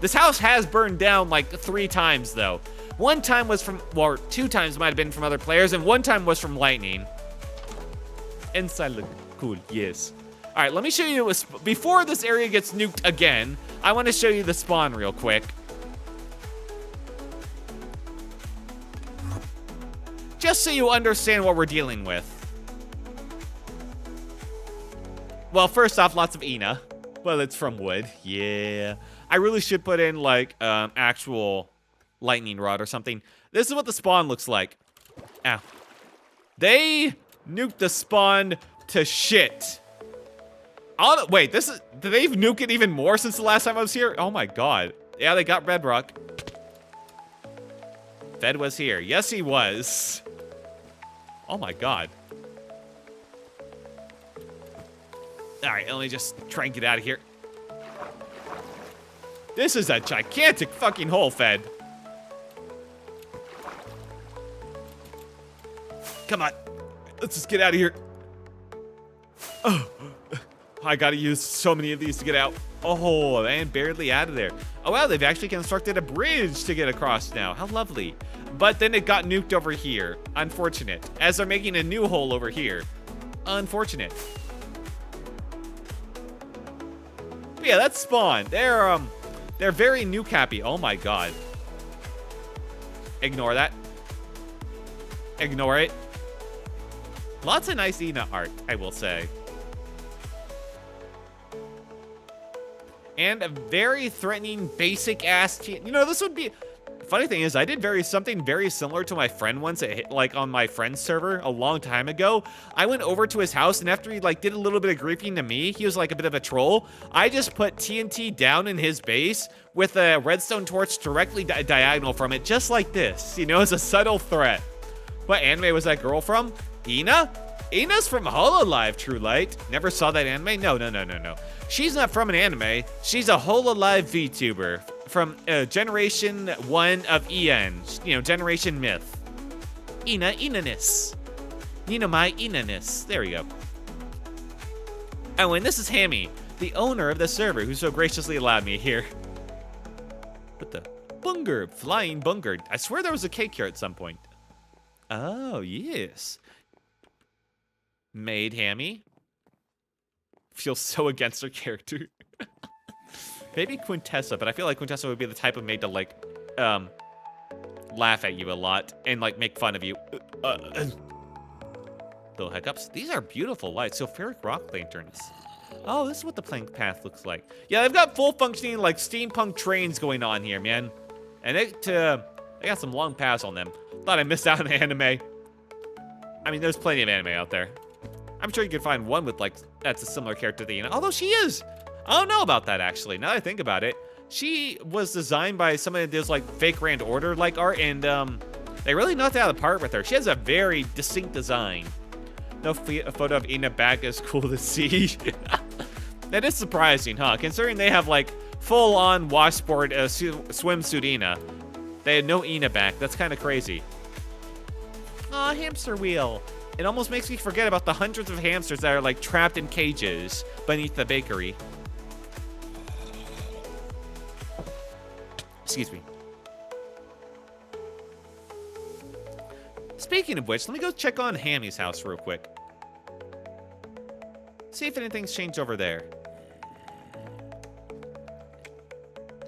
This house has burned down like 3 times though. 1 time was from, or 2 times might have been from other players and 1 time was from lightning. Inside look cool, yes. All right, let me show you, before this area gets nuked again, I want to show you the spawn real quick. Just so you understand what we're dealing with. Well, first off, lots of Ina. Well, it's from wood, yeah. I really should put in like actual lightning rod or something. This is what the spawn looks like. Ow. They nuked the spawn to shit. Wait, did they nuke it even more since the last time I was here? Oh my god. Yeah, they got bedrock. Fed was here. Yes, he was. Oh my god. Alright, let me just try and get out of here. This is a gigantic fucking hole, Fed. Come on. Let's just get out of here. Oh. I gotta use so many of these to get out. Oh, and barely out of there. Oh, wow, they've actually constructed a bridge to get across now. How lovely. But then it got nuked over here. Unfortunate. As they're making a new hole over here. Unfortunate. But yeah, that's spawn. They're very nuke happy. Oh my god. Ignore that. Ignore it. Lots of nice Ina art, I will say. And a very threatening, basic-ass... You know, this would be... Funny thing is, I did something very similar to my friend once, like on my friend's server a long time ago. I went over to his house, and after he like did a little bit of griefing to me, he was like a bit of a troll. I just put TNT down in his base with a redstone torch directly diagonal from it, just like this. You know, it's a subtle threat. What anime was that girl from? Ina? Ina's from Hololive, True Light. Never saw that anime? No. She's not from an anime. She's a Hololive VTuber from Generation 1 of EN. You know, Generation Myth. Ina-ness. Nina my Ina-ness. There we go. Oh, and this is Hammy, the owner of the server, who so graciously allowed me here. What the? Bunger. Flying Bunger. I swear there was a cake here at some point. Oh, yes. Maid Hammy. Feels so against her character. Maybe Quintessa, but I feel like Quintessa would be the type of maid to, like, laugh at you a lot and, like, make fun of you. Little hiccups. These are beautiful lights. Sulfuric rock lanterns. Oh, this is what the plank path looks like. Yeah, they've got full functioning, like, steampunk trains going on here, man. And they got some long paths on them. Thought I missed out on the anime. I mean, there's plenty of anime out there. I'm sure you could find one with, like, that's a similar character to Ina. Although she is. I don't know about that, actually. Now that I think about it. She was designed by somebody that does, like, fake Grand Order-like art, and, they really knocked it out of the park with her. She has a very distinct design. No photo of Ina back is cool to see. That is surprising, huh? Considering they have, like, full-on washboard swimsuit Ina. They had no Ina back. That's kind of crazy. Aw, hamster wheel. It almost makes me forget about the hundreds of hamsters that are, like, trapped in cages beneath the bakery. Excuse me. Speaking of which, let me go check on Hammy's house real quick. See if anything's changed over there.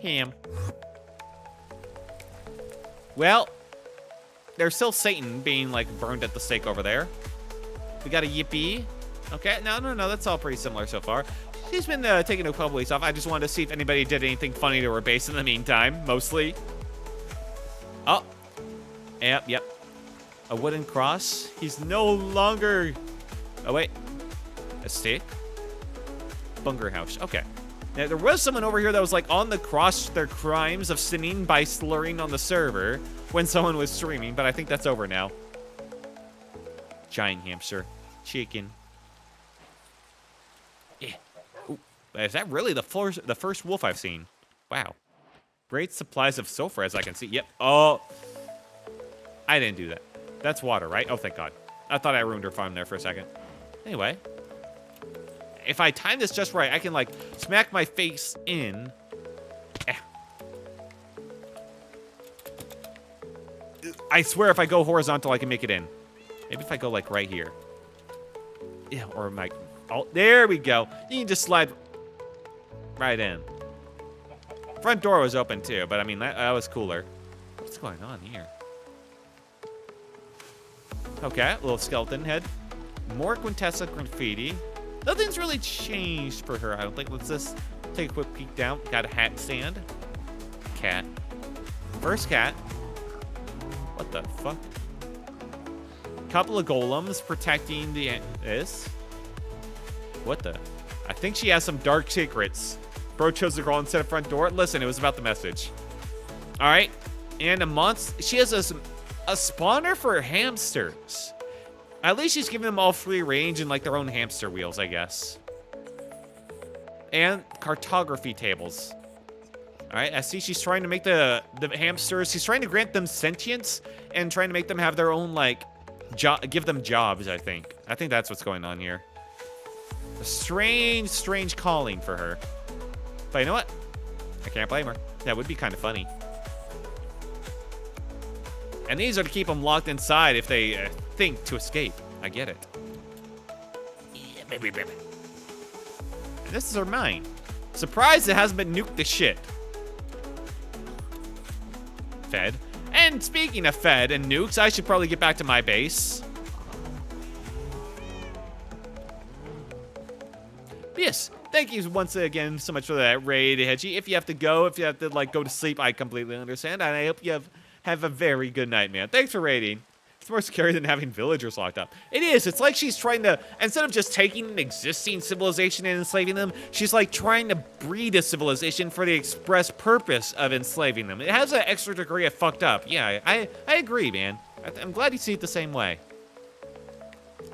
Ham. Well, there's still Satan being, like, burned at the stake over there. We got a Yippee. Okay, no, that's all pretty similar so far. She's been taking a couple weeks off. I just wanted to see if anybody did anything funny to her base in the meantime, mostly. Oh. Yep. A wooden cross. He's no longer... Oh, wait. A stick? Bunger house. Okay. Now, there was someone over here that was, like, on the cross their crimes of sinning by slurring on the server when someone was streaming, but I think that's over now. Giant hamster. Chicken. Yeah. Ooh. Is that really the first wolf I've seen? Wow. Great supplies of sulfur, as I can see. Yep. Oh. I didn't do that. That's water, right? Oh, thank God. I thought I ruined her farm there for a second. Anyway. If I time this just right, I can, like, smack my face in. I swear if I go horizontal, I can make it in. Maybe if I go, like, right here. Yeah, or my... Oh, there we go. You can just slide right in. Front door was open, too, but, I mean, that was cooler. What's going on here? Okay, a little skeleton head. More Quintessa graffiti. Nothing's really changed for her, I don't think. Let's just take a quick peek down. Got a hat stand. Cat. First cat. What the fuck? Couple of golems protecting this. What the? I think she has some dark secrets. Bro chose the girl instead of front door. Listen, it was about the message. All right. And a monster. She has a spawner for hamsters. At least she's giving them all free range and, like, their own hamster wheels, I guess. And cartography tables. All right, I see she's trying to make the hamsters, she's trying to grant them sentience and trying to make them have their own, like, give them jobs, I think. I think that's what's going on here. A strange calling for her. But you know what? I can't blame her. That would be kind of funny. And these are to keep them locked inside if they think to escape. I get it. Yeah, baby. And this is her mine. Surprised it hasn't been nuked to shit. Fed. And speaking of fed and nukes, I should probably get back to my base. But yes, thank you once again so much for that raid, Hedgie. If you have to go, if you have to, like, go to sleep, I completely understand. And I hope you have a very good night, man. Thanks for raiding. It's more scary than having villagers locked up. It is. It's like she's trying to, instead of just taking an existing civilization and enslaving them, she's like trying to breed a civilization for the express purpose of enslaving them. It has an extra degree of fucked up. Yeah, I agree, man. I'm glad you see it the same way.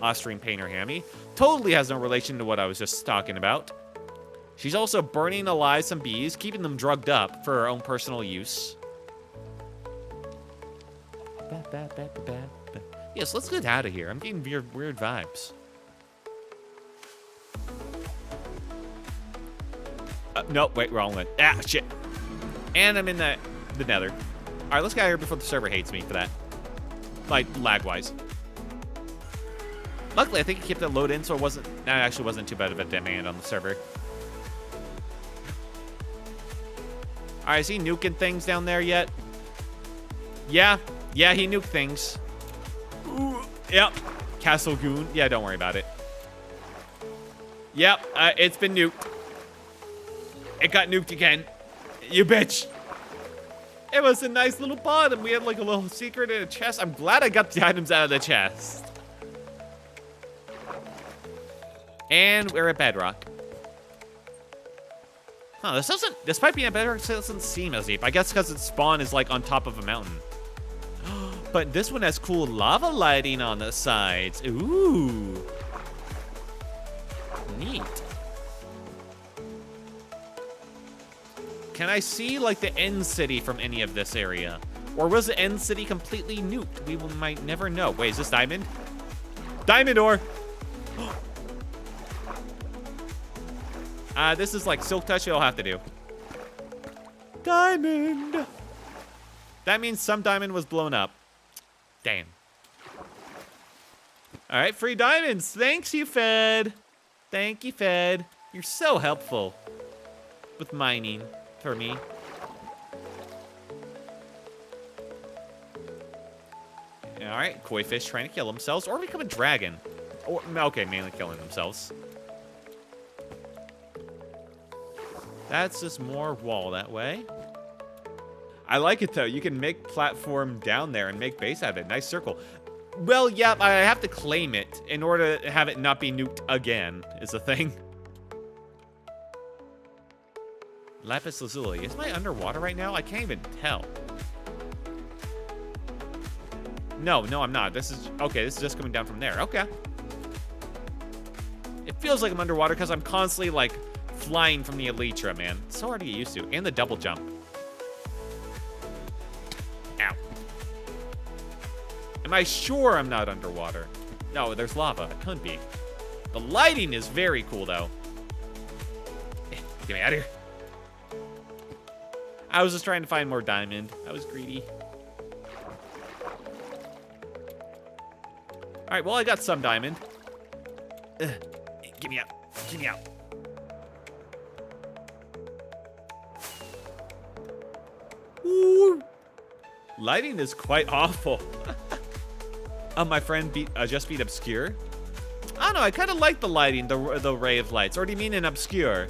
Austrian painter Hammy. Totally has no relation to what I was just talking about. She's also burning alive some bees, keeping them drugged up for her own personal use. Yes, let's get out of here. I'm getting weird vibes. No, wait, wrong one. Ah, shit. And I'm in the nether. All right, let's get out of here before the server hates me for that. Like, lag-wise. Luckily, I think it kept it load in, so it actually wasn't too bad of a demand on the server. All right, is he nuking things down there yet? Yeah, he nuked things. Ooh, yep, Castle Goon. Yeah, don't worry about it. Yep, it's been nuked. It got nuked again. You bitch. It was a nice little pod, and we had like a little secret in a chest. I'm glad I got the items out of the chest. And we're at bedrock. Huh, this might be a bedrock, so it doesn't seem as deep. I guess because its spawn is like on top of a mountain. But this one has cool lava lighting on the sides. Ooh. Neat. Can I see, like, the end city from any of this area? Or was the end city completely nuked? We might never know. Wait, is this diamond? Diamond ore! This is like silk touch. It'll have to do. Diamond! That means some diamond was blown up. Damn. All right, free diamonds. Thanks, you Fed. Thank you, Fed. You're so helpful with mining for me. All right, koi fish trying to kill themselves or become a dragon. Or, okay, mainly killing themselves. That's just more wall that way. I like it, though. You can make platform down there and make base out of it. Nice circle. Well, yeah, I have to claim it in order to have it not be nuked again, is the thing. Lapis lazuli. Is I underwater right now? I can't even tell. No, I'm not. This is... Okay, this is just coming down from there. Okay. It feels like I'm underwater because I'm constantly, like, flying from the elytra, man. It's so hard to get used to. And the double jump. Ow. Am I sure I'm not underwater? No, there's lava. It couldn't be. The lighting is very cool, though. Get me out of here. I was just trying to find more diamond. I was greedy. All right, well, I got some diamond. Get me out. Get me out. Ooh. Lighting is quite awful. My friend just beat Obscure. I don't know, I kind of like the lighting, the ray of lights. Or do you mean in Obscure?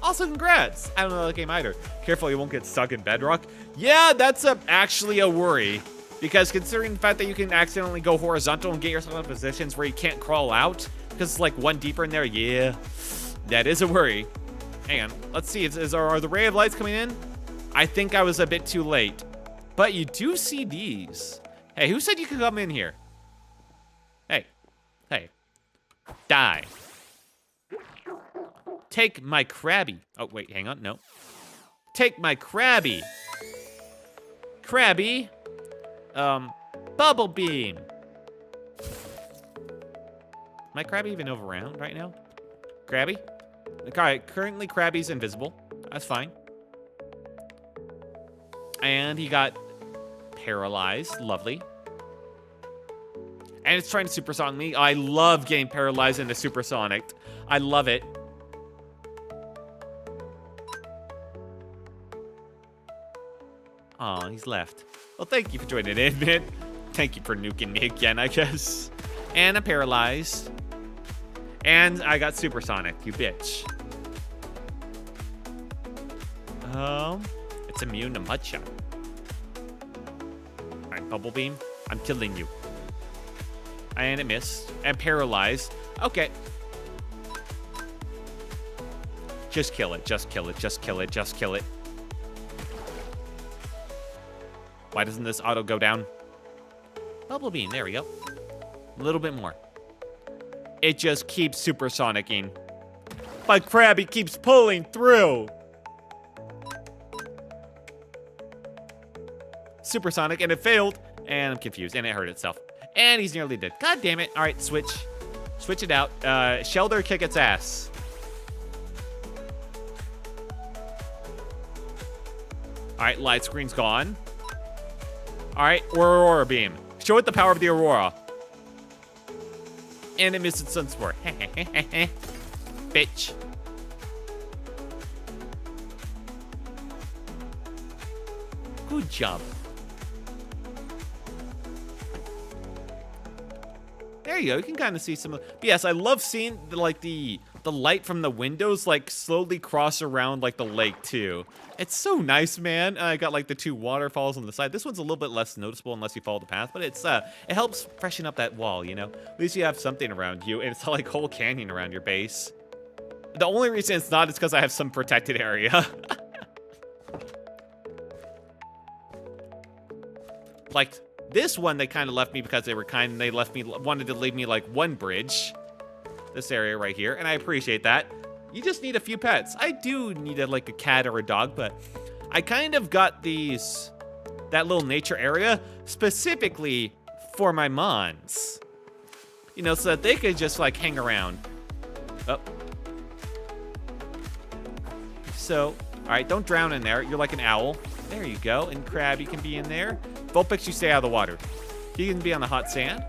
Also, congrats. I don't know the game either. Careful, you won't get stuck in bedrock. Yeah, that's actually a worry. Because considering the fact that you can accidentally go horizontal and get yourself in positions where you can't crawl out, because it's like one deeper in there, yeah, that is a worry. Hang on, let's see, are the ray of lights coming in? I think I was a bit too late. But you do see these. Hey, who said you could come in here? Hey, die. Take my crabby. Oh, wait, hang on, no. Take my crabby. Crabby. Bubble beam. My crabby even around right now? Crabby? Alright, currently Krabby's invisible. That's fine. And he got paralyzed. Lovely. And it's trying to supersonic me. I love getting paralyzed into supersonic. I love it. Aw, he's left. Well, thank you for joining in, man. Thank you for nuking me again, I guess. And I'm paralyzed. And I got supersonic, you bitch. It's immune to mud shot. Alright, bubble beam. I'm killing you. And it missed. And paralyzed. Okay. Just kill it. Just kill it. Just kill it. Just kill it. Why doesn't this auto go down? Bubble beam. There we go. A little bit more. It just keeps supersonicing. My Krabby keeps pulling through. Supersonic, and it failed. And I'm confused, and it hurt itself. And he's nearly dead. God damn it. All right, switch. Switch it out. Shelter, kick its ass. All right, light screen's gone. All right, Aurora Beam. Show it the power of the Aurora. And it missed its Sunspore. Bitch. Good job. There you go. You can kind of see some of. But yes, I love seeing the light from the windows like slowly cross around like the lake too. It's so nice, man. I got like the 2 waterfalls on the side. This one's a little bit less noticeable unless you follow the path, but it helps freshen up that wall, you know. At least you have something around you, and it's not like whole canyon around your base. The only reason it's not is because I have some protected area. Like this one, they kind of left me because they wanted to leave me like 1 bridge. This area right here, and I appreciate that. You just need a few pets. I do need like a cat or a dog, but I kind of got that little nature area specifically for my mons. You know, so that they could just like hang around. Oh. So, all right, don't drown in there. You're like an owl. There you go. And Krabby can be in there. Vulpix, you stay out of the water. You can be on the hot sand.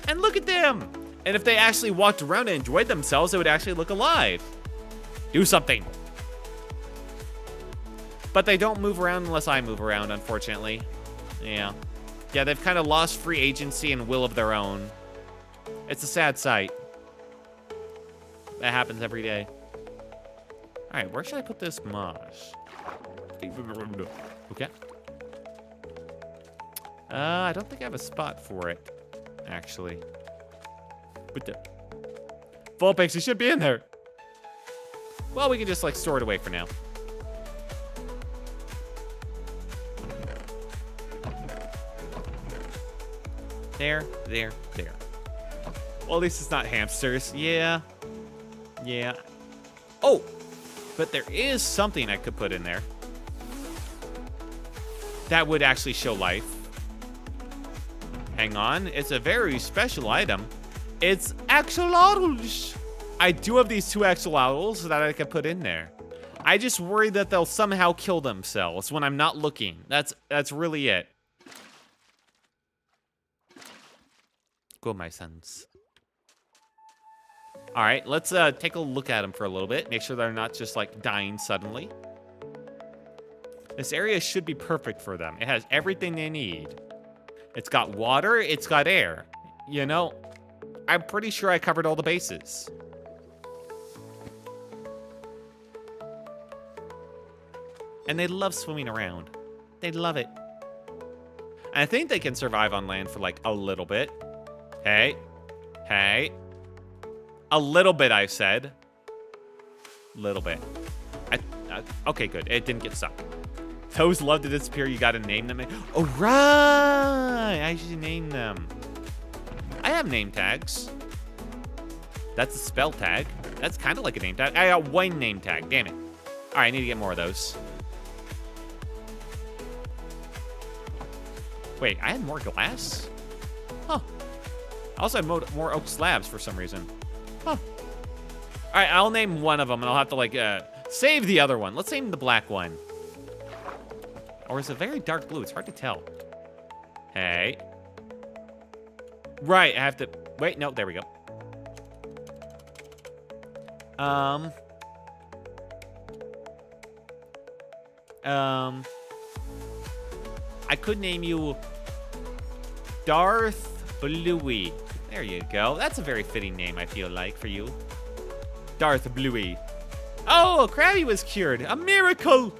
And look at them. And if they actually walked around and enjoyed themselves, they would actually look alive. Do something. But they don't move around unless I move around, unfortunately. Yeah. Yeah, they've kind of lost free agency and will of their own. It's a sad sight. That happens every day. All right, where should I put this moss? Okay. I don't think I have a spot for it, actually. But the Vulpix, it should be in there. Well, we can just like store it away for now. There. Well, at least it's not hamsters. Yeah. Oh, but there is something I could put in there that would actually show life. Hang on, it's a very special item. It's axolotls. I do have these 2 axolotls that I could put in there. I just worry that they'll somehow kill themselves when I'm not looking. That's really it. Go, my sons. All right, let's take a look at them for a little bit. Make sure they're not just like dying suddenly. This area should be perfect for them. It has everything they need. It's got water, it's got air. You know, I'm pretty sure I covered all the bases. And they love swimming around. They love it. And I think they can survive on land for like a little bit. Hey. A little bit, I said. Little bit. Okay, good. It didn't get stuck. Those love to disappear. You gotta name them. Oh, right. I should name them. I have name tags. That's a spell tag. That's kind of like a name tag. I got 1 name tag. Damn it. All right, I need to get more of those. Wait, I had more glass? Huh. I also had more oak slabs for some reason. Huh. All right, I'll name one of them, and I'll have to, like, save the other one. Let's name the black one. Or is it very dark blue? It's hard to tell. Hey. Right, I have to... Wait, no, there we go. I could name you Darth Bluey. There you go. That's a very fitting name, I feel like, for you. Darth Bluey. Oh, Krabby was cured. A miracle.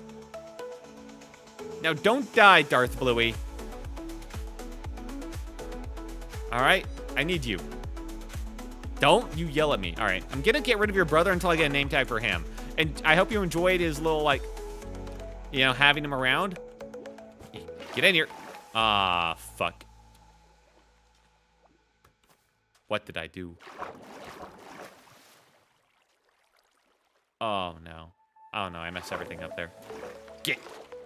Now, don't die, Darth Bluey. All right, I need you. Don't you yell at me. All right, I'm gonna get rid of your brother until I get a name tag for him. And I hope you enjoyed his little, like, you know, having him around. Get in here. Ah, fuck. What did I do? Oh, no. Oh, no, I messed everything up there. Get.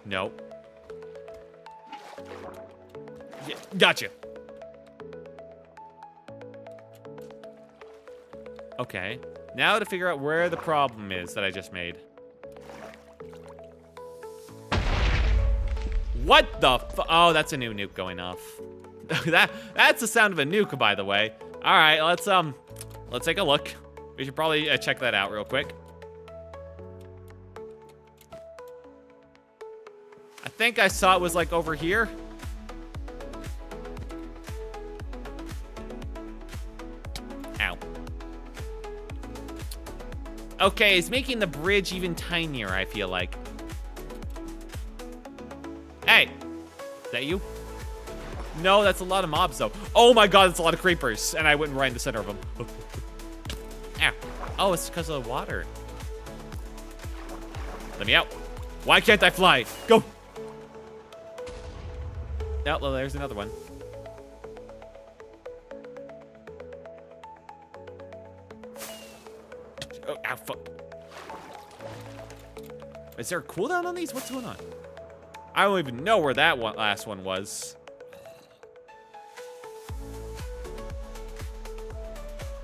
Nope. Yeah, gotcha. Okay. Now to figure out where the problem is that I just made. What the oh, that's a new nuke going off. That's the sound of a nuke, by the way. All right, let's take a look. We should probably check that out real quick. I think I saw it was like over here. Ow. Okay, it's making the bridge even tinier, I feel like. Hey, is that you? No, that's a lot of mobs, though. Oh my god, that's a lot of creepers. And I went right in the center of them. Ow. Oh, it's because of the water. Let me out. Why can't I fly? Go. Oh, well, there's another one. Oh, ow, fuck. Is there a cooldown on these? What's going on? I don't even know where that last one was.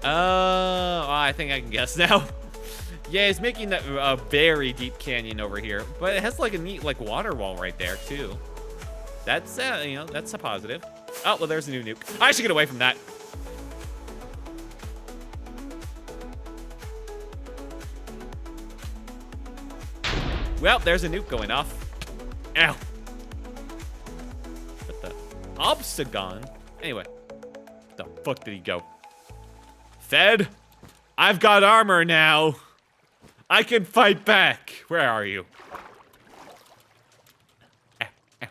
I think I can guess now. Yeah, it's making that a very deep canyon over here, but it has like a neat like water wall right there too. That's you know, that's a positive. Oh, well, there's a new nuke. I should get away from that. Well, there's a nuke going off. Ow. But the obstagon. Anyway, the fuck did he go? Fed, I've got armor now. I can fight back. Where are you? Ow, ow.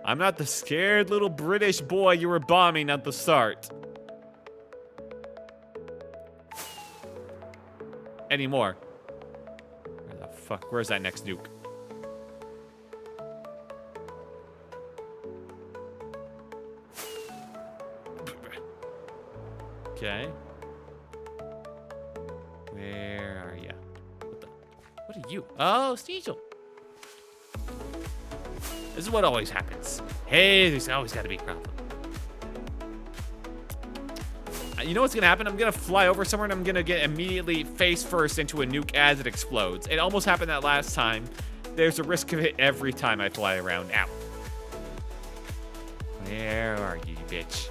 I'm not the scared little British boy you were bombing at the start. Anymore. Where the fuck? Where's that next nuke? Okay. Where are you? What are you? Oh, Sneasel. This is what always happens. Hey, there's always got to be a problem. You know what's gonna happen? I'm gonna fly over somewhere and I'm gonna get immediately face first into a nuke as it explodes. It almost happened that last time. There's a risk of it every time I fly around. Ow. Where are you, bitch?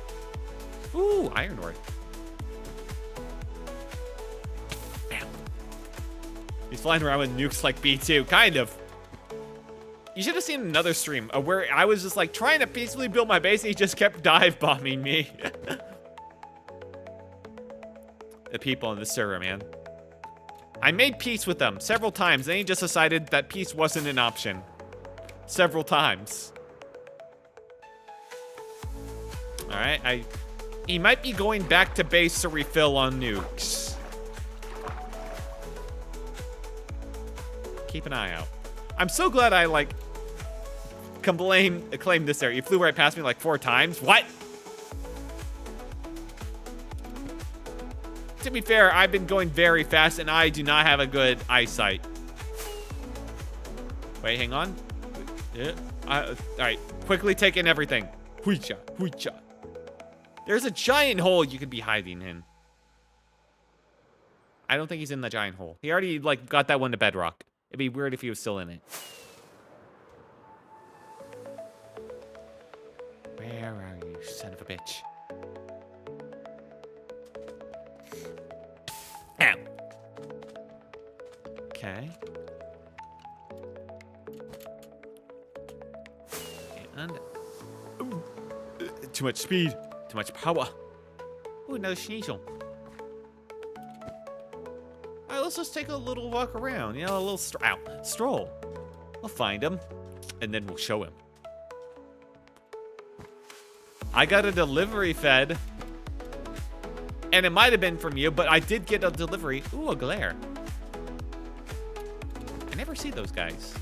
Ooh, iron ore. Ow. He's flying around with nukes like B2, kind of. You should have seen another stream where I was just like trying to peacefully build my base and he just kept dive bombing me. The people on the server, man. I made peace with them several times, and he just decided that peace wasn't an option. Several times. Alright, he might be going back to base to refill on nukes. Keep an eye out. I'm so glad I, like, claimed this area. He flew right past me like 4 times. What? To be fair, I've been going very fast, and I do not have a good eyesight. Wait, hang on. Yeah. All right, quickly take in everything. Huicha, huicha. There's a giant hole you could be hiding in. I don't think he's in the giant hole. He already, like, got that one to bedrock. It'd be weird if he was still in it. Where are you, son of a bitch? Ow. Okay. And too much speed, too much power. Ooh, another Sneasel. Alright, let's just take a little walk around. You know, a little stroll. We'll find him, and then we'll show him. I got a delivery, Fed. And it might have been from you, but I did get a delivery. Ooh, a glare. I never see those guys.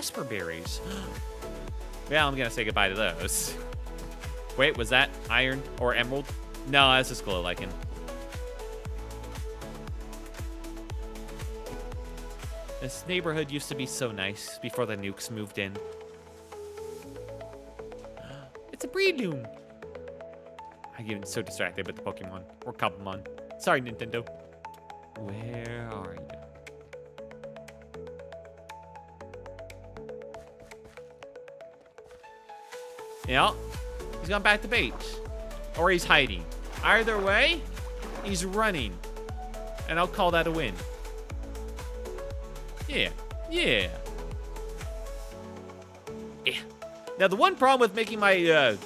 Jasper berries. Well, I'm gonna say goodbye to those. Wait, was that iron or emerald? No, that's just glow lichen. This neighborhood used to be so nice before the nukes moved in. It's a Breedloom. I get so distracted with the Pokemon or Cobblemon. Sorry, Nintendo. Where are you? Yeah, he's gone back to base. Or he's hiding. Either way, he's running. And I'll call that a win. Yeah. Yeah. Yeah. Now, the one problem with making my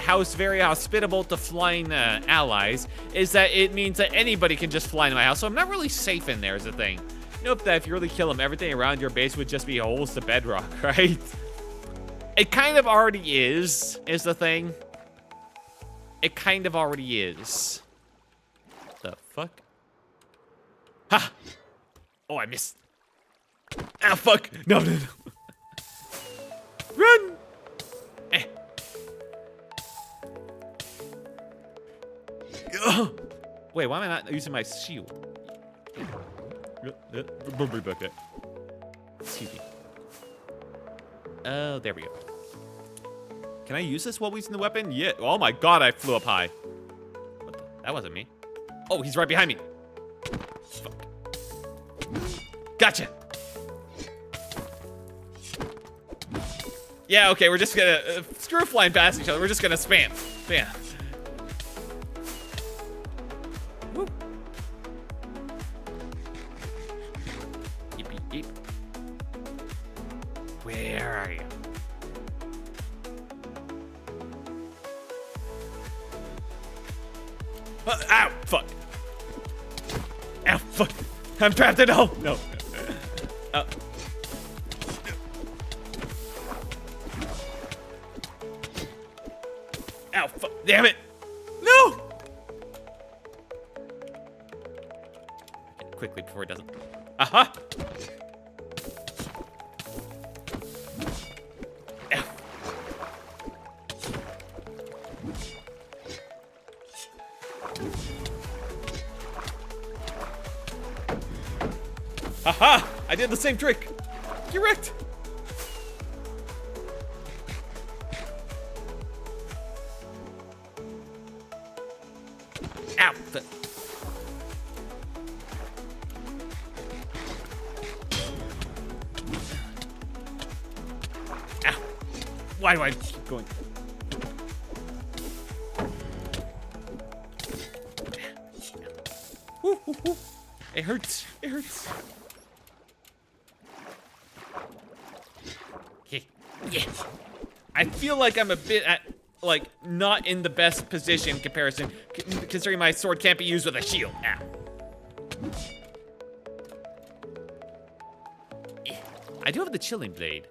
house very hospitable to flying allies is that it means that anybody can just fly into my house, so I'm not really safe in there is the thing. You know that if you really kill them, everything around your base would just be holes to bedrock, right? It kind of already is the thing. It kind of already is. The fuck? Ha! Oh, I missed. Ah, fuck. No, no, no. Run! Eh. Ugh. Wait, why am I not using my shield? Excuse me. Oh, there we go. Can I use this while using the weapon? Yeah. Oh my god, I flew up high. What the? That wasn't me. Oh, he's right behind me. Fuck. Gotcha. Yeah, okay, we're just gonna screw flying past each other. We're just gonna spam. Bam. Woo. Eep, eep, eep. Where are you? Ow! Fuck. Ow! Fuck! I'm trapped in a hole! No. Ow! Fuck! Damn it! No! Quickly before it doesn't. Aha! Ow. Aha! I did the same trick. You're wrecked. Ow! Ow! Why do I keep going? Woo, woo, woo. It hurts. It hurts. Yeah. I feel like I'm a bit like not in the best position comparison, considering my sword can't be used with a shield. Ow. I do have the chilling blade,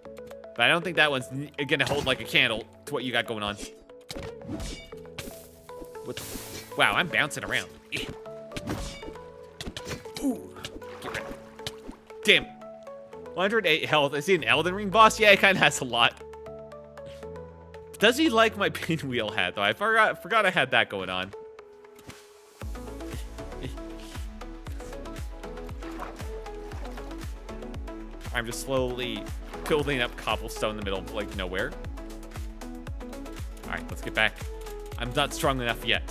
but I don't think that one's gonna hold like a candle to what you got going on. What? Wow, I'm bouncing around. Ooh. Get ready. Damn. 108 health. Is he an Elden Ring boss? Yeah, he kind of has a lot. Does he like my pinwheel hat, though? I forgot I had that going on. I'm just slowly building up cobblestone in the middle of, like, nowhere. All right, let's get back. I'm not strong enough yet.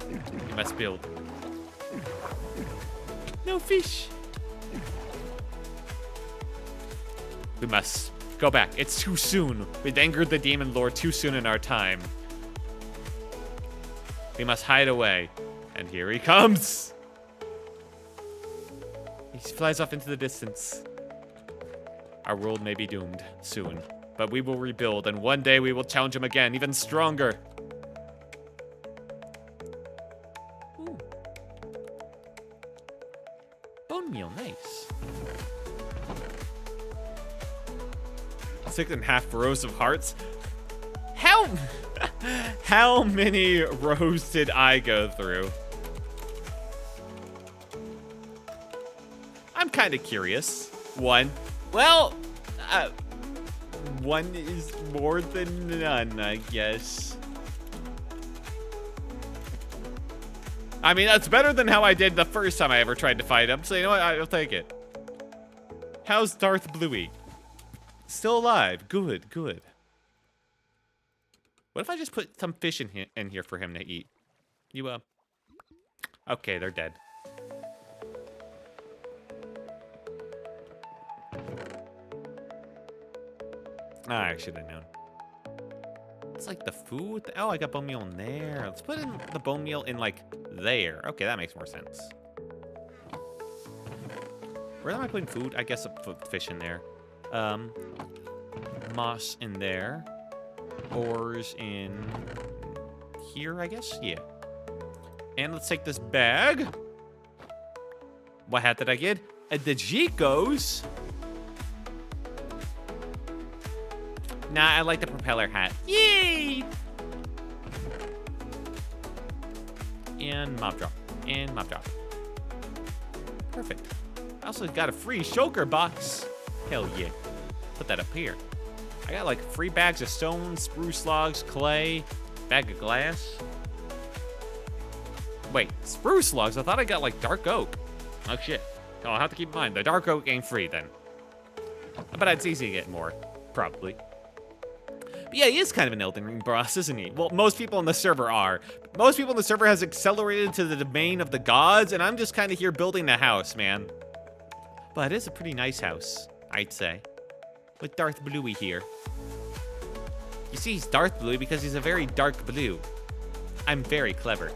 We must build. No fish. We must go back. It's too soon. We've angered the demon lord too soon in our time. We must hide away. And here he comes. He flies off into the distance. Our world may be doomed soon, but we will rebuild, and one day we will challenge him again, even stronger. Ooh. Bone meal, nice. 6.5 rows of hearts. How many rows did I go through? I'm kind of curious. One. Well, one is more than none, I guess. I mean, that's better than how I did the first time I ever tried to fight him, so you know what? I'll take it. How's Darth Bluey? Still alive. Good, good. What if I just put some fish in here for him to eat? You, Okay, they're dead. I should have known. It's like the food. Oh, I got bone meal in there. Let's put in the bone meal in, like, there. Okay, that makes more sense. Where am I putting food? I guess I'll put fish in there. Moss in there. Ores in here, I guess? Yeah. And let's take this bag. What hat did I get? A Dejikos. Nah, I like the propeller hat. Yay! And mob drop. And mob drop. Perfect. I also got a free shulker box. Hell yeah. Put that up here. I got like free bags of stone, spruce logs, clay, bag of glass. Wait, spruce logs? I thought I got like dark oak. Oh shit. I'll have to keep in mind, the dark oak ain't free then. I bet it's easy to get more. Probably. But yeah, he is kind of an Elden Ring boss, isn't he? Well, most people on the server are. Most people on the server has accelerated to the domain of the gods, and I'm just kind of here building the house, man. But it is a pretty nice house, I'd say. With Darth Bluey here. You see, he's Darth Bluey because he's a very dark blue. I'm very clever.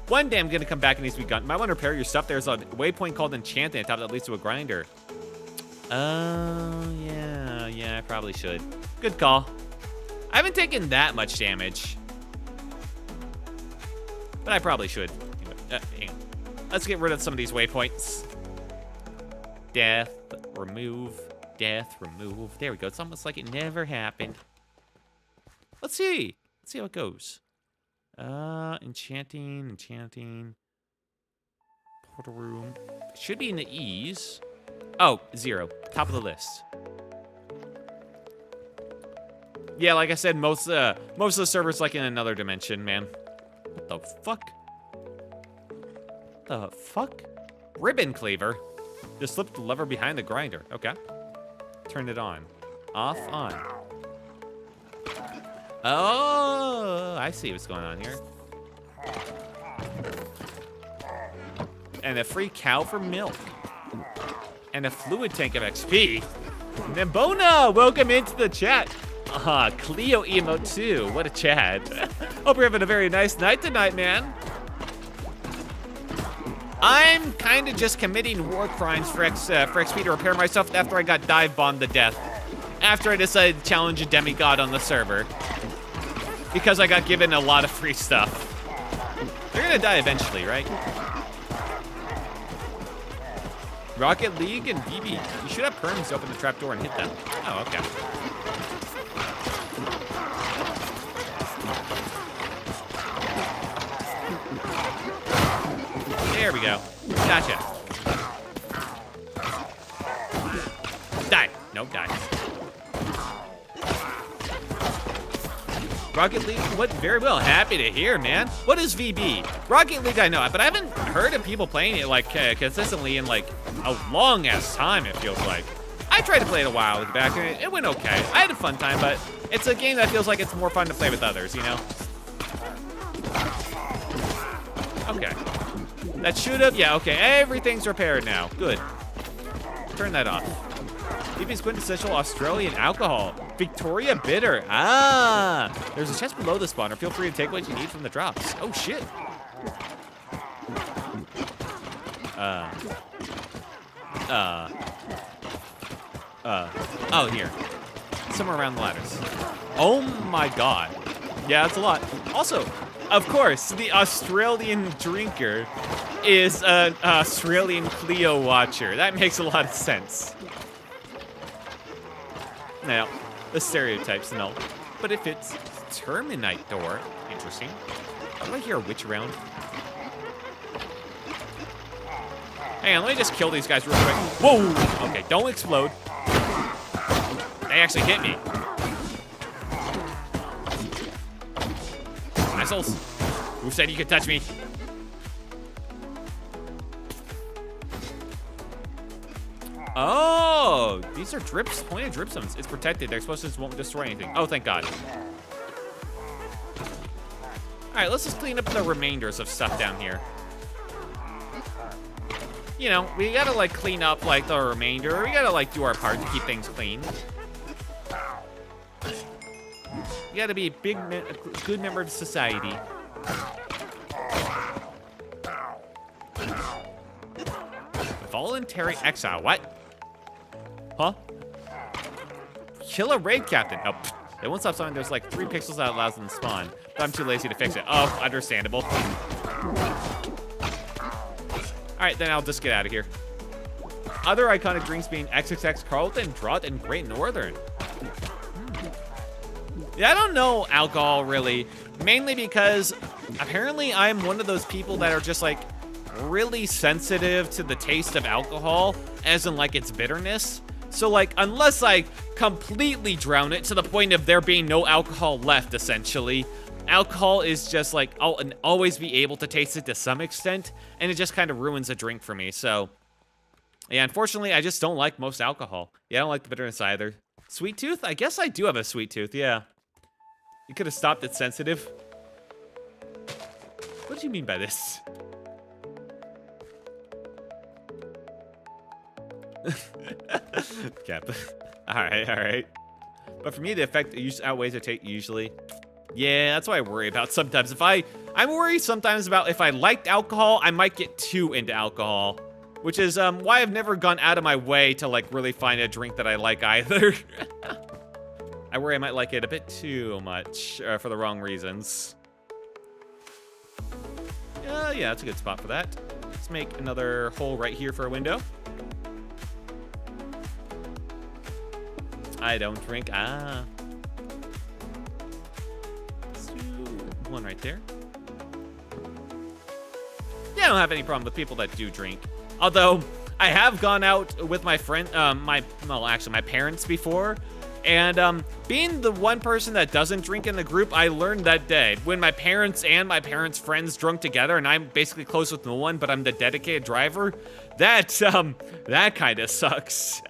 One day I'm gonna come back and needs to be gone. Might want to repair your stuff. There's a waypoint called Enchanting at the top that leads to a grinder. Oh, yeah, I probably should. Good call. I haven't taken that much damage. But I probably should. Hang on. Let's get rid of some of these waypoints. Death, remove, death, remove. There we go. It's almost like it never happened. Let's see. Let's see how it goes. Enchanting. Portal room. It should be in the ease. Oh, 0. Top of the list. Yeah, like I said, most of the servers like in another dimension, man. What the fuck? The fuck? Ribbon cleaver. Just slip the lever behind the grinder. Okay. Turn it on. Off, on. Oh, I see what's going on here. And a free cow for milk. And a fluid tank of XP. Nambona, welcome into the chat. Cleo emote too. What a chat. Hope you're having a very nice night tonight, man. I'm kind of just committing war crimes for XP to repair myself after I got dive bombed to death. After I decided to challenge a demigod on the server. Because I got given a lot of free stuff. They're gonna die eventually, right? Rocket League and BB. You should have perms to open the trapdoor and hit them. Oh, okay. There we go. Gotcha. Die. Nope, die. Rocket League, what? Very well. Happy to hear, man. What is VB? Rocket League, I know, but I haven't heard of people playing it like consistently in like a long ass time. It feels like. I tried to play it a while back, and it went okay. I had a fun time, but it's a game that feels like it's more fun to play with others, you know? Okay. That should have, yeah, okay. Everything's repaired now. Good. Turn that off. VB's quintessential Australian alcohol. Victoria Bitter. Ah! There's a chest below the spawner. Feel free to take what you need from the drops. Oh, shit. Oh, here. Somewhere around the ladders. Oh, my God. Yeah, that's a lot. Also, of course, the Australian drinker is an Australian Cleo watcher. That makes a lot of sense. Now, the stereotypes and all. But if it's Terminite door, interesting. Do I hear a witch around? Hang on, let me just kill these guys real quick. Whoa! Okay, don't explode. They actually hit me. Missiles. Who said you could touch me? Oh, these are drips, pointed drip zones. It's protected. They're supposed to just won't destroy anything. Oh, thank God. All right, let's just clean up the remainders of stuff down here. You know, we gotta like clean up like the remainder. We gotta like do our part to keep things clean. You gotta be a good member of society. Voluntary exile. What? Huh? Kill a raid captain. Oh, it won't stop spawning. There's like 3 pixels that allows them to spawn. But I'm too lazy to fix it. Oh, understandable. Alright, then I'll just get out of here. Other iconic drinks being XXX Carlton, Draught, and Great Northern. Yeah, I don't know alcohol, really. Mainly because apparently I'm one of those people that are just, like, really sensitive to the taste of alcohol, as in, like, its bitterness. So, like, unless I completely drown it to the point of there being no alcohol left, essentially, alcohol is just, like, I'll always be able to taste it to some extent, and it just kind of ruins a drink for me. So, yeah, unfortunately, I just don't like most alcohol. Yeah, I don't like the bitterness either. Sweet tooth? I guess I do have a sweet tooth, yeah. You could have stopped it sensitive. What do you mean by this? Cap. Alright. But for me, the effect outweighs the taste usually. Yeah, that's what I worry about sometimes. I'm worried sometimes about if I liked alcohol, I might get too into alcohol. Which is why I've never gone out of my way to like really find a drink that I like either. I worry I might like it a bit too much for the wrong reasons. Yeah, that's a good spot for that. Let's make another hole right here for a window. I don't drink. Let's do one right there. Yeah, I don't have any problem with people that do drink. Although, I have gone out with my friend, my parents before. And being the one person that doesn't drink in the group, I learned that day. When my parents and my parents' friends drunk together, and I'm basically close with no one, but I'm the dedicated driver, that kind of sucks.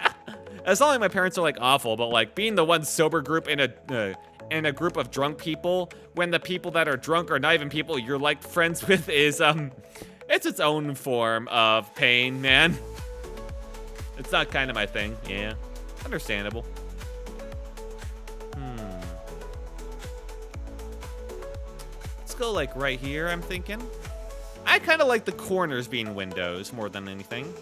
It's not like my parents are like awful, but like being the one sober group in a group of drunk people, when the people that are drunk are not even people you're like friends with, is it's its own form of pain, man. It's not kind of my thing. Yeah, understandable. Let's go like right here, I'm thinking. I kind of like the corners being windows more than anything.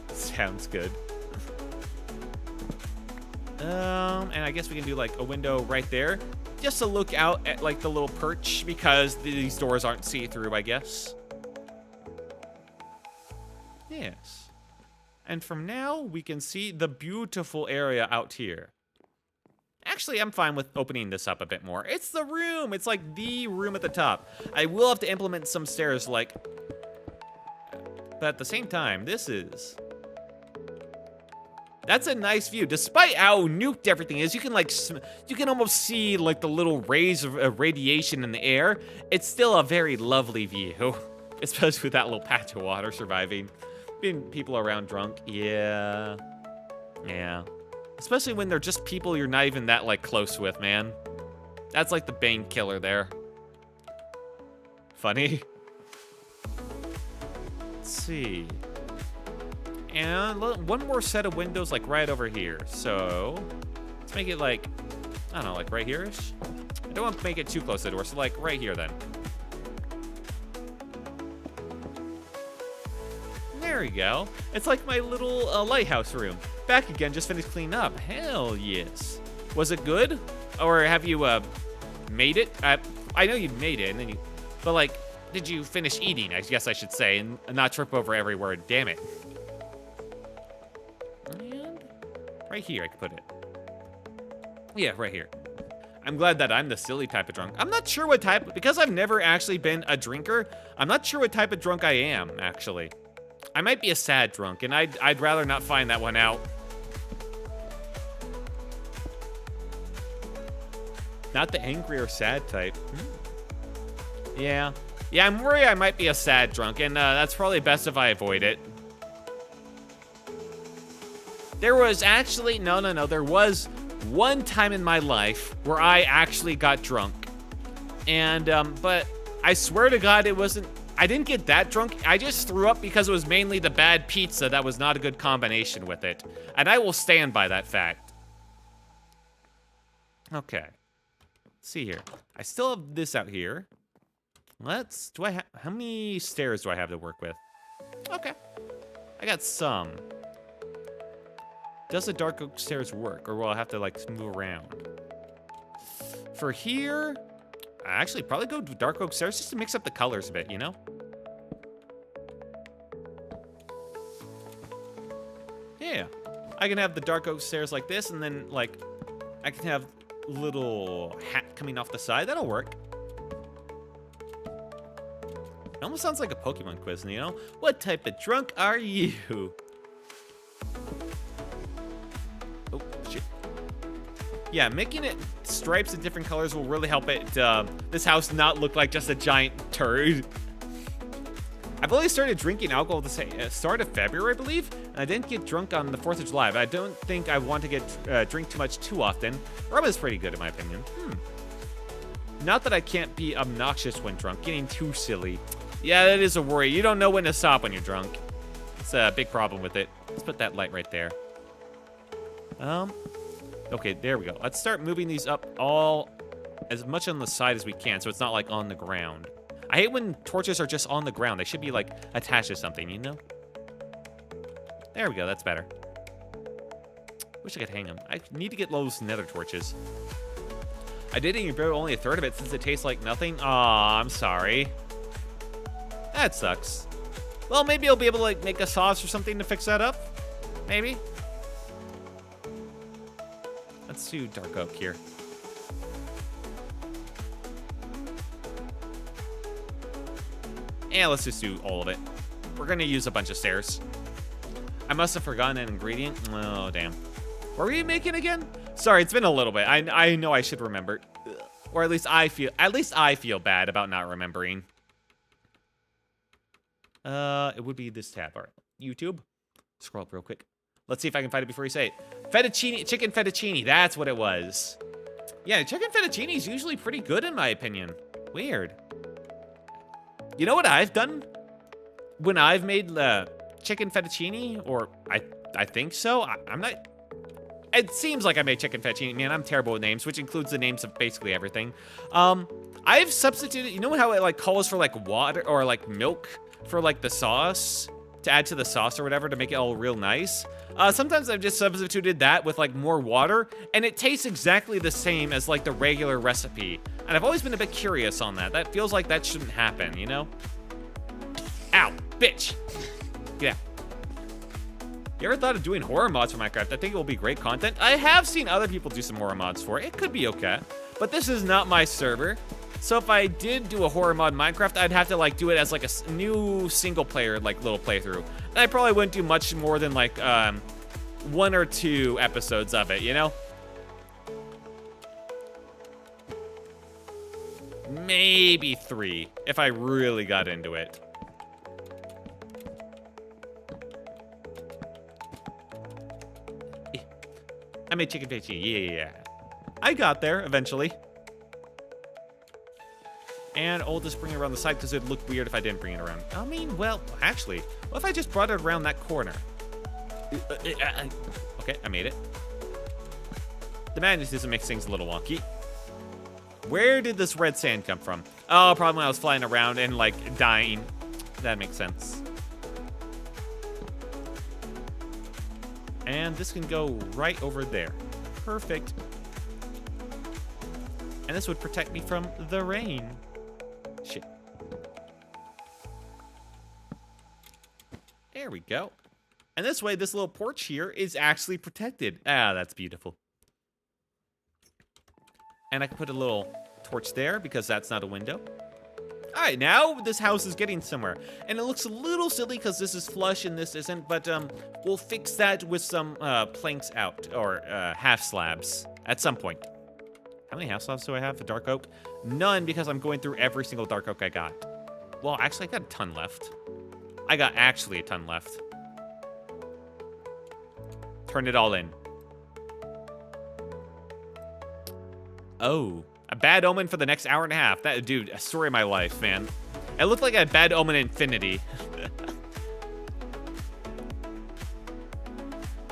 Sounds good. And I guess we can do like a window right there, just to look out at like the little perch, because these doors aren't see-through, I guess. Yes. And from now, we can see the beautiful area out here. Actually, I'm fine with opening this up a bit more. It's the room. It's like the room at the top. I will have to implement some stairs, like, but at the same time, that's a nice view. Despite how nuked everything is, you can like, you can almost see like the little rays of radiation in the air. It's still a very lovely view, especially with that little patch of water surviving. Being people around drunk, yeah. Especially when they're just people you're not even that like close with, man. That's like the bane killer there. Funny. Let's see. And one more set of windows like right over here. So let's make it like, I don't know, like right here-ish. I don't want to make it too close to the door, so like right here then. There we go. It's like my little lighthouse room. Back again, just finished cleaning up. Hell yes. Was it good? Or have you made it? I know you made it, and then but like, did you finish eating? I guess I should say, and not trip over every word. Damn it. And right here, I could put it. Yeah, right here. I'm glad that I'm the silly type of drunk. I'm not sure what type, because I've never actually been a drinker, I'm not sure what type of drunk I am, actually. I might be a sad drunk, and I'd rather not find that one out. Not the angry or sad type. Yeah. Yeah, I'm worried I might be a sad drunk, and that's probably best if I avoid it. There was actually, no, there was one time in my life where I actually got drunk. And, but I swear to God, I didn't get that drunk. I just threw up because it was mainly the bad pizza that was not a good combination with it. And I will stand by that fact. Okay. Let's see here. I still have this out here. How many stairs do I have to work with? Okay. I got some. Does the dark oak stairs work, or will I have to, like, move around? For here, I actually probably go to dark oak stairs just to mix up the colors a bit, you know? Yeah. I can have the dark oak stairs like this, and then, like, I can have little hat coming off the side. That'll work. It almost sounds like a Pokemon quiz, you know? What type of drunk are you? Oh, shit. Yeah, making it stripes of different colors will really help it, this house not look like just a giant turd. I've only started drinking alcohol at the start of February, I believe, and I didn't get drunk on the 4th of July, but I don't think I want to get drink too much too often. Rum is pretty good in my opinion. Not that I can't be obnoxious when drunk, getting too silly. Yeah, that is a worry. You don't know when to stop when you're drunk. It's a big problem with it. Let's put that light right there. Okay, there we go. Let's start moving these up all as much on the side as we can, so it's not like on the ground. I hate when torches are just on the ground. They should be like attached to something, you know? There we go, that's better. Wish I could hang them. I need to get those nether torches. I did eat only a third of it since it tastes like nothing. Aw, I'm sorry. That sucks. Well, maybe I'll be able to like make a sauce or something to fix that up. Maybe. Let's do dark oak here. Yeah, let's just do all of it. We're gonna use a bunch of stairs. I must have forgotten an ingredient. Oh, damn. What were you making again? Sorry, it's been a little bit. I know I should remember. Or at least I feel bad about not remembering. It would be this tab. All right. YouTube. Scroll up real quick. Let's see if I can find it before you say it. Fettuccine, chicken fettuccine. That's what it was. Yeah, chicken fettuccine is usually pretty good in my opinion. Weird. You know what I've done? When I've made chicken fettuccine, or I think so. I'm not... It seems like I made chicken fettuccine. Man, I'm terrible with names, which includes the names of basically everything. I've substituted... You know how it like calls for like water or like milk for like the sauce? To add to the sauce or whatever to make it all real nice. Sometimes I've just substituted that with like more water, and it tastes exactly the same as like the regular recipe. And I've always been a bit curious on that. That feels like that shouldn't happen, you know? Ow, bitch. Yeah. You ever thought of doing horror mods for Minecraft? I think it will be great content. I have seen other people do some horror mods for it. It could be okay. But this is not my server. So if I did do a horror mod Minecraft, I'd have to like do it as like a new single player like little playthrough. And I probably wouldn't do much more than like 1 or 2 episodes of it, you know? Maybe 3 if I really got into it. I made chicken fettuccine. Yeah. I got there eventually. And I'll just bring it around the side because it'd look weird if I didn't bring it around. I mean, well, actually, what if I just brought it around that corner? Okay, I made it. The madness doesn't make things a little wonky. Where did this red sand come from? Oh, probably when I was flying around and, like, dying. That makes sense. And this can go right over there. Perfect. And this would protect me from the rain. Shit. There we go. And this way, this little porch here is actually protected. Ah, that's beautiful. And I can put a little torch there because that's not a window. All right, now this house is getting somewhere. And it looks a little silly because this is flush and this isn't, but we'll fix that with some planks out, or half slabs at some point. How many half slabs do I have for dark oak? None, because I'm going through every single dark oak I got. Well, actually, I got a ton left. I got actually a ton left. Turn it all in. Oh, a bad omen for the next hour and a half. That, dude, a story of my life, man. It looked like a bad omen infinity.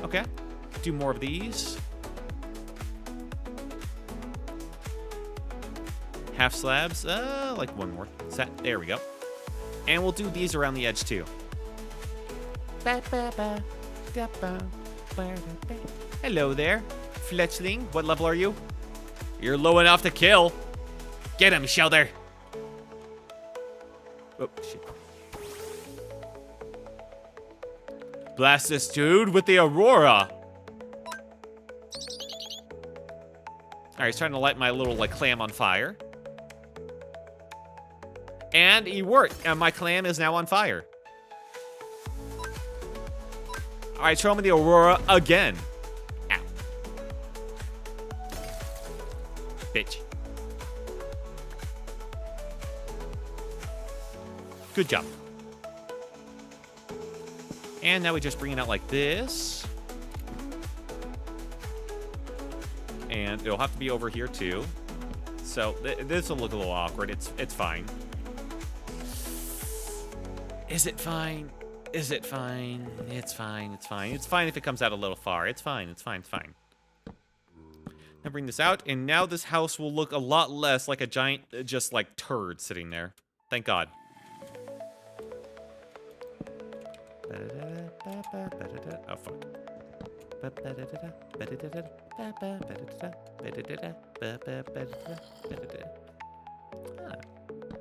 Okay, do more of these. Half slabs, like one more set. There we go. And we'll do these around the edge too. Hello there, fletchling. What level are you? You're low enough to kill. Get him, Shelter. Oh, shit. Blast this dude with the Aurora. Alright, he's trying to light my little, like, clam on fire. And he worked. And my clam is now on fire. Alright, show me the Aurora again. Ow. Bitch. Good job. And now we just bring it out like this. And it'll have to be over here too. So this will look a little awkward. It's fine. Is it fine? Is it fine? It's fine. It's fine. It's fine if it comes out a little far. It's fine. It's fine. It's fine. Now bring this out, and now this house will look a lot less like a giant, just like turd sitting there. Thank God. Oh, fuck.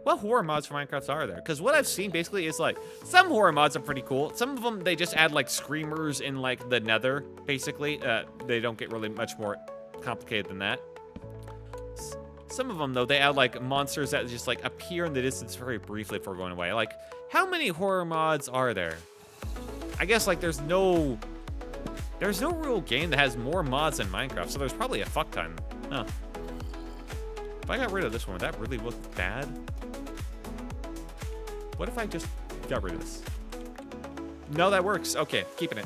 What horror mods for Minecraft are there? Because what I've seen basically is like, some horror mods are pretty cool. Some of them, they just add like screamers in like the nether, basically. They don't get really much more complicated than that. Some of them, though, they add like monsters that just like appear in the distance very briefly before going away. Like, how many horror mods are there? I guess like there's no real game that has more mods than Minecraft, so there's probably a fuck ton. Huh. If I got rid of this one, would that really look bad? What if I just got rid of this? No, that works. Okay, keeping it.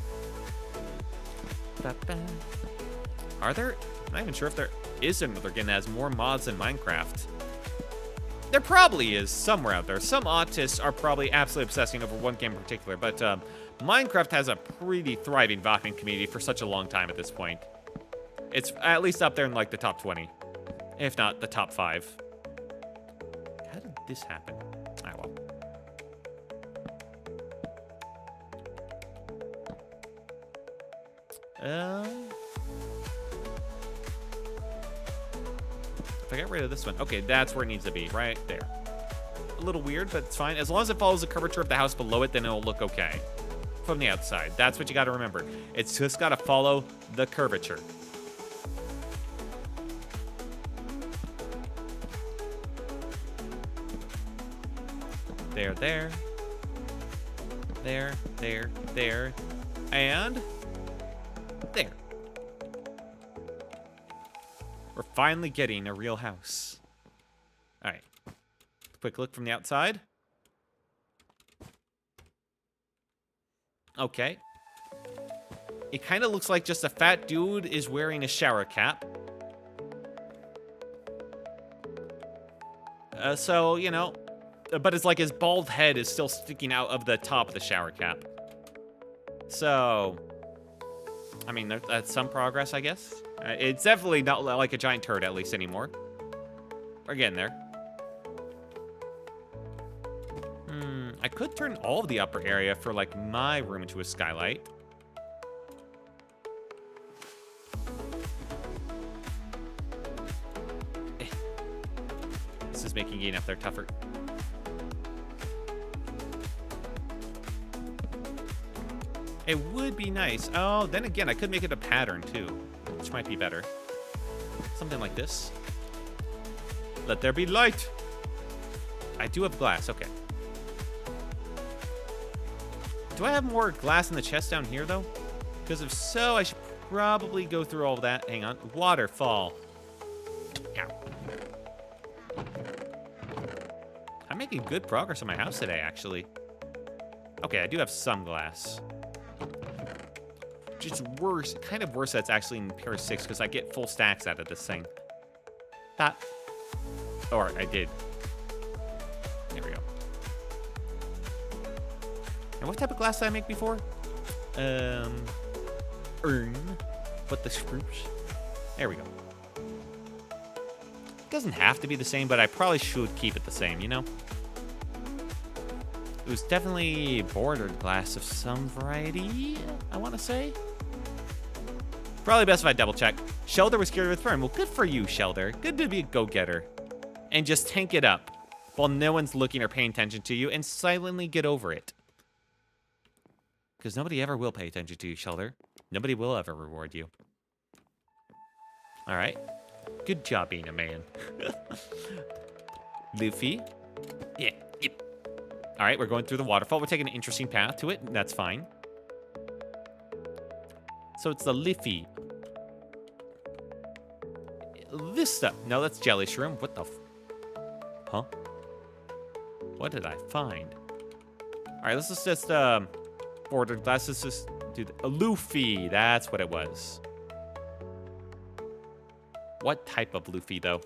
Are there? I'm not even sure if there is another game that has more mods than Minecraft. There probably is somewhere out there. Some autists are probably absolutely obsessing over one game in particular, but Minecraft has a pretty thriving modding community for such a long time at this point. It's at least up there in like the top 20, if not the top 5. How did this happen? Ah, well. If I get rid of this one, okay, that's where it needs to be, right there. A little weird, but it's fine. As long as it follows the curvature of the house below it, then it'll look okay. From the outside. That's what you gotta remember. It's just gotta follow the curvature. There, there. There, there, there. And there. We're finally getting a real house. All right. Quick look from the outside. Okay. It kind of looks like just a fat dude is wearing a shower cap. So, you know, but it's like his bald head is still sticking out of the top of the shower cap. So, I mean, that's some progress, I guess. It's definitely not like a giant turd, at least, anymore. We're getting there. I could turn all of the upper area for, like, my room into a skylight. This is making getting up there tougher. It would be nice. Oh, then again, I could make it a pattern, too, which might be better. Something like this. Let there be light. I do have glass. Okay. Do I have more glass in the chest down here, though? Because if so, I should probably go through all of that. Hang on. Waterfall. Ow. I'm making good progress on my house today, actually. Okay, I do have some glass. Just worse, kind of worse that's actually in Pier 6 because I get full stacks out of this thing. That. Or I did. There we go. And what type of glass did I make before? Urn. But the spruce. There we go. It doesn't have to be the same, but I probably should keep it the same, you know? It was definitely bordered glass of some variety, I want to say. Probably best if I double check. Shelter was cured with fern. Well, good for you, Shelter. Good to be a go-getter. And just tank it up while no one's looking or paying attention to you and silently get over it. Because nobody ever will pay attention to you, Shelter. Nobody will ever reward you. All right. Good job being a man. Luffy. Yeah. Yep. All right, we're going through the waterfall. We're taking an interesting path to it. That's fine. So it's the Liffy. This stuff. No, that's jelly shroom. What the Huh? What did I find? All right, let's just bordered glass. Let's just do a Luffy. That's what it was. What type of Luffy, though?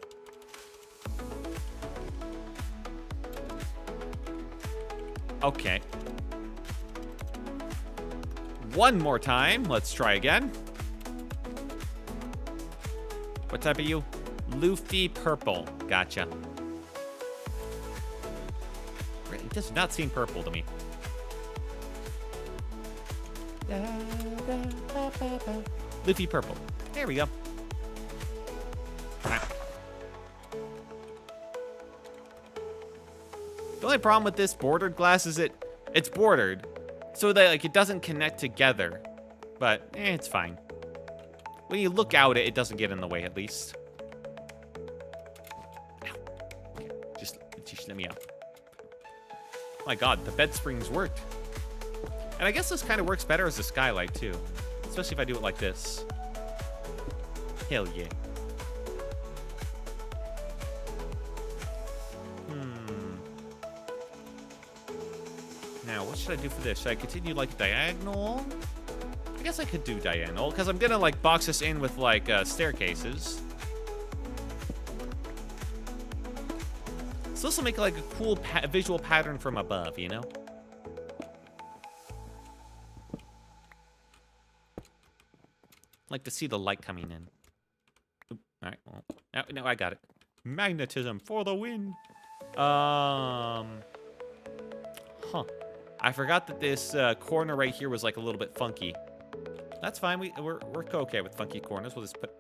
Okay. One more time. Let's try again. What type are you? Luffy purple. Gotcha. It does not seem purple to me. Luffy purple. There we go. The only problem with this bordered glass is it's bordered, so that like it doesn't connect together. But it's fine. When you look out, it doesn't get in the way at least. Okay, just let me out. Oh my God, the bed springs worked. And I guess this kind of works better as a skylight too, especially if I do it like this. Hell yeah. Now, what should I do for this? Should I continue like diagonal? I guess I could do diagonal because I'm gonna like box this in with like staircases. So this will make like a cool visual pattern from above, you know? Like to see the light coming in. Oop, all right, well, no, I got it. Magnetism for the win. Huh. I forgot that this corner right here was like a little bit funky. That's fine. We're okay with funky corners. We'll just put.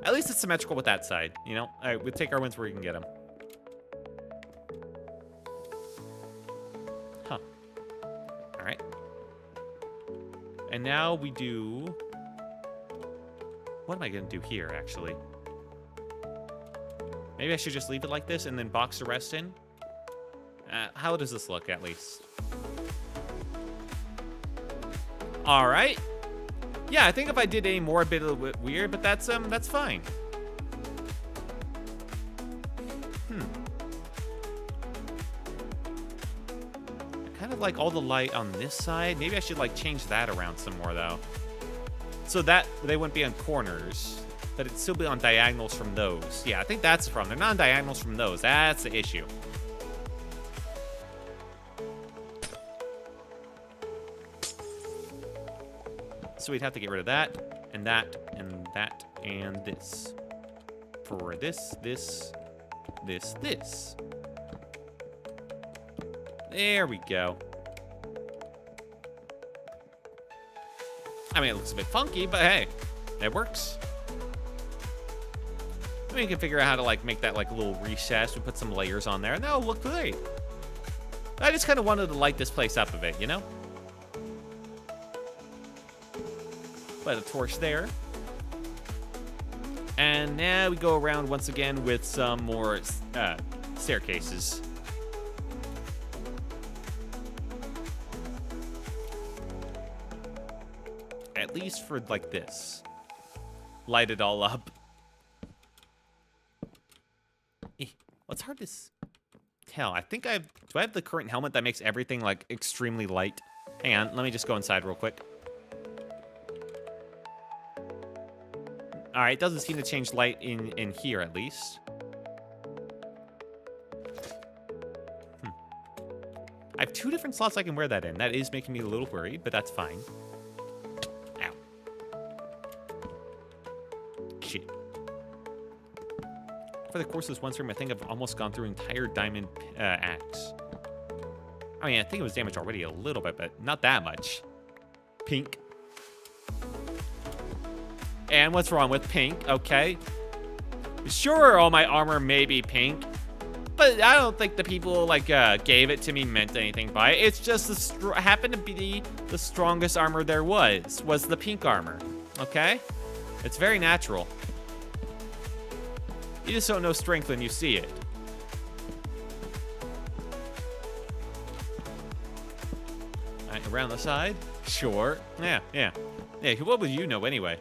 At least it's symmetrical with that side. You know, all right, we'll take our wins where we can get them. Huh. All right. And now we do. What am I gonna do here? Actually, maybe I should just leave it like this and then box the rest in. How does this look, at least? All right. Yeah, I think if I did any more, a bit weird, but that's fine. I kind of like all the light on this side. Maybe I should like change that around some more though, so that they wouldn't be on corners, but it'd still be on diagonals from those. Yeah, I think that's the problem. They're not on diagonals from those. That's the issue. So we'd have to get rid of that, and that, and that, and this. For this. There we go. I mean, it looks a bit funky, but hey, it works. Then we can figure out how to like make that like a little recess. We put some layers on there, and that'll look great. I just kind of wanted to light this place up a bit, you know? Put a torch there. And now we go around once again with some more staircases. At least for like this. Light it all up. What's hard to tell? I think do I have the current helmet that makes everything like extremely light? Hang on, let me just go inside real quick. All right, doesn't seem to change light in here at least. I have 2 different slots I can wear that in. That is making me a little worried, but that's fine. Ow. Shit. For the course of this one stream, I think I've almost gone through entire diamond axe. I mean, I think it was damaged already a little bit, but not that much. Pink. And what's wrong with pink? Okay. Sure, all my armor may be pink, but I don't think the people like gave it to me meant anything by it. It's just happened to be the strongest armor there was the pink armor. Okay? It's very natural. You just don't know strength when you see it. All right, around the side? Sure. Yeah. What would you know anyway?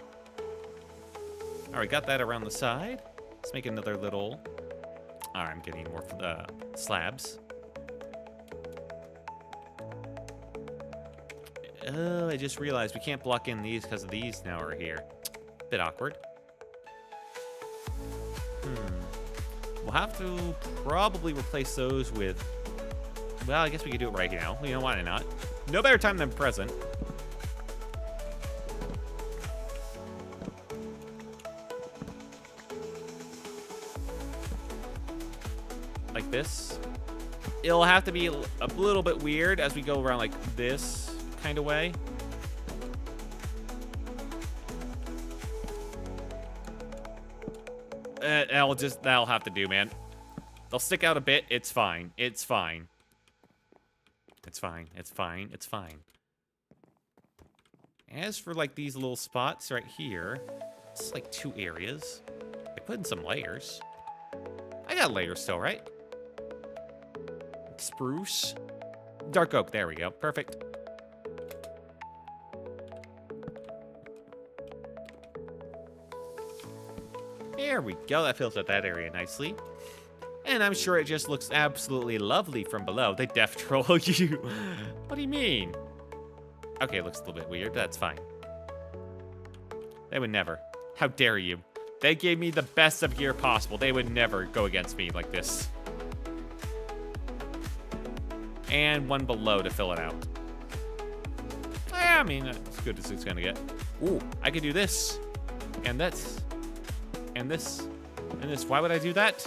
All right, got that around the side. Let's make another little... All right, I'm getting more slabs. Oh, I just realized we can't block in these because these now are here. Bit awkward. We'll have to probably replace those with... Well, I guess we could do it right now. You know, why not? No better time than present. Like this. It'll have to be a little bit weird as we go around like this kind of way. That'll have to do, man. They'll stick out a bit. It's fine. It's fine. It's fine. It's fine. It's fine. As for like these little spots right here, it's like 2 areas. I put in some layers. I got layers still, right? Spruce. Dark oak. There we go. Perfect. There we go. That fills out that area nicely. And I'm sure it just looks absolutely lovely from below. They def troll you. What do you mean? Okay, it looks a little bit weird, but that's fine. They would never. How dare you? They gave me the best of gear possible. They would never go against me like this. And one below to fill it out. I mean, as good as it's gonna get. Ooh, I could do this. And this. And this. And this. Why would I do that?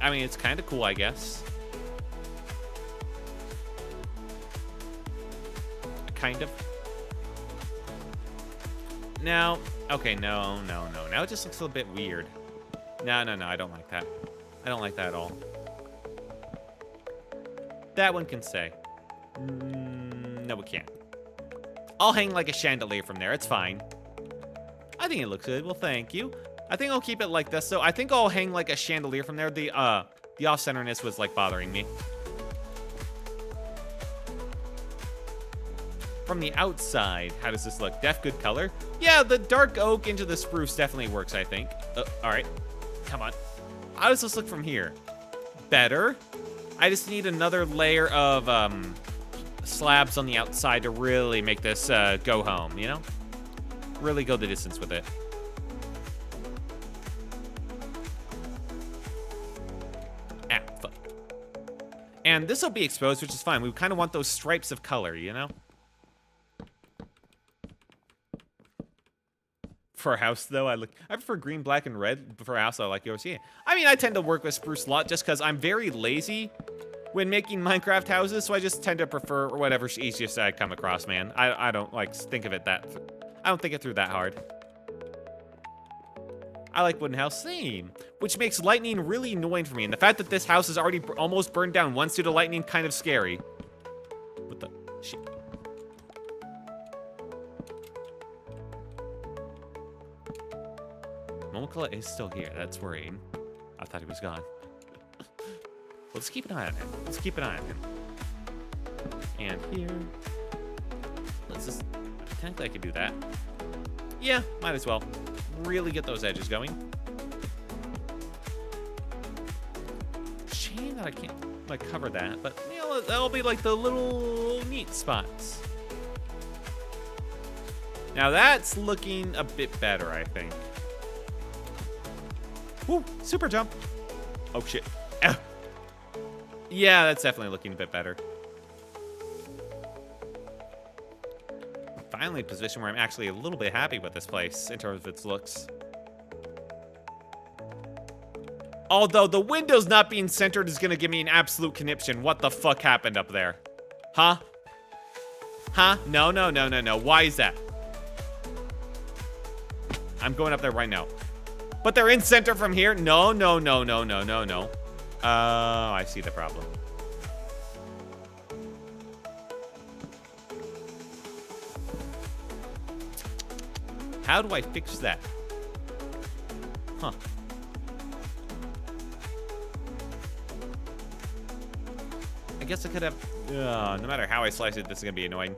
I mean, it's kind of cool, I guess. Kind of. Now, okay, no. Now it just looks a little bit weird. No, I don't like that. I don't like that at all. That one can stay. No, it can't. I'll hang like a chandelier from there. It's fine. I think it looks good. Well, thank you. I think I'll keep it like this. So I think I'll hang like a chandelier from there. The off-centerness was like bothering me. From the outside, how does this look? Def good color? Yeah, the dark oak into the spruce definitely works, I think. All right. Come on. How does this look from here? Better. I just need another layer of slabs on the outside to really make this go home, you know? Really go the distance with it. Ah, fuck. And this will be exposed, which is fine. We kind of want those stripes of color, you know? For a house, though, I prefer green, black, and red. For a house, I like yours. Yeah. I mean, I tend to work with spruce a lot just because I'm very lazy when making Minecraft houses, so I just tend to prefer whatever's easiest I come across, man. I don't like think of it that. I don't think it through that hard. I like wooden house, same. Which makes lightning really annoying for me, and the fact that this house is already almost burned down once due to lightning, kind of scary. What the shit? Momokola is still here. That's worrying. I thought he was gone. Let's keep an eye on him. Let's keep an eye on him. And here. Let's just... Technically, I could do that. Yeah, might as well. Really get those edges going. Shame that I can't, like, cover that. But, you know, that'll be, like, the little neat spots. Now, that's looking a bit better, I think. Woo! Super jump! Oh, shit. Ah. Yeah, that's definitely looking a bit better. Finally, a position where I'm actually a little bit happy with this place in terms of its looks. Although the windows not being centered is going to give me an absolute conniption. What the fuck happened up there? Huh? Huh? No, no, no, no, no. Why is that? I'm going up there right now. But they're in center from here? No, no, no, no, no, no, no. Oh, I see the problem. How do I fix that? Huh. I guess I could have... no matter how I slice it, this is going to be annoying.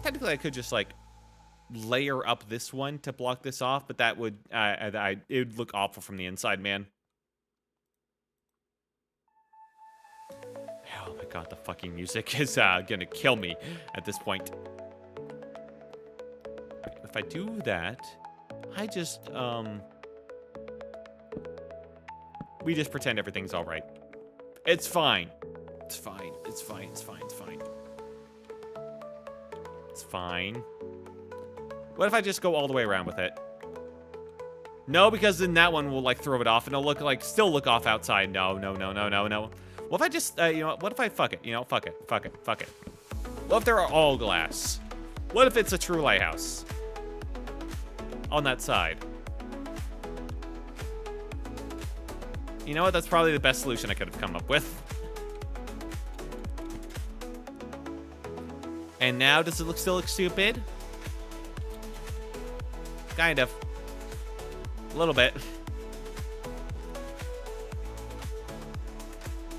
Technically, I could just, like, layer up this one to block this off, but that would... it would look awful from the inside, man. Oh my god, the fucking music is going to kill me at this point. If I do that, I just, we just pretend everything's all right. It's fine. It's fine. It's fine. It's fine. It's fine. It's fine. What if I just go all the way around with it? No, because then that one will, like, throw it off, and it'll look like, still look off outside. No, no, no, no, no, no. What if I just, you know, what if I fuck it? You know, fuck it. Fuck it. Fuck it. What if they're all glass? What if it's a true lighthouse? On that side. You know what? That's probably the best solution I could have come up with. And now, does it still look stupid? Kind of. A little bit.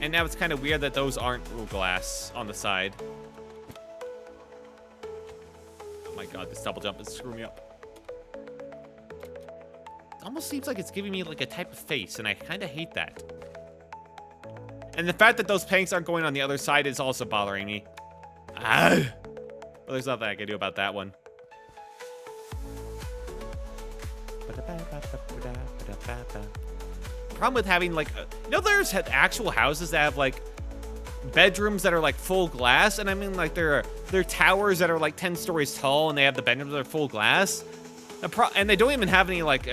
And now it's kind of weird that those aren't glass on the side. Oh my god, this double jump is screwing me up. Almost seems like it's giving me like a type of face, and I kind of hate that. And the fact that those planks aren't going on the other side is also bothering me. Ah! Well, there's nothing I can do about that one. Problem with having like, you know, there's actual houses that have like bedrooms that are like full glass, and I mean like they're towers that are like 10 stories tall, and they have the bedrooms that are full glass. And they don't even have any, like,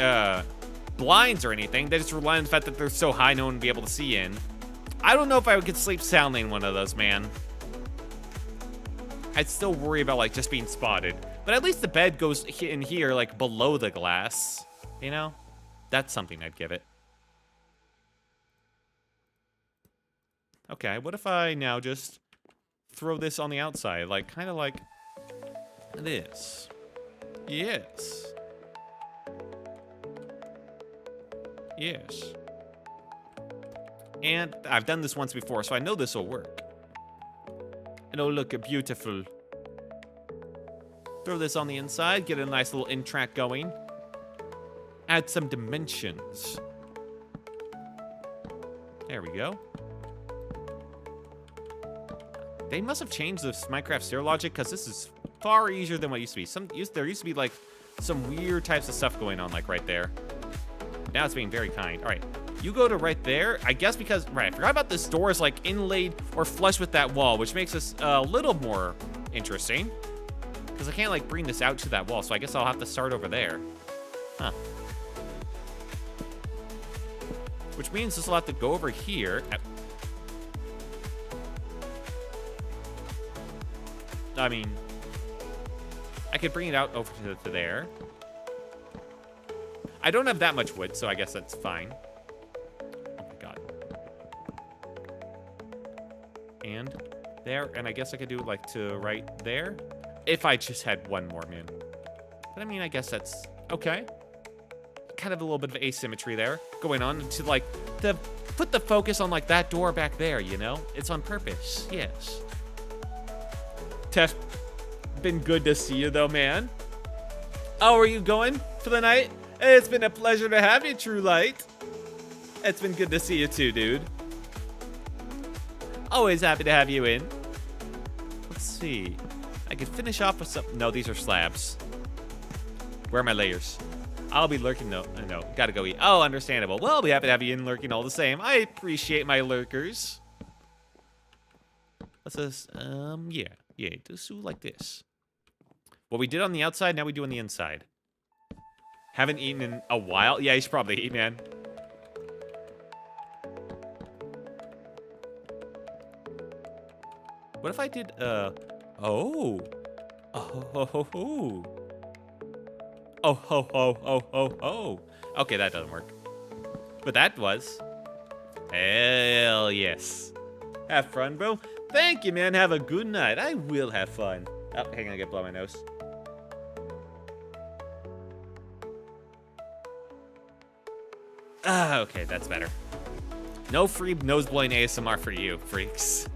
blinds or anything. They just rely on the fact that they're so high no one would be able to see in. I don't know if I would get sleep soundly in one of those, man. I'd still worry about, like, just being spotted. But at least the bed goes in here, like, below the glass. You know? That's something I'd give it. Okay, what if I now just throw this on the outside? Like, kind of like this. Yes. Yes. And I've done this once before, so I know this will work. And it'll look beautiful. Throw this on the inside, get a nice little in track going. Add some dimensions. There we go. They must have changed this Minecraft stair logic, because this is far easier than what used to be. There used to be like some weird types of stuff going on, like right there. Now it's being very kind. All right, you go to right there. I guess because, right, I forgot about this door is like inlaid or flush with that wall, which makes this a little more interesting. Because I can't like bring this out to that wall, so I guess I'll have to start over there. Huh. Which means this will have to go over here. I mean, I could bring it out over to there. I don't have that much wood, so I guess that's fine. Oh my god. And there, and I guess I could do like to right there. If I just had one more, man. But I mean, I guess that's okay. kind of a little bit of asymmetry there going on to like to put the focus on like that door back there, you know? It's on purpose. Yes. Tef, been good to see you though, man. Oh, are you going for the night? It's been a pleasure to have you, True Light. It's been good to see you too, dude. Always happy to have you in. Let's see. I could finish off with some... No, these are slabs. Where are my layers? I'll be lurking. No, gotta go eat. Oh, understandable. Well, I'll be happy to have you in lurking all the same. I appreciate my lurkers. What's this? Yeah, just do like this. What we did on the outside, now we do on the inside. Haven't eaten in a while. Yeah, you should probably eat, man. What if I did, oh. Oh, ho, ho, ho. Oh, ho, ho, ho, ho, ho. Okay, that doesn't work. But that was. Hell yes. Have fun, bro. Thank you, man. Have a good night. I will have fun. Oh, hang on, I gotta blow my nose. Ah, okay, that's better. No free nose-blowing ASMR for you, freaks.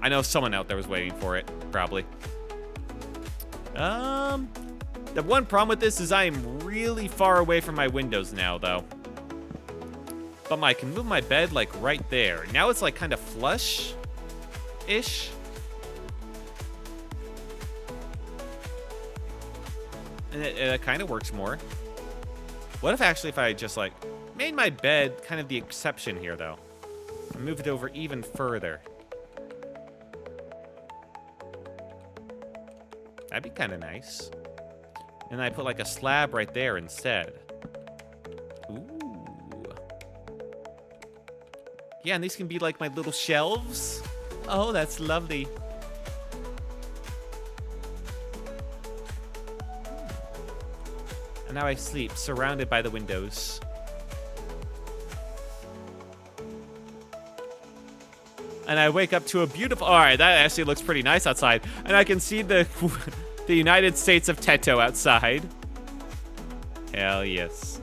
I know someone out there was waiting for it, probably. The one problem with this is I am really far away from my windows now, though. But I can move my bed, like, right there. Now it's, like, kind of flush-ish. And it kind of works more. What if, actually, if I just, like, made my bed kind of the exception here, though? And moved it over even further. That'd be kind of nice. And I put like a slab right there instead. Ooh. Yeah, and these can be like my little shelves. Oh, that's lovely. And now I sleep, surrounded by the windows. And I wake up to a beautiful... All right, that actually looks pretty nice outside. And I can see the the United States of Teto outside. Hell yes.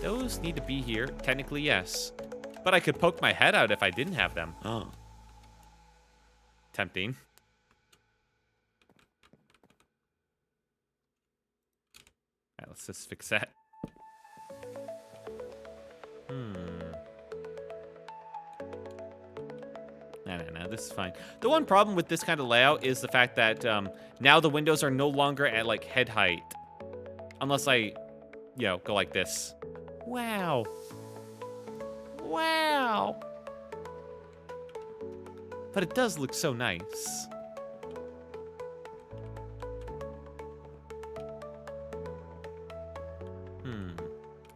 Those need to be here. Technically, yes. But I could poke my head out if I didn't have them. Oh. Tempting. All right, let's just fix that. No, this is fine. The one problem with this kind of layout is the fact that now the windows are no longer at, like, head height. Unless I, you know, go like this. Wow. Wow. But it does look so nice.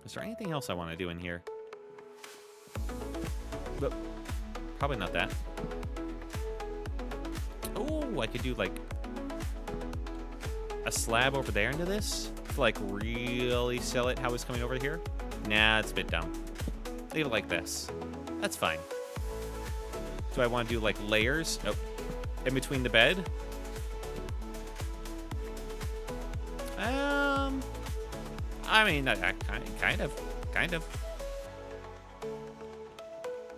Is there anything else I want to do in here? But probably not that. Oh, I could do like a slab over there into this to like really sell it how it's coming over here. Nah, it's a bit dumb. Leave it like this. That's fine. Do I want to do like layers? Nope. In between the bed? I mean, kind of.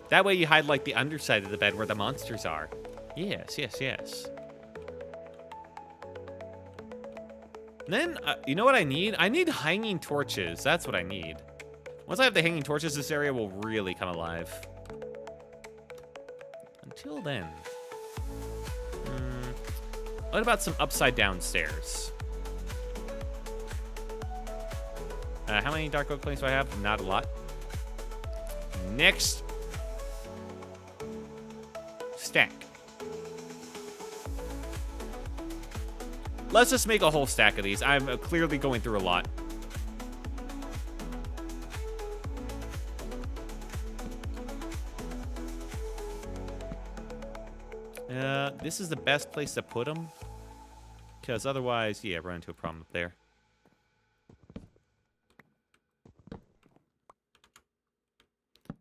That way you hide like the underside of the bed where the monsters are. Yes. And then, you know what I need? I need hanging torches. That's what I need. Once I have the hanging torches, this area will really come alive. Until then. What about some upside down stairs? How many dark oak planks do I have? Not a lot. Next. Stack. Let's just make a whole stack of these. I'm clearly going through a lot. This is the best place to put them. Because otherwise, yeah, run into a problem up there.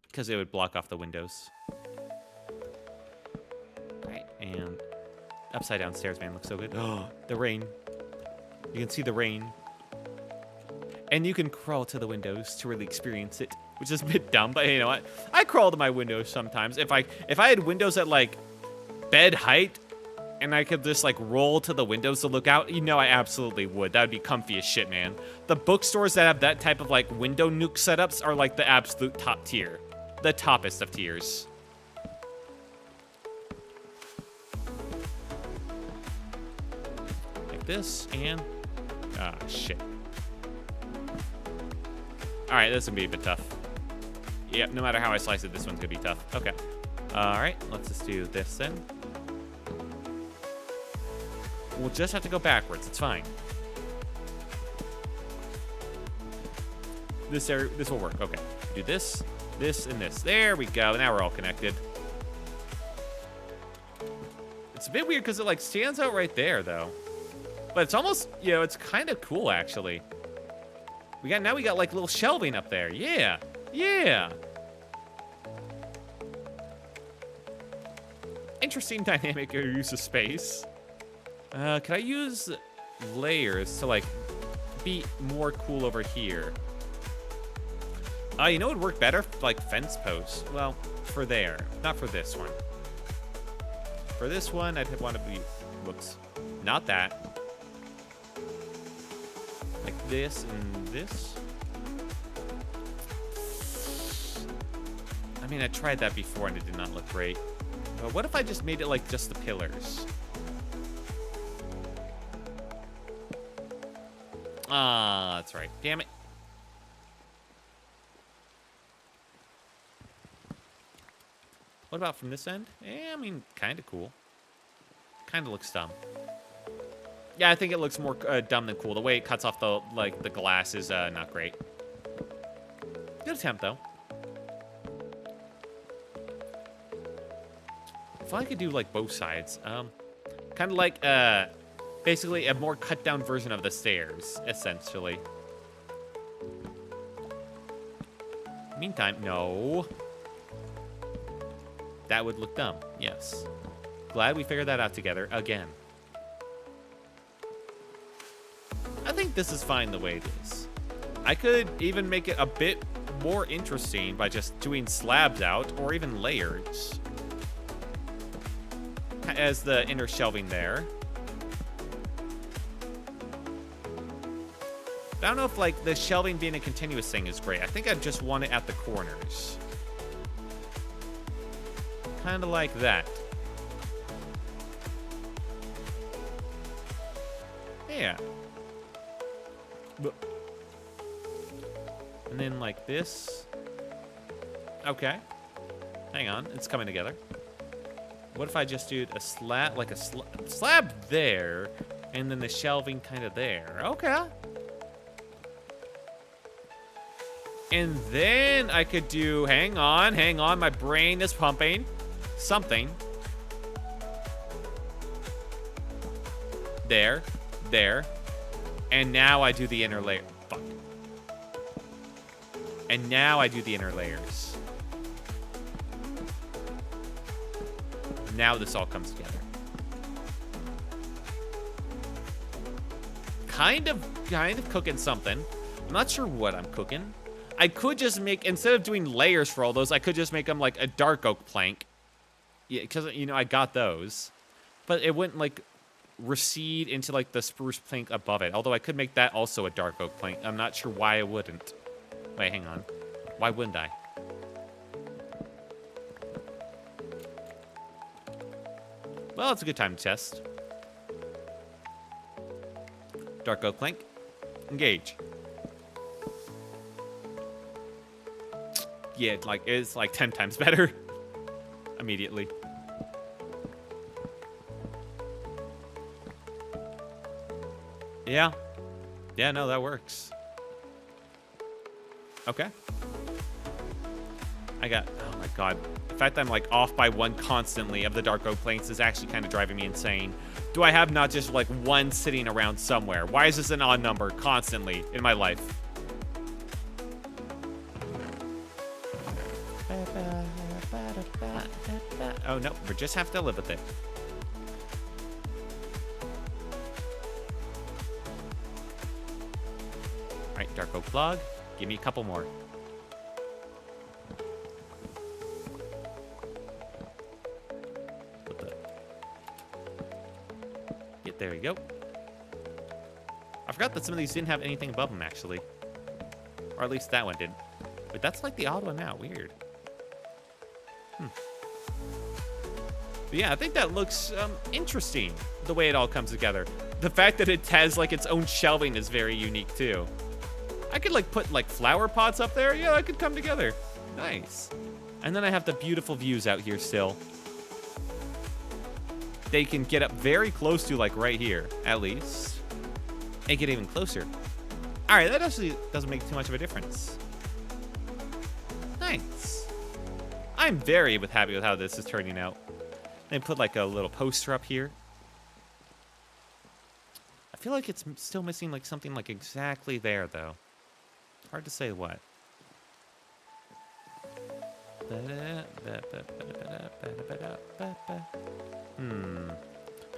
Because it would block off the windows. Right, and upside down stairs, man, looks so good. Oh, the rain. You can see the rain. And you can crawl to the windows to really experience it, which is a bit dumb, but you know what? I crawl to my windows sometimes. If I had windows at like bed height and I could just like roll to the windows to look out, you know I absolutely would. That would be comfy as shit, man. The bookstores that have that type of like window nuke setups are like the absolute top tier. The toppest of tiers. Like this and ah, shit. All right, this is gonna be a bit tough. Yep, no matter how I slice it, this one's gonna be tough. Okay. All right, let's just do this then. We'll just have to go backwards. It's fine. This will work. Okay. Do this, this, and this. There we go. Now we're all connected. It's a bit weird because it like stands out right there, though. But it's almost, you know, it's kind of cool actually. Now we got like little shelving up there. Yeah. Yeah. Interesting dynamic or use of space. Can I use layers to like be more cool over here? You know what would work better? Like fence posts. Well, for there, not for this one. For this one, I'd want to be, whoops, not that. Like this and this. I mean, I tried that before and it did not look great. What if I just made it like just the pillars? Ah, that's right. Damn it. What about from this end? I mean, kind of cool. Kind of looks dumb. Yeah, I think it looks more dumb than cool. The way it cuts off the the glass is not great. Good attempt though. If I could do like both sides, kind of like basically a more cut down version of the stairs, essentially. Meantime, no. That would look dumb. Yes. Glad we figured that out together again. I think this is fine the way it is. I could even make it a bit more interesting by just doing slabs out or even layers as the inner shelving there. I don't know if like the shelving being a continuous thing is great. I think I just want it at the corners. Kind of like that. Yeah. And then like this. Okay. Hang on, it's coming together. What if I just do a slab, like a slab there, and then the shelving kind of there? Okay. And then I could do, hang on, my brain is pumping. Something. There. And now I do the inner layer. Fuck. And now I do the inner layers. Now this all comes together. Kind of cooking something. I'm not sure what I'm cooking. I could just make, instead of doing layers for all those, I could just make them like a dark oak plank. Yeah, because, you know, I got those. But it wouldn't, like, recede into, like, the spruce plank above it. Although I could make that also a dark oak plank. I'm not sure why I wouldn't. Wait, hang on. Why wouldn't I? Well, it's a good time to test. Dark oak plank. Engage. Yeah, it's like 10 times better. Immediately. Yeah. Yeah, no, that works. Okay. I got, oh my god. The fact that I'm like off by one constantly of the dark oak planks is actually kind of driving me insane. Do I have not just like one sitting around somewhere? Why is this an odd number constantly in my life? Oh no, we just have to live with it. right, dark oak log. Give me a couple more. What the? Yeah, there you go. I forgot that some of these didn't have anything above them, actually. Or at least that one did. But that's like the odd one out. Weird. But yeah, I think that looks interesting, the way it all comes together. The fact that it has like its own shelving is very unique too. I could like put like flower pots up there. Yeah, that could come together. Nice. And then I have the beautiful views out here still. They can get up very close to like right here, at least. And get even closer. All right, that actually doesn't make too much of a difference. Nice. I'm very happy with how this is turning out. They put like a little poster up here. I feel like it's still missing like something like exactly there though. Hard to say what.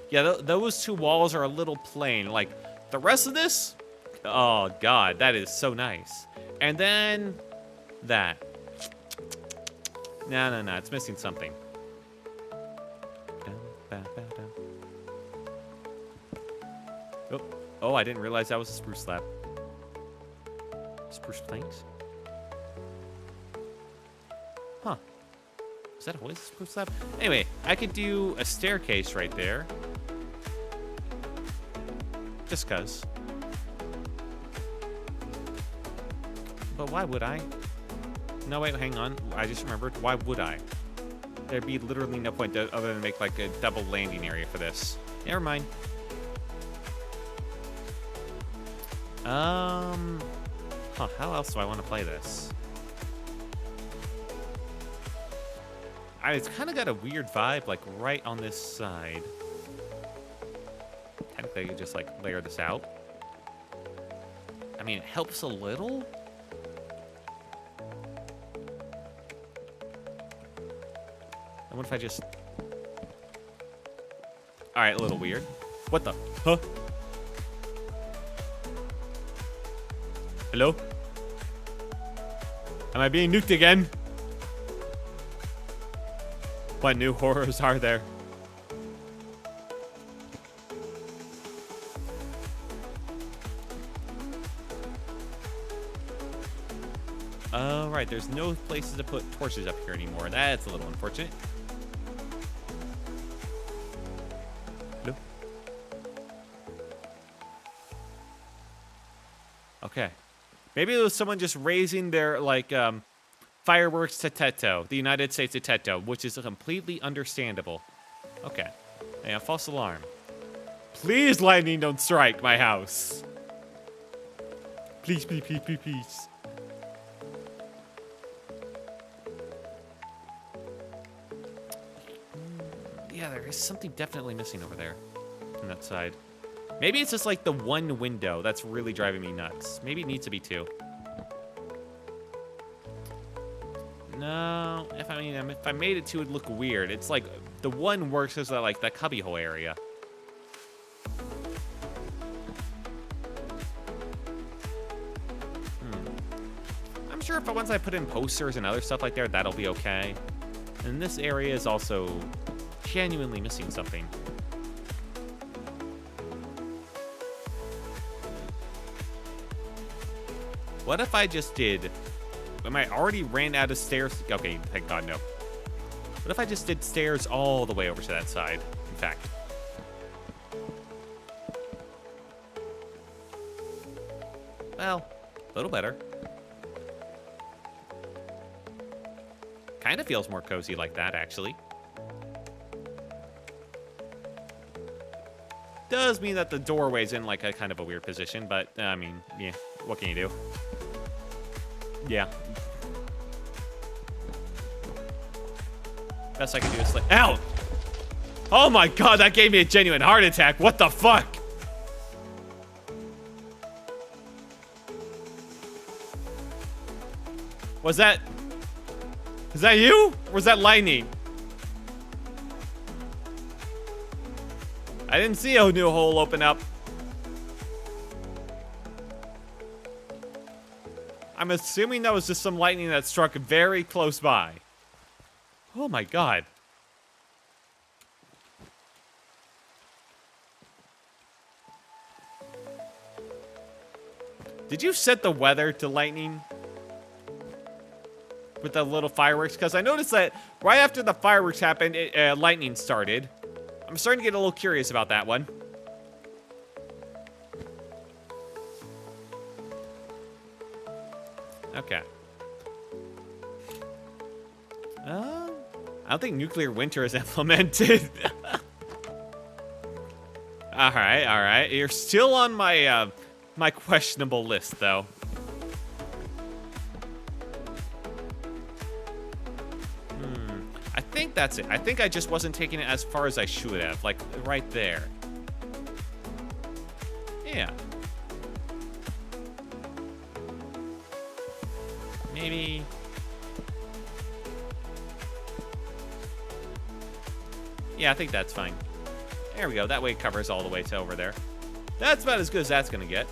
Yeah, those two walls are a little plain. Like the rest of this, oh god, that is so nice. And then that. No, it's missing something. Oh, I didn't realize that was a spruce slab. Spruce planks? Huh. Is that always a spruce slab? Anyway, I could do a staircase right there. Just cuz. But why would I? No, wait, hang on. I just remembered. Why would I? There'd be literally no point other than make like a double landing area for this. Never mind. How else do I want to play this? It's kind of got a weird vibe, like right on this side. Technically, I could just like layer this out. I mean, it helps a little. And what if I just... Alright, a little weird. What the? Huh? Hello? Am I being nuked again? What new horrors are there? Oh, right. There's no places to put torches up here anymore. That's a little unfortunate. Hello? Okay. Maybe it was someone just raising their, like, fireworks to Teto, the United States of Teto, which is completely understandable. Okay. Yeah, false alarm. Please, lightning, don't strike my house. Please, please, please, please, please. Yeah, there is something definitely missing over there on that side. Maybe it's just like the one window that's really driving me nuts. Maybe it needs to be two. No, if I made it two, it'd look weird. It's like the one works as like that cubbyhole area. I'm sure once I put in posters and other stuff like there, that'll be okay. And this area is also genuinely missing something. What if I just did... Am I already ran out of stairs? Okay, thank God, no. What if I just did stairs all the way over to that side, in fact? Well, a little better. Kind of feels more cozy like that, actually. Does mean that the doorway's in like a kind of a weird position, but I mean, yeah, what can you do? Yeah. Best I can do is like, ow! Oh my god, that gave me a genuine heart attack. What the fuck? Was that... Is that you? Or was that lightning? I didn't see a new hole open up. I'm assuming that was just some lightning that struck very close by. Oh my god. Did you set the weather to lightning? With the little fireworks? Because I noticed that right after the fireworks happened, lightning started. I'm starting to get a little curious about that one. Okay. I don't think nuclear winter is implemented. All right. You're still on my my questionable list, though. I think that's it. I think I just wasn't taking it as far as I should have, like right there. Yeah. Maybe. Yeah, I think that's fine. There we go. That way it covers all the way to over there. That's about as good as that's gonna get.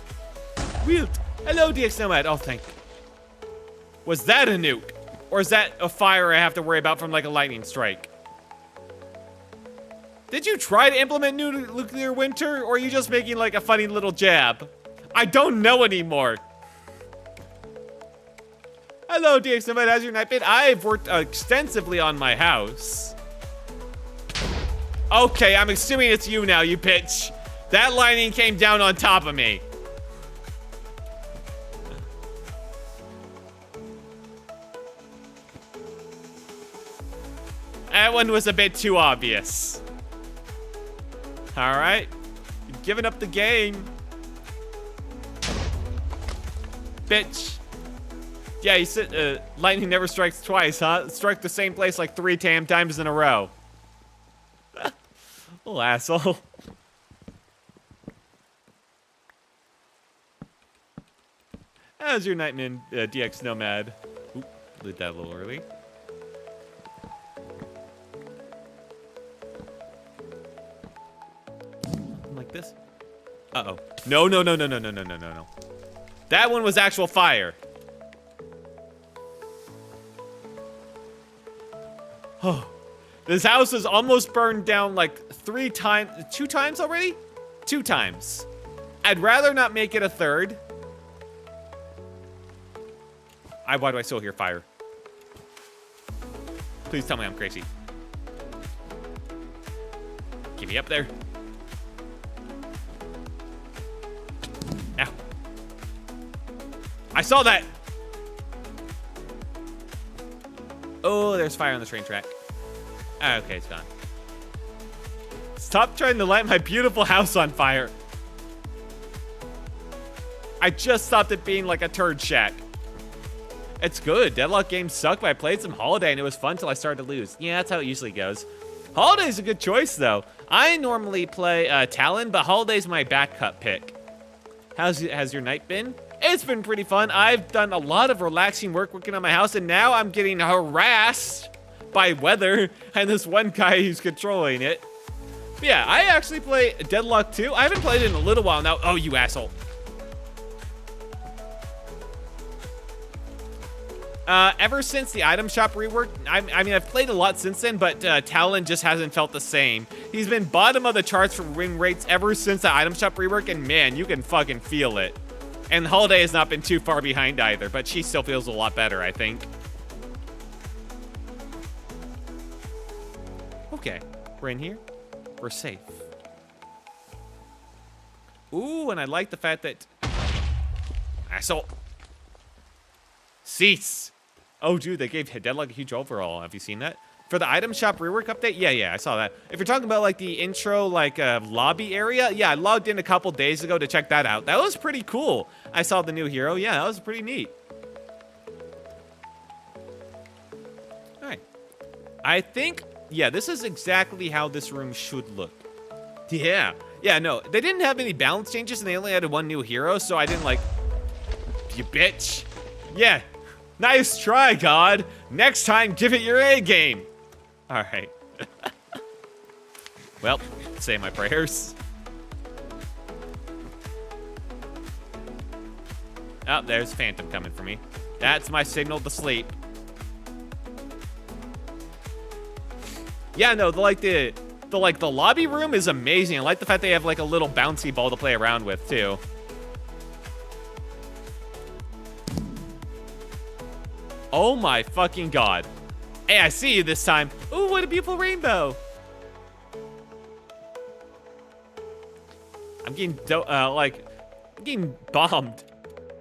Wilt! Hello, DX Nomad. Oh, thank you. Was that a nuke? Or is that a fire I have to worry about from like a lightning strike? Did you try to implement nuclear winter? Or are you just making like a funny little jab? I don't know anymore. Hello, DX Nomad. How's your night been? I've worked extensively on my house. Okay, I'm assuming it's you now, you bitch. That lightning came down on top of me. That one was a bit too obvious. All right. You've given up the game. Bitch. Yeah, you said lightning never strikes twice, huh? It struck the same place like 3 times in a row. Little asshole. How's your night, man, DX Nomad? Oop, did that a little early. Like this. Uh-oh. No. That one was actual fire. Oh. This house is almost burned down like 2 times already? 2 times. I'd rather not make it a 3rd. Why do I still hear fire? Please tell me I'm crazy. Get me up there. Ow. I saw that. Oh, there's fire on the train track. Okay, it's gone. Stop trying to light my beautiful house on fire. I just stopped it being like a turd shack. It's good. Deadlock games suck, but I played some Holiday and it was fun till I started to lose. Yeah, that's how it usually goes. Holiday's a good choice, though. I normally play Talon, but Holiday's my backcut pick. Has your night been? It's been pretty fun. I've done a lot of relaxing work working on my house, and now I'm getting harassed by weather and this one guy who's controlling it. But yeah, I actually play Deadlock 2. I haven't played it in a little while now. Oh, you asshole. Ever since the item shop rework, I mean, I've played a lot since then, but Talon just hasn't felt the same. He's been bottom of the charts for win rates ever since the item shop rework, and man, you can fucking feel it. And Holiday has not been too far behind either, but she still feels a lot better, I think. Okay, we're in here. We're safe. Ooh, and I like the fact that... Asshole. Cease. Oh, dude, they gave Deadlock a huge overhaul. Have you seen that? For the item shop rework update? Yeah, I saw that. If you're talking about, like, the intro, like, lobby area, yeah, I logged in a couple days ago to check that out. That was pretty cool. I saw the new hero. Yeah, that was pretty neat. All right. I think, yeah, this is exactly how this room should look. Yeah, no, they didn't have any balance changes, and they only added 1 new hero, so I didn't, like, you bitch. Yeah. Nice try, God. Next time, give it your A game. All right. Well, say my prayers. Oh, there's Phantom coming for me. That's my signal to sleep. Yeah, no, the lobby room is amazing. I like the fact they have like a little bouncy ball to play around with too. Oh my fucking god. Hey, I see you this time. Ooh, what a beautiful rainbow. I'm getting getting bombed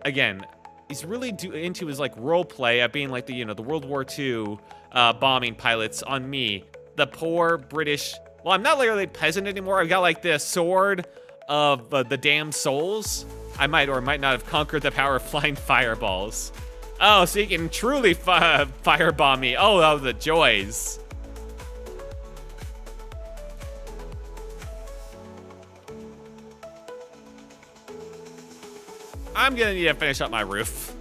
again. He's really into his like role play at being like the the World War II bombing pilots on me, the poor British. Well, I'm not literally peasant anymore. I've got like this sword of the damned souls. I might or might not have conquered the power of flying fireballs. Oh, so you can truly firebomb me. Oh, the joys. I'm gonna need to finish up my roof.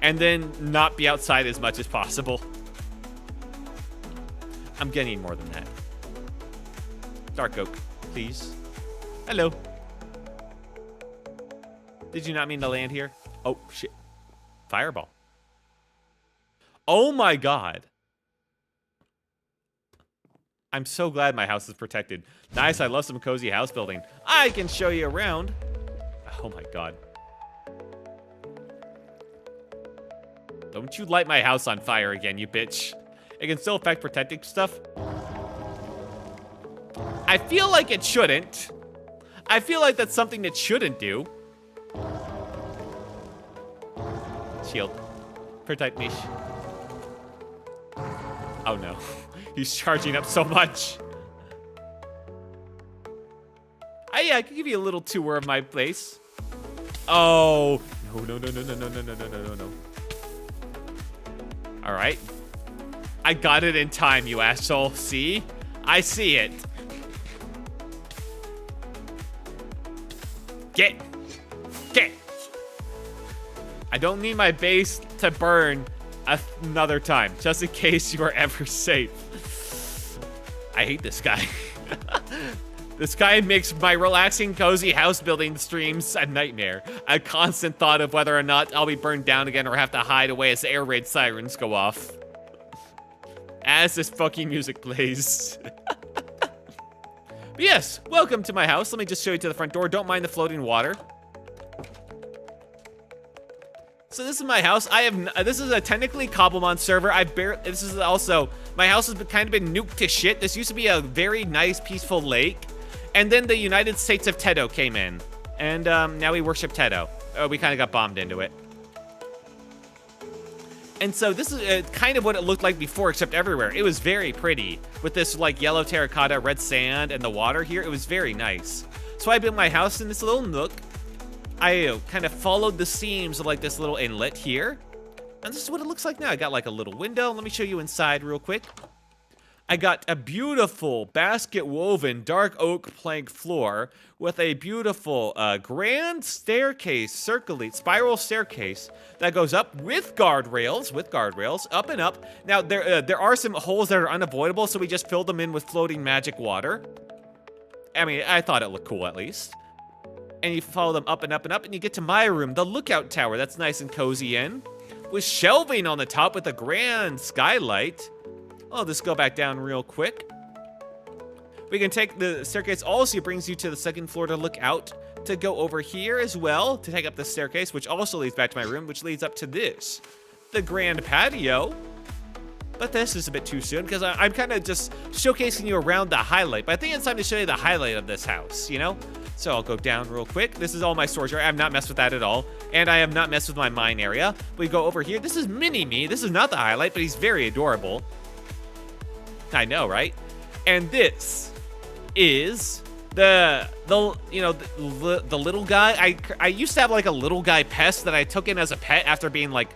And then not be outside as much as possible. I'm gonna need more than that. Dark oak, please. Hello. Did you not mean to land here? Oh, shit. Fireball. Oh my god. I'm so glad my house is protected. Nice, I love some cozy house building. I can show you around. Oh my god. Don't you light my house on fire again, you bitch. It can still affect protecting stuff. I feel like it shouldn't. I feel like that's something it shouldn't do. Shield. Protect me. Oh no. He's charging up so much. Yeah, I can give you a little tour of my place. Oh. No. All right. I got it in time, you asshole. See? I see it. Get. I don't need my base to burn another time, just in case you are ever safe. I hate this guy. This guy makes my relaxing, cozy house building streams a nightmare. A constant thought of whether or not I'll be burned down again or have to hide away as air raid sirens go off. As this fucking music plays. But yes, welcome to my house. Let me just show you to the front door. Don't mind the floating water. So this is my house. This is a technically Cobblemon server. This is also, my house has kind of been nuked to shit. This used to be a very nice, peaceful lake. And then the United States of Tedo came in. And now we worship Tedo. We kind of got bombed into it. And so this is kind of what it looked like before, except everywhere. It was very pretty with this like yellow terracotta, red sand, and the water here. It was very nice. So I built my house in this little nook. I kind of followed the seams of like this little inlet here. And this is what it looks like now. I got like a little window. Let me show you inside real quick. I got a beautiful basket woven dark oak plank floor with a beautiful grand staircase, spiral staircase that goes up with guardrails, up and up. Now there are some holes that are unavoidable, so we just filled them in with floating magic water. I mean, I thought it looked cool at least. And you follow them up and up and up, and you get to my room, the lookout tower. That's nice and cozy in, with shelving on the top with a grand skylight. I'll just go back down real quick. We can take the staircase also brings you to the second floor to look out, to go over here as well, to take up the staircase, which also leads back to my room, which leads up to this, the grand patio. But this is a bit too soon, because I'm kind of just showcasing you around the highlight. But I think it's time to show you the highlight of this house, you know? So I'll go down real quick. This is all my storage area. I have not messed with that at all. And I have not messed with my mine area. We go over here. This is Mini-Me. This is not the highlight, but he's very adorable. I know, right? And this is the little guy. I used to have like a little guy pest that I took in as a pet after being like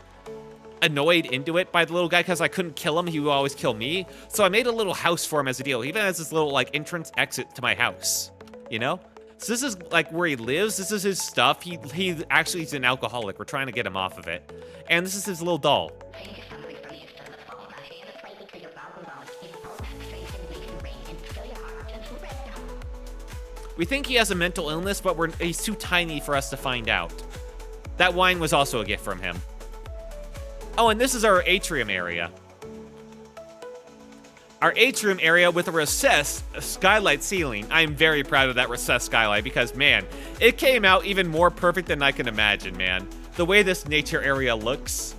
annoyed into it by the little guy because I couldn't kill him. He would always kill me. So I made a little house for him as a deal. He even has this little like entrance exit to my house, you know? So this is like where he lives. This is his stuff. He actually is an alcoholic. We're trying to get him off of it. And this is his little doll. We think he has a mental illness, but he's too tiny for us to find out. That wine was also a gift from him. Oh, and this is our atrium area. Our atrium area with a recessed skylight ceiling. I'm very proud of that recessed skylight because, man, it came out even more perfect than I can imagine, man. The way this nature area looks.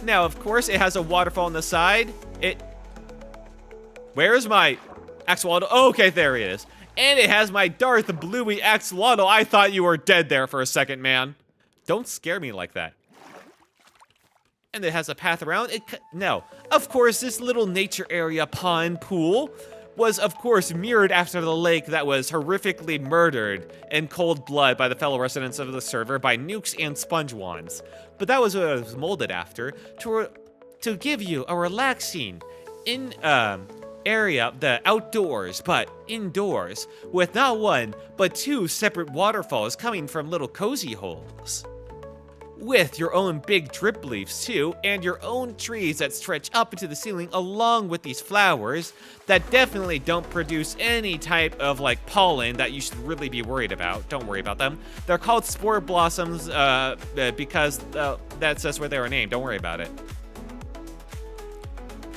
Now, of course, it has a waterfall on the side. Where's my axolotl? Oh, okay, there he is. And it has my Darth Bluey axolotl. I thought you were dead there for a second, man. Don't scare me like that. And it has a path around it. No, of course, this little nature area pond pool was, of course, mirrored after the lake that was horrifically murdered in cold blood by the fellow residents of the server by nukes and sponge wands. But that was what it was molded after to give you a relaxing area, the outdoors, but indoors, with not one, but two separate waterfalls coming from little cozy holes. With your own big drip leaves too, and your own trees that stretch up into the ceiling along with these flowers that definitely don't produce any type of like pollen that you should really be worried about. Don't worry about them. They're called spore blossoms because that's just where they were named. Don't worry about it.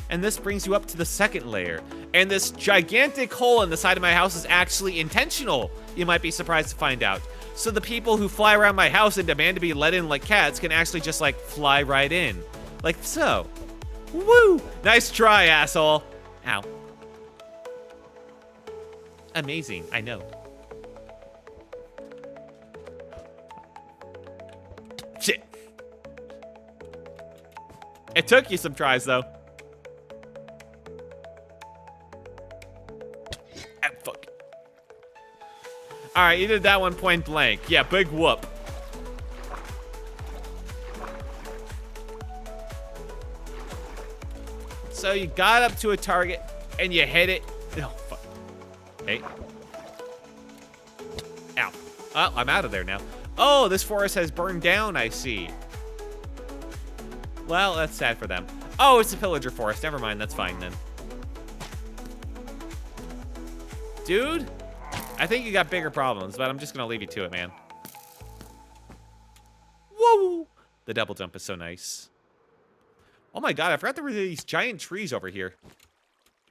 And this brings you up to the second layer. And this gigantic hole in the side of my house is actually intentional. You might be surprised to find out. So the people who fly around my house and demand to be let in like cats can actually just like fly right in. Like so. Woo! Nice try, asshole. Ow. Amazing, I know. Shit. It took you some tries though. Fuck. Alright, you did that one point blank. Yeah, big whoop. So you got up to a target and you hit it. Oh, fuck. Hey. Ow. Oh, I'm out of there now. Oh, this forest has burned down, I see. Well, that's sad for them. Oh, it's a pillager forest. Never mind, that's fine then. Dude, I think you got bigger problems, but I'm just gonna leave you to it, man. Whoa! The double jump is so nice. Oh my god, I forgot there were these giant trees over here.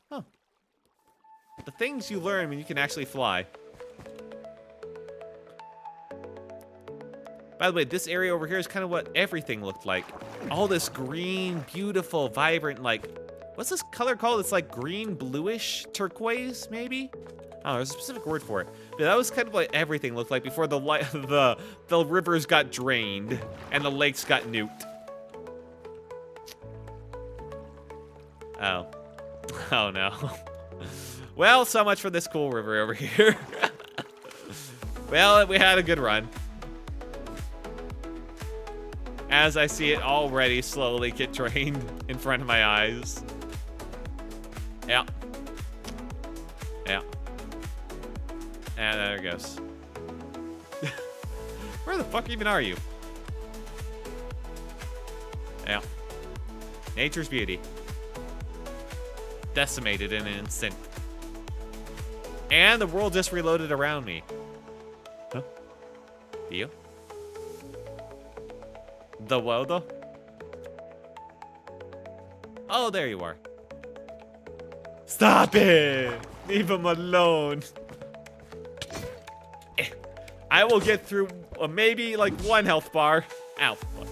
Huh. The things you learn when you can actually fly. By the way, this area over here is kind of what everything looked like. All this green, beautiful, vibrant, like... What's this color called? It's like green, bluish, turquoise, maybe? Oh, there's a specific word for it. But that was kind of like everything looked like before the rivers got drained and the lakes got nuked. Oh. Oh no. Well, so much for this cool river over here. Well, we had a good run. As I see it already slowly get drained in front of my eyes. Yeah. Yeah. And there it goes. Where the fuck even are you? Yeah. Nature's beauty. Decimated in an instant. And the world just reloaded around me. Huh? You? The world? Oh, there you are. Stop it! Leave him alone. I will get through maybe like one health bar. Ow. Fuck.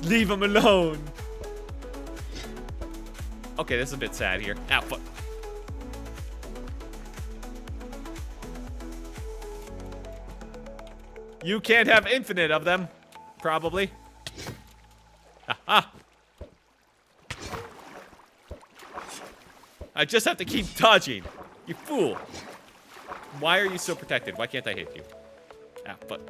Leave him alone. Okay, this is a bit sad here. Ow, fuck. You can't have infinite of them, probably. Aha. I just have to keep dodging. You fool. Why are you so protected? Why can't I hit you? Ah, fuck.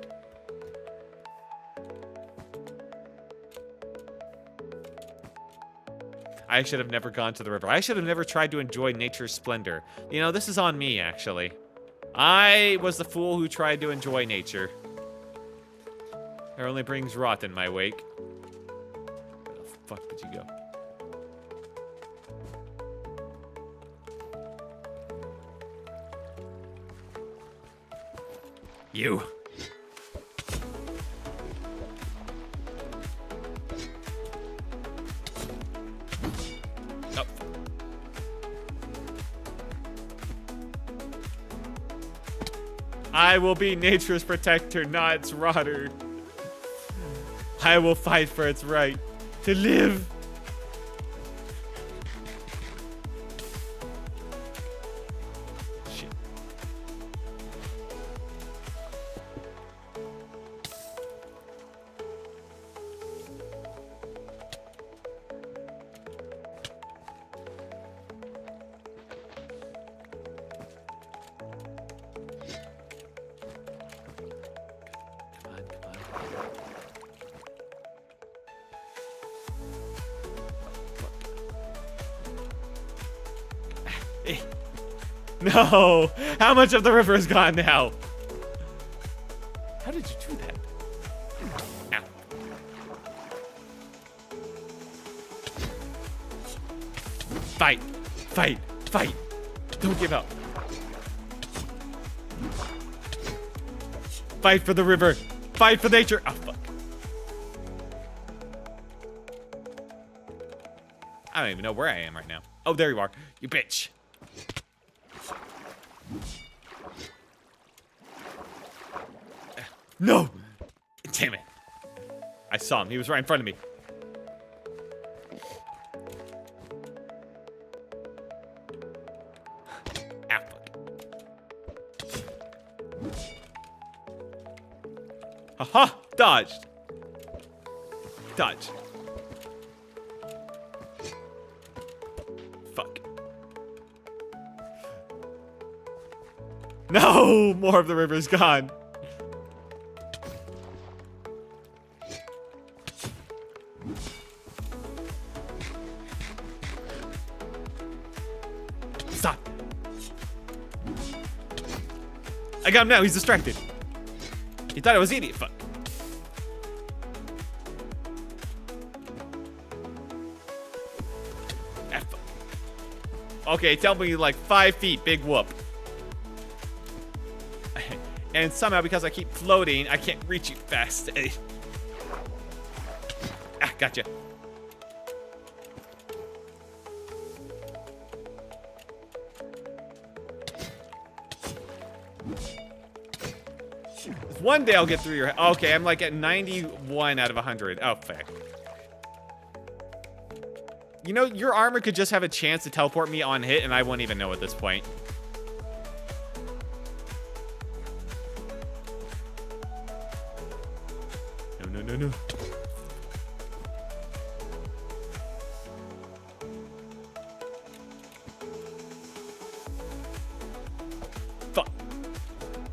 I should have never gone to the river. I should have never tried to enjoy nature's splendor. You know, this is on me, actually. I was the fool who tried to enjoy nature. It only brings rot in my wake. Where the fuck did you go? You. Oh. I will be nature's protector, not its rotter. I will fight for its right to live. Shit. No! How much of the river is gone now? How did you do that? Ow. Fight! Fight! Fight! Don't give up. Fight for the river! Fight for nature! Oh, fuck. I don't even know where I am right now. Oh, there you are. You bitch. No! Damn it. I saw him. He was right in front of me. Ah, fuck. Haha! Dodged. Dodge. Fuck. No! More of the river's gone. Stop. I got him now. He's distracted. He thought I was an idiot. Fuck. Ah, fuck. Okay, tell me like 5 feet. Big whoop. And somehow, because I keep floating, I can't reach you fast. Ah, gotcha. One day I'll get through your... Okay, I'm like at 91 out of 100. Oh, fuck. You know, your armor could just have a chance to teleport me on hit, and I won't even know at this point. No, no, no, no. Fuck.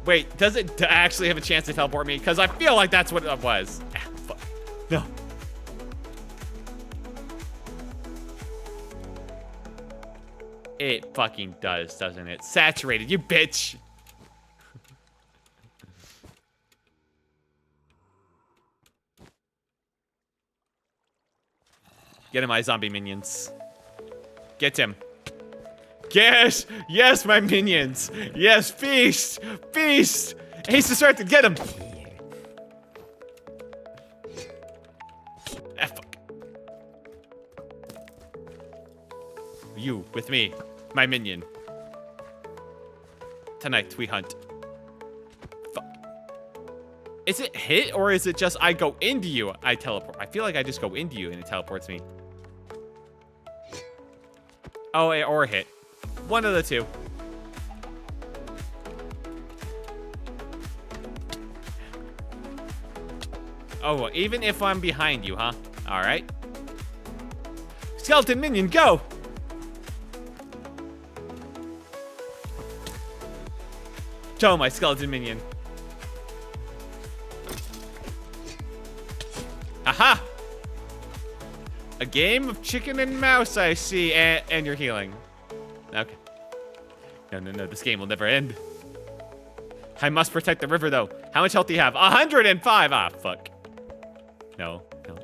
Wait, does it actually have a chance to teleport me? Because I feel like that's what it was. Ah, fuck. No. It fucking does, doesn't it? Saturated, you bitch. Get him, my zombie minions. Get him. Yes! Yes, my minions! Yes, feast! Feast! He's distracted, get him! Ah, fuck. You, with me, my minion. Tonight, we hunt. Fuck. Is it hit, or is it just I go into you, I teleport? I feel like I just go into you and it teleports me. Oh, or hit. One of the two. Oh, even if I'm behind you, huh? All right. Skeleton minion, go! Show my skeleton minion. Aha! A game of chicken and mouse, I see, and you're healing. Okay. No, no, no, this game will never end. I must protect the river, though. How much health do you have? 105! Ah, fuck. No, no.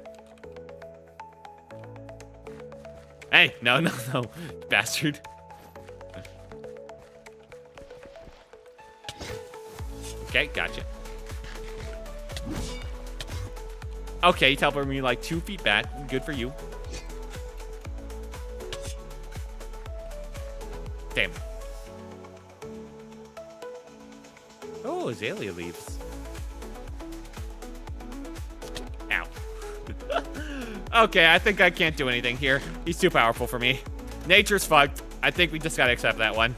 Hey, no, no, no, bastard. Okay, gotcha. Okay, you teleported me like 2 feet back. Good for you. Damn. Oh, azalea leaves. Ow. Okay, I think I can't do anything here. He's too powerful for me. Nature's fucked. I think we just gotta accept that one.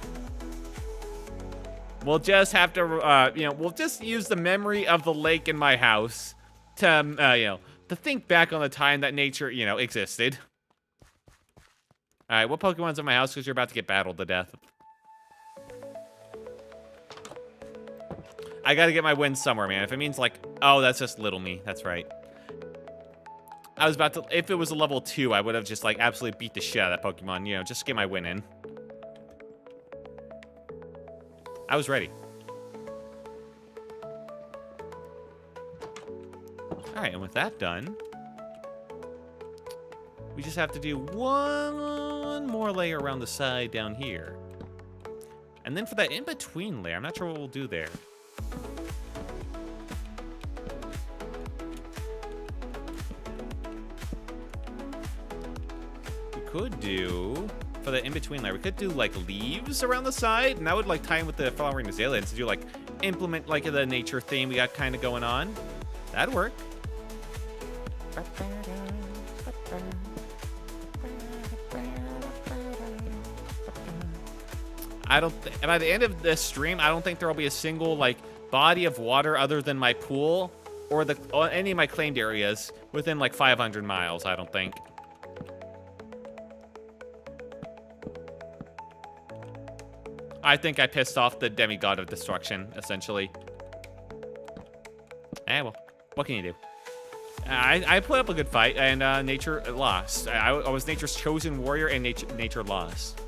We'll just have to, we'll just use the memory of the lake in my house to, to think back on the time that nature, existed. All right, what Pokemon's in my house? Because you're about to get battled to death. I gotta get my win somewhere, man. If it means like, oh, that's just little me. That's right. I was about to, if it was a level 2, I would have just like absolutely beat the shit out of that Pokemon, just to get my win in. I was ready. All right, and with that done, we just have to do one more layer around the side down here. And then for that in-between layer, I'm not sure what we'll do there. We could do, for the in-between layer, we could do like leaves around the side, and that would like tie in with the flowering azaleas to do like implement like the nature theme we got kind of going on. That'd work. By the end of this stream, I don't think there will be a single like body of water other than my pool or any of my claimed areas within like 500 miles. I don't think. I think I pissed off the demigod of destruction, essentially. Well, what can you do? I put up a good fight, and nature lost. I was nature's chosen warrior, and nature lost.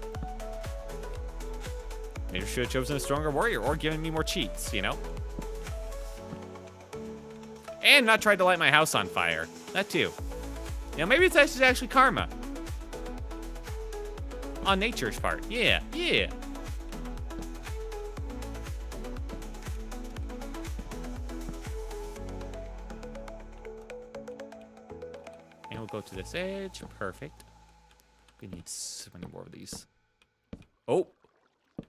Nature should have chosen a stronger warrior, or given me more cheats, And not tried to light my house on fire. That too. Maybe it's actually karma. On nature's part. Yeah, yeah. And we'll go to this edge. Perfect. We need so many more of these. Oh.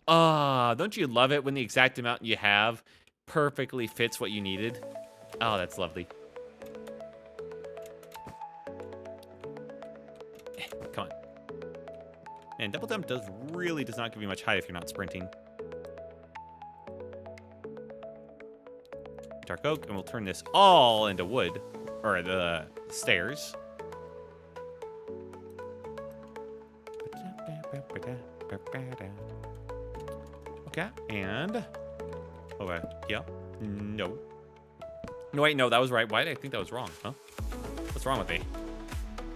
Don't you love it when the exact amount you have perfectly fits what you needed? Oh, that's lovely. Come on. Man, double jump really does not give you much height if you're not sprinting. Dark oak, and we'll turn this all into wood. Or the stairs. Okay, and over here. No. No, wait, no, that was right. Why did I think that was wrong? Huh? What's wrong with me?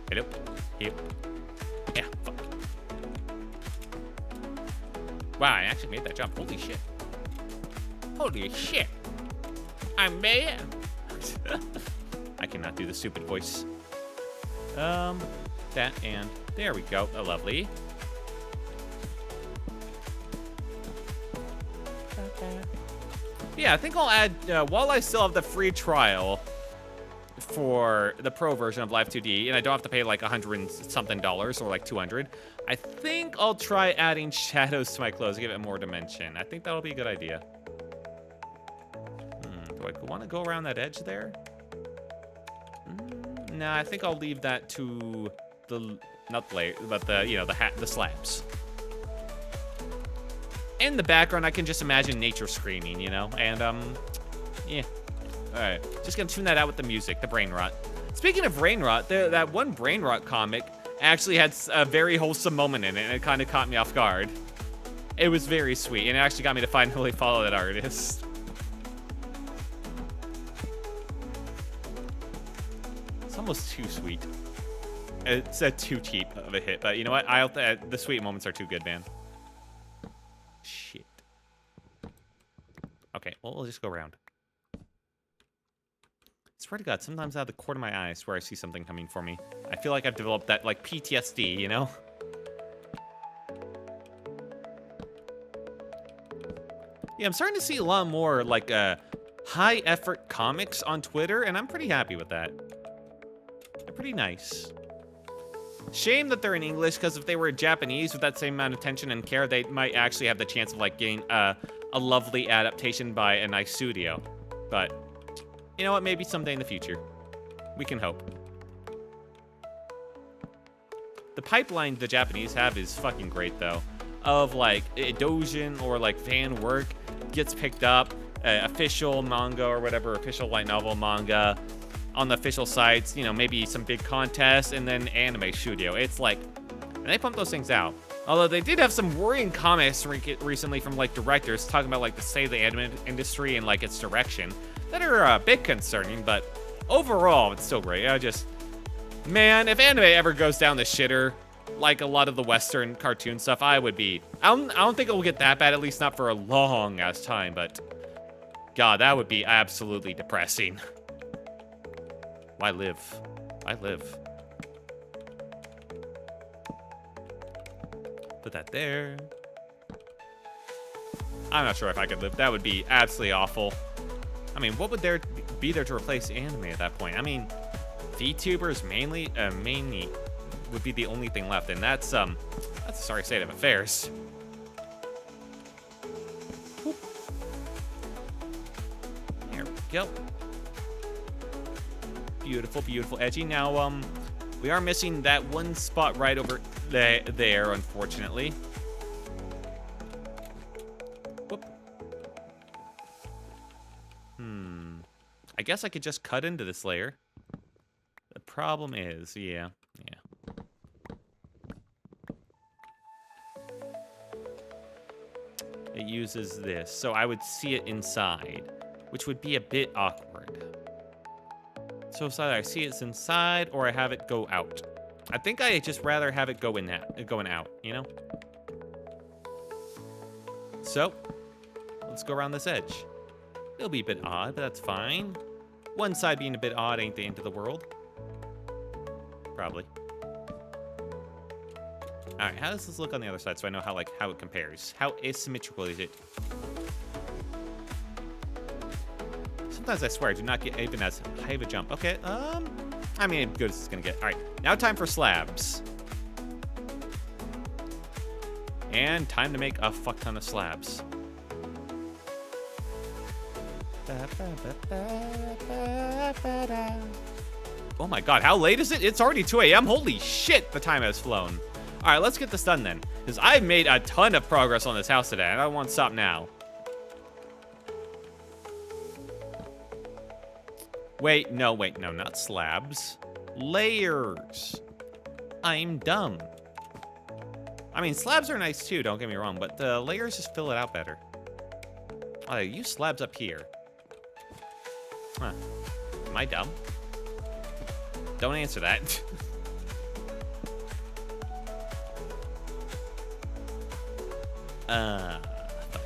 Hello? Yep. Yeah, fuck. Wow, I actually made that jump. Holy shit. Holy shit. I'm mad. I cannot do the stupid voice. That and there we go. Oh, lovely. Yeah, I think I'll add, while I still have the free trial for the pro version of Live 2D, and I don't have to pay like $100 and something or like 200, I think I'll try adding shadows to my clothes to give it more dimension. I think that'll be a good idea. Do I want to go around that edge there? Nah, I think I'll leave that to the, not the layer, but the, the slabs. In the background, I can just imagine nature screaming, and, yeah. All right, just gonna tune that out with the music, the brain rot. Speaking of brain rot, that one brain rot comic actually had a very wholesome moment in it, and it kind of caught me off guard. It was very sweet, and it actually got me to finally follow that artist. It's almost too sweet. It's too cheap of a hit, but you know what? The sweet moments are too good, man. Shit. Okay, well, we'll just go around. swear to God, sometimes out of the corner of my eye, I swear I see something coming for me. I feel like I've developed that, like, PTSD, you know? Yeah, I'm starting to see a lot more, like, high-effort comics on Twitter, and I'm pretty happy with that. They're pretty nice. Shame that they're in English, because if they were in Japanese with that same amount of attention and care, they might actually have the chance of, like, getting a lovely adaptation by a nice studio. But, you know what? Maybe someday in the future. We can hope. The pipeline the Japanese have is fucking great, though. Of, like, doujin or, like, fan work gets picked up, official manga or whatever, official light novel manga on the official sites, you know, maybe some big contests, and then anime studio. It's like, and they pump those things out. Although they did have some worrying comments recently from, like, directors talking about, like, the state of the anime industry and, like, its direction that are a bit concerning, but overall, it's still great. Man, if anime ever goes down the shitter, like a lot of the Western cartoon stuff, I don't think it will get that bad, at least not for a long ass time, but God, that would be absolutely depressing. Why live? Why live? Put that there. I'm not sure if I could live. That would be absolutely awful. I mean, what would there be there to replace anime at that point? I mean, VTubers mainly would be the only thing left, and that's a sorry state of affairs. Whoop. There we go. Beautiful, beautiful, edgy. Now, we are missing that one spot right over there, unfortunately. Whoop. I guess I could just cut into this layer. The problem is, yeah. It uses this, so I would see it inside, which would be a bit awkward. So it's either I see it's inside or I have it go out. I think I just rather have it going out, you know? So, let's go around this edge. It'll be a bit odd, but that's fine. One side being a bit odd ain't the end of the world. Probably. Alright, how does this look on the other side so I know how it compares? How asymmetrical is it? Sometimes I swear I do not get even as high of a jump. Okay, I mean, good as it's gonna get. Alright, now time for slabs. And time to make a fuck ton of slabs. Oh my God, how late is it? It's already 2 a.m. Holy shit, the time has flown. All right, let's get this done then, because I've made a ton of progress on this house today, and I don't want to stop now. Wait, no, not slabs. Layers. I'm dumb. I mean, slabs are nice too, don't get me wrong, but the layers just fill it out better. Oh, I use slabs up here. Huh. Am I dumb? Don't answer that. Fuck.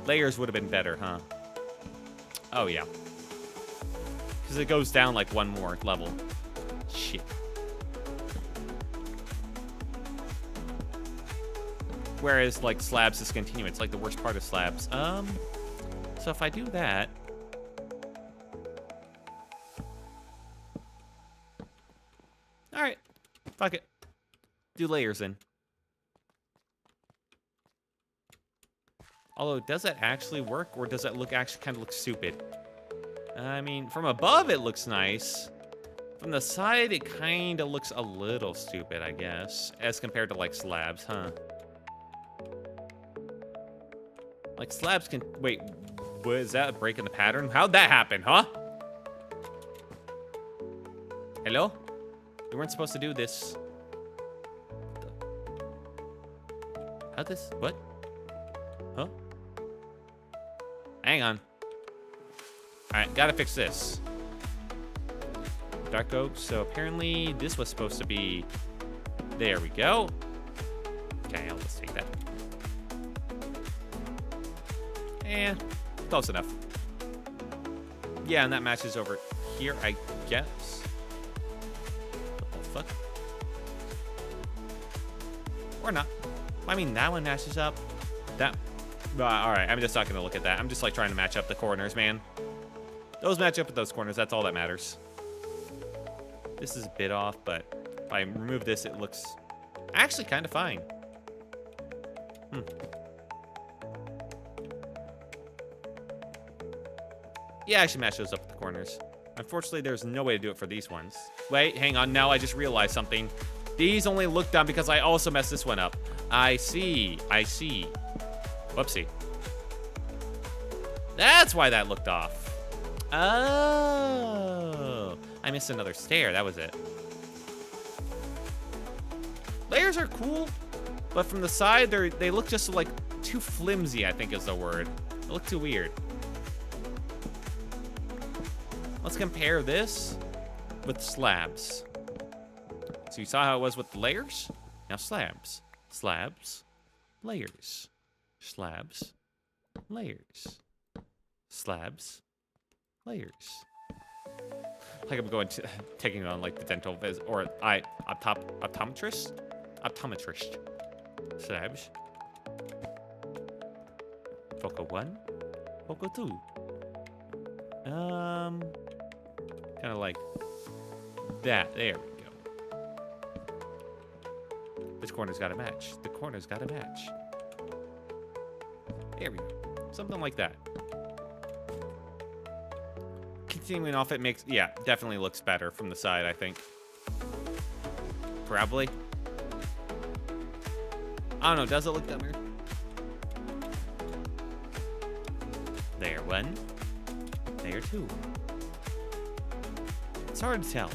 Layers would have been better, huh? Oh, yeah. Because it goes down like one more level. Shit. Whereas, like, slabs is continuous. It's like the worst part of slabs. So if I do that... Alright. Fuck it. Do layers in. Although, does that actually work, or does that actually kind of look stupid? I mean, from above it looks nice. From the side, it kind of looks a little stupid, I guess, as compared to, like, slabs, huh? Like, slabs can... Wait, was that a break in the pattern? How'd that happen, huh? Hello? You weren't supposed to do this. How'd this... What? Huh? Hang on. Alright, gotta fix this. Dark oak, so apparently this was supposed to be... There we go. Okay, I'll just take that. And close enough. Yeah, and that matches over here, I guess. What the fuck? Or not. I mean, that one matches up. That... alright, I'm just not going to look at that. I'm just, like, trying to match up the corners, man. Those match up with those corners. That's all that matters. This is a bit off, but if I remove this, it looks actually kind of fine. Yeah, I should match those up with the corners. Unfortunately, there's no way to do it for these ones. Wait, hang on. Now I just realized something. These only look dumb because I also messed this one up. I see. I see. Whoopsie. That's why that looked off. Oh. I missed another stair. That was it. Layers are cool, but from the side, they look just like too flimsy, I think is the word. They look too weird. Let's compare this with slabs. So you saw how it was with the layers? Now slabs. Slabs. Layers. Slabs. Layers. Slabs. Layers. Like I'm going to taking on like the dental viz or optometrist. Slabs. Focal 1. Focal 2. Kind of like that. There we go. This corner's got to match. The corner's got to match. There we go. Something like that. Continuing off, it makes, yeah, definitely looks better from the side, I think. Probably. I don't know, does it look dumber? There, 1. There, 2. It's hard to tell.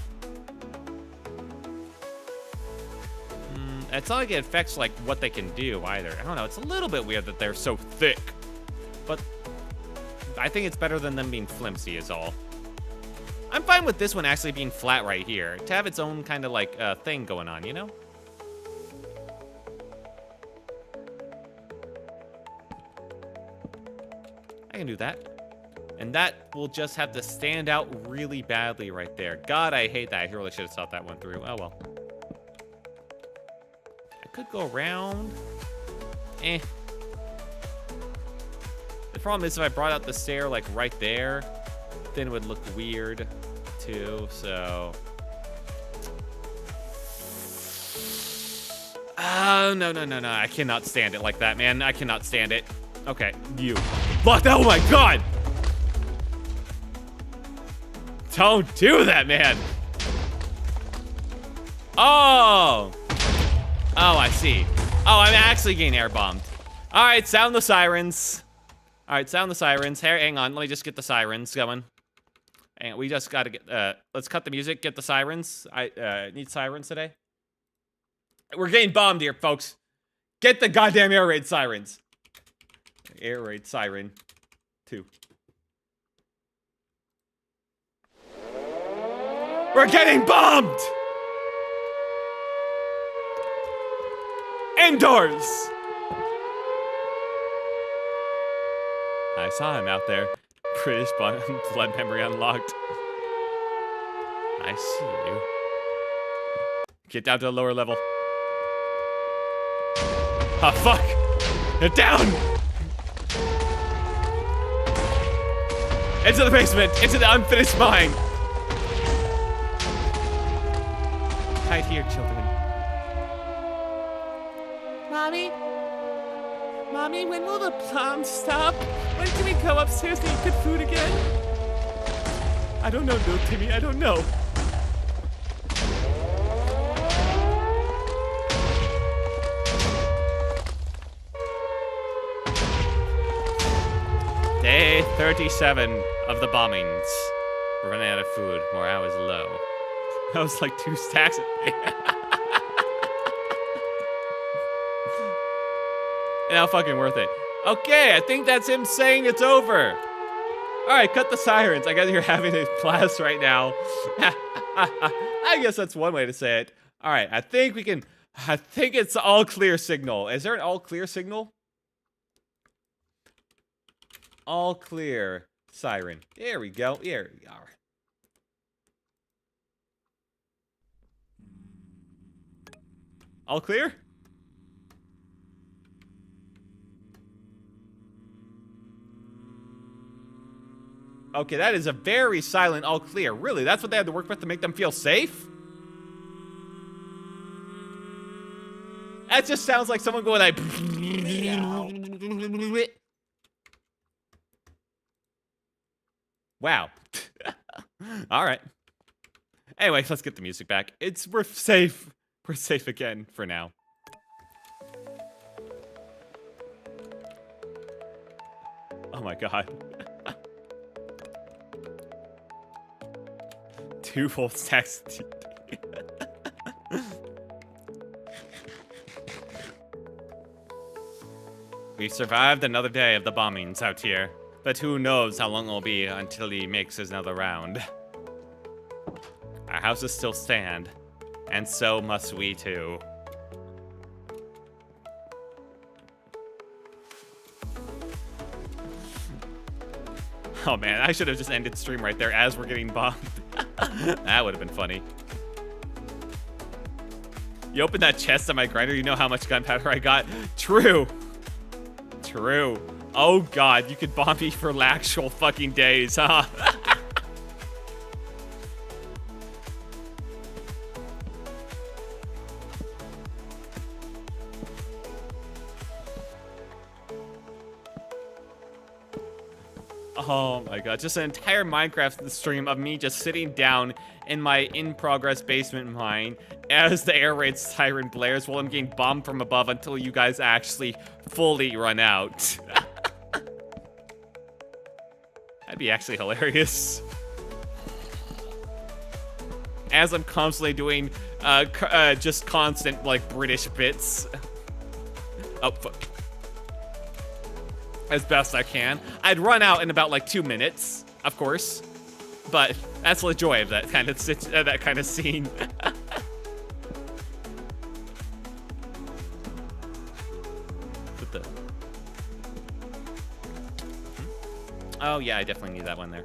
It's not like it affects like what they can do either. I don't know, it's a little bit weird that they're so thick. But I think it's better than them being flimsy is all. I'm fine with this one actually being flat right here. To have its own kind of like thing going on, you know? I can do that. And that will just have to stand out really badly right there. God, I hate that. I really should have thought that one through. Oh, well. I could go around. Eh. The problem is if I brought out the stair, like, right there, then it would look weird, too, so... Oh, no. I cannot stand it like that, man. I cannot stand it. Okay, you. Lock that. Oh, my God! Don't do that, man. Oh. Oh, I see. Oh, I'm actually getting air bombed. All right, sound the sirens. All right, sound the sirens. Hey, hang on. Let me just get the sirens going. And we just got to get, let's cut the music, get the sirens. I need sirens today. We're getting bombed here, folks. Get the goddamn air raid sirens. Air raid siren 2. We're getting bombed! Indoors! I saw him out there. British blood memory unlocked. I see you. Get down to the lower level. Oh, fuck! Get down! Into the basement! Into the unfinished mine! Hide here, children. Mommy? Mommy, when will the bombs stop? When can we go upstairs and eat good food again? I don't know, little Timmy, I don't know. Day 37 of the bombings. We're running out of food. Morale is low. That was like 2 stacks. Now fucking worth it. Okay, I think that's him saying it's over. All right, cut the sirens. I guess you're having a blast right now. I guess that's one way to say it. All right, I think it's all clear signal. Is there an all clear signal? All clear. siren. There we go. Here we are. All clear? Okay, that is a very silent all clear. Really, that's what they had to work with to make them feel safe? That just sounds like someone going like... Wow. All right. Anyway, let's get the music back. We're safe. We're safe again for now. Oh my god. 2 full stacks. We survived another day of the bombings out here, but who knows how long it'll be until he makes another round. Our houses still stand, and so must we too. Oh man, I should have just ended stream right there as we're getting bombed. That would have been funny. You opened that chest on my grinder, you know how much gunpowder I got? True. True. Oh god, you could bomb me for actual fucking days, huh? Oh my god, just an entire Minecraft stream of me just sitting down in my in-progress basement mine as the air raid siren blares while I'm getting bombed from above until you guys actually fully run out. That'd be actually hilarious. As I'm constantly doing just constant, like, British bits. Oh, fuck. As best I can. I'd run out in about like 2 minutes, of course, but that's the joy of that kind of scene. What the? Oh yeah, I definitely need that one there.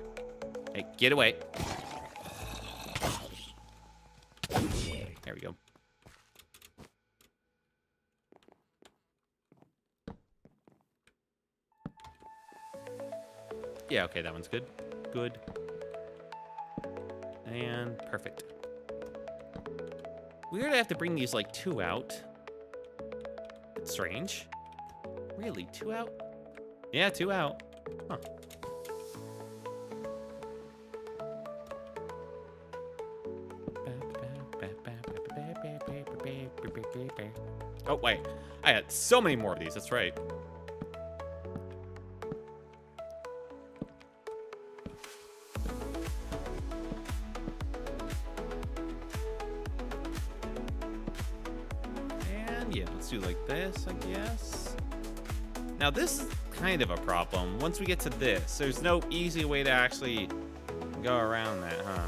Hey, get away. There we go. Yeah, okay, that one's good. Good. And perfect. Weird I have to bring these, like, 2 out. It's strange. Really, 2 out? Yeah, 2 out. Huh. Oh, wait. I had so many more of these, that's right. Do like this, I guess. Now this is kind of a problem. Once we get to this, there's no easy way to actually go around that, huh?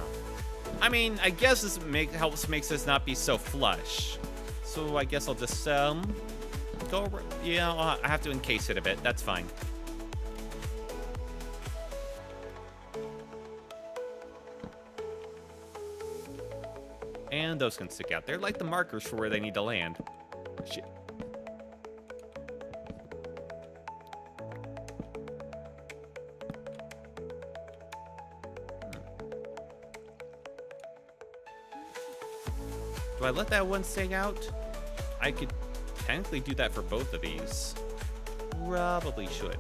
I mean, I guess this makes this not be so flush. So I guess I'll just go. Yeah, I have to encase it a bit. That's fine. And those can stick out. They're like the markers for where they need to land. Shit. Do I let that one stick out? I could technically do that for both of these. Probably should.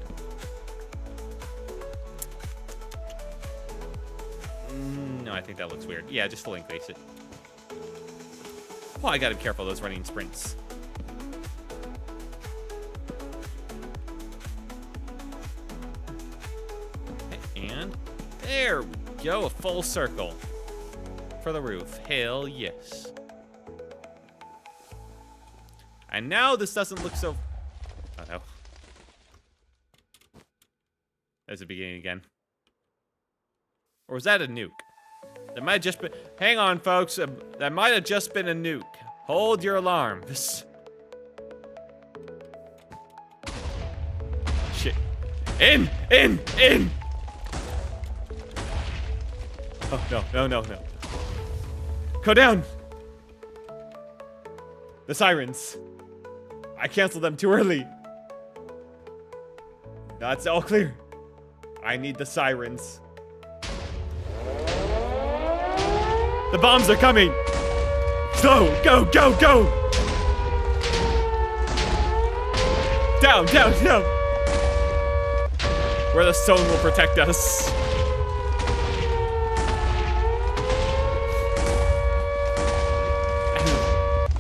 No, I think that looks weird. Yeah, just full face it. Well, I gotta be careful of those running sprints. And there we go, a full circle for the roof. Hell yes. And now this doesn't look so... Oh no. There's the beginning again. Or was that a nuke? That might have just been... Hang on, folks. That might have just been a nuke. Hold your alarms. Shit. In! Oh, no, no, no, no. Go down! The sirens. I canceled them too early. That's all clear. I need the sirens. The bombs are coming! Slow! Go, go, go! Down, down, down! Where the stone will protect us.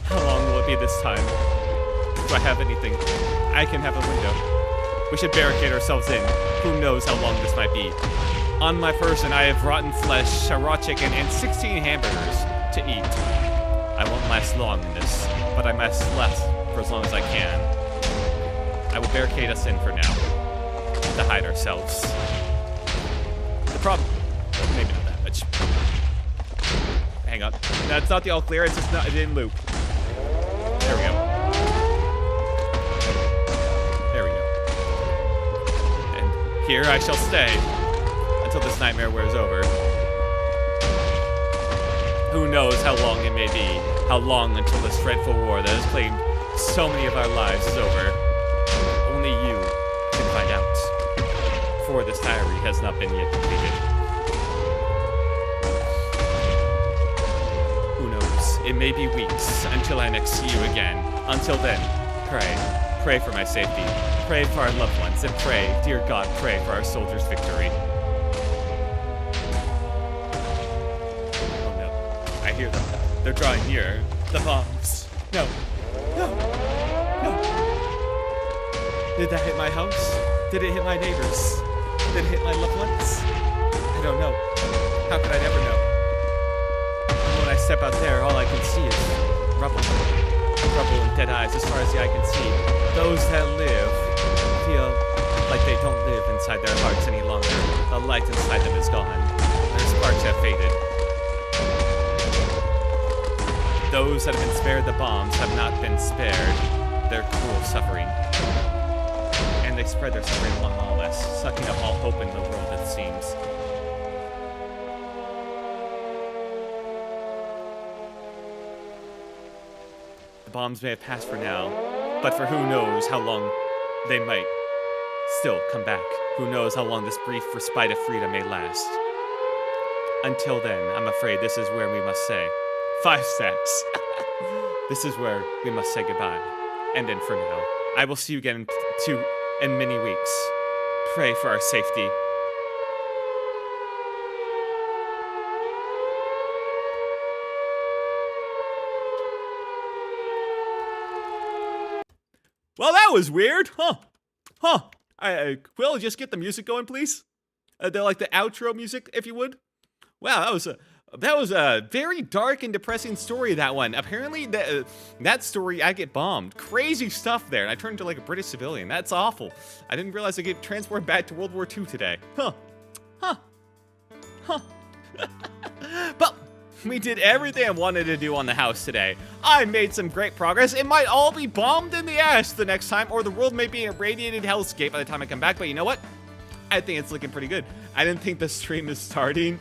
How long will it be this time? Do I have anything? I can have a window. We should barricade ourselves in. Who knows how long this might be. On my person, I have rotten flesh, a raw chicken, and 16 hamburgers to eat. I won't last long in this, but I must last for as long as I can. I will barricade us in for now, to hide ourselves. The problem, maybe not that much. Hang on, that's not the all clear, it's just not, it didn't loop. There we go. There we go. And here I shall stay until this nightmare wears over. Who knows how long it may be, how long until this dreadful war that has claimed so many of our lives is over. Only you can find out, for this diary has not been yet completed. Who knows, it may be weeks until I next see you again. Until then, pray. Pray for my safety. Pray for our loved ones, and pray, dear God, pray for our soldiers' victory. I hear them. They're drawing nearer. The bombs. No. No. No. Did that hit my house? Did it hit my neighbors? Did it hit my loved ones? I don't know. How could I never know? When I step out there, all I can see is rubble. Rubble and dead eyes as far as the eye can see. Those that live feel like they don't live inside their hearts any longer. The light inside them is gone. Their sparks have faded. Those that have been spared the bombs have not been spared their cruel suffering. And they spread their suffering among all of us, sucking up all hope in the world, it seems. The bombs may have passed for now, but for who knows how long they might still come back. Who knows how long this brief respite of freedom may last. Until then, I'm afraid this is where we must say 5 stacks. This is where we must say goodbye. And then for now, I will see you again in many weeks. Pray for our safety. Well, that was weird, huh? Will, just get the music going, please. Like the outro music, if you would. Wow, that was a very dark and depressing story, that one. Apparently, that story, I get bombed. Crazy stuff there, and I turned into like a British civilian. That's awful. I didn't realize I get transported back to World War II today. Huh. But we did everything I wanted to do on the house today. I made some great progress. It might all be bombed in the ass the next time, or the world may be a radiated hellscape by the time I come back, but you know what? I think it's looking pretty good. I didn't think the stream is starting.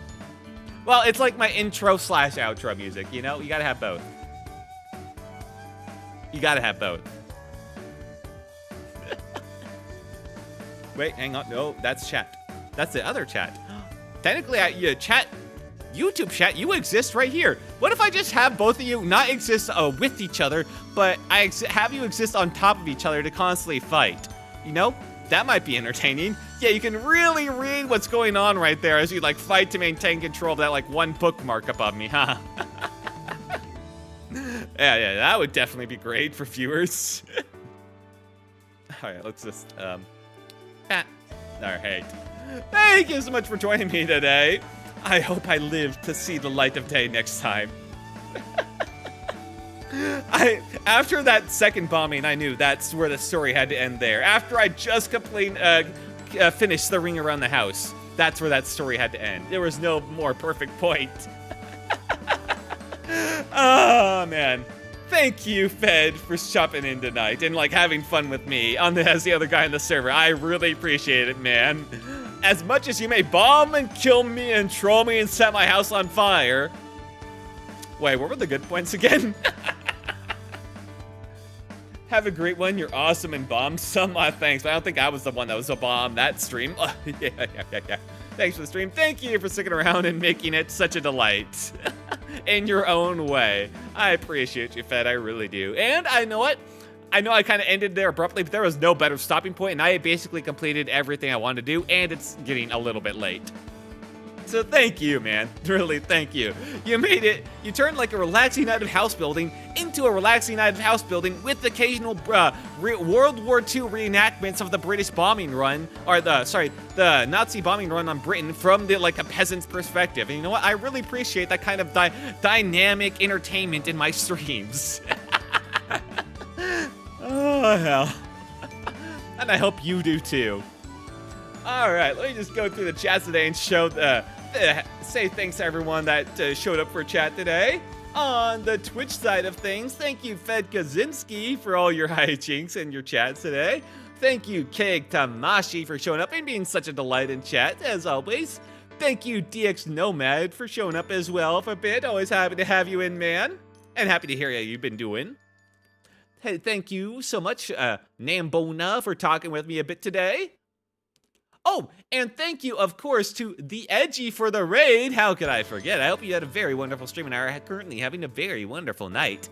Well, it's like my intro / outro music, you know? You gotta have both. You gotta have both. Wait, hang on. No, that's chat. That's the other chat. Technically, chat, YouTube chat, you exist right here. What if I just have both of you not exist with each other, but I have you exist on top of each other to constantly fight? You know? That might be entertaining. Yeah, you can really read what's going on right there as you like fight to maintain control of that like one bookmark above me, huh? Yeah, that would definitely be great for viewers. Alright, let's just, alright. Thank you so much for joining me today. I hope I live to see the light of day next time. After that second bombing, I knew that's where the story had to end there. After I just finished the ring around the house, that's where that story had to end. There was no more perfect point. Oh, man. Thank you, Fed, for shopping in tonight and, like, having fun with me as the other guy in the server. I really appreciate it, man. as much as you may bomb and kill me and troll me and set my house on fire. Wait, what were the good points again? Have a great one. You're awesome and bomb some. Thanks. But I don't think I was the one that was a bomb that stream. Yeah. Thanks for the stream. Thank you for sticking around and making it such a delight in your own way. I appreciate you, Fed. I really do. And I know what? I know I kind of ended there abruptly, but there was no better stopping point, and I basically completed everything I wanted to do, and it's getting a little bit late. So thank you, man. Really, thank you. You made it. You turned like a relaxing night of house building into a relaxing night of house building with occasional World War II reenactments of the British bombing run, or the Nazi bombing run on Britain from a peasant's perspective. And you know what? I really appreciate that kind of dynamic entertainment in my streams. Oh, hell. And I hope you do too. All right, let me just go through the chats today and say thanks to everyone that showed up for chat today. On the Twitch side of things, thank you, Fed Kaczynski, for all your hijinks in your chats today. Thank you, Keg Tamashi, for showing up and being such a delight in chat, as always. Thank you, DX Nomad, for showing up as well for a bit. Always happy to have you in, man. And happy to hear how you've been doing. Hey, thank you so much, Nambona, for talking with me a bit today. Oh, and thank you, of course, to The Edgy for the raid. How could I forget? I hope you had a very wonderful stream and are currently having a very wonderful night.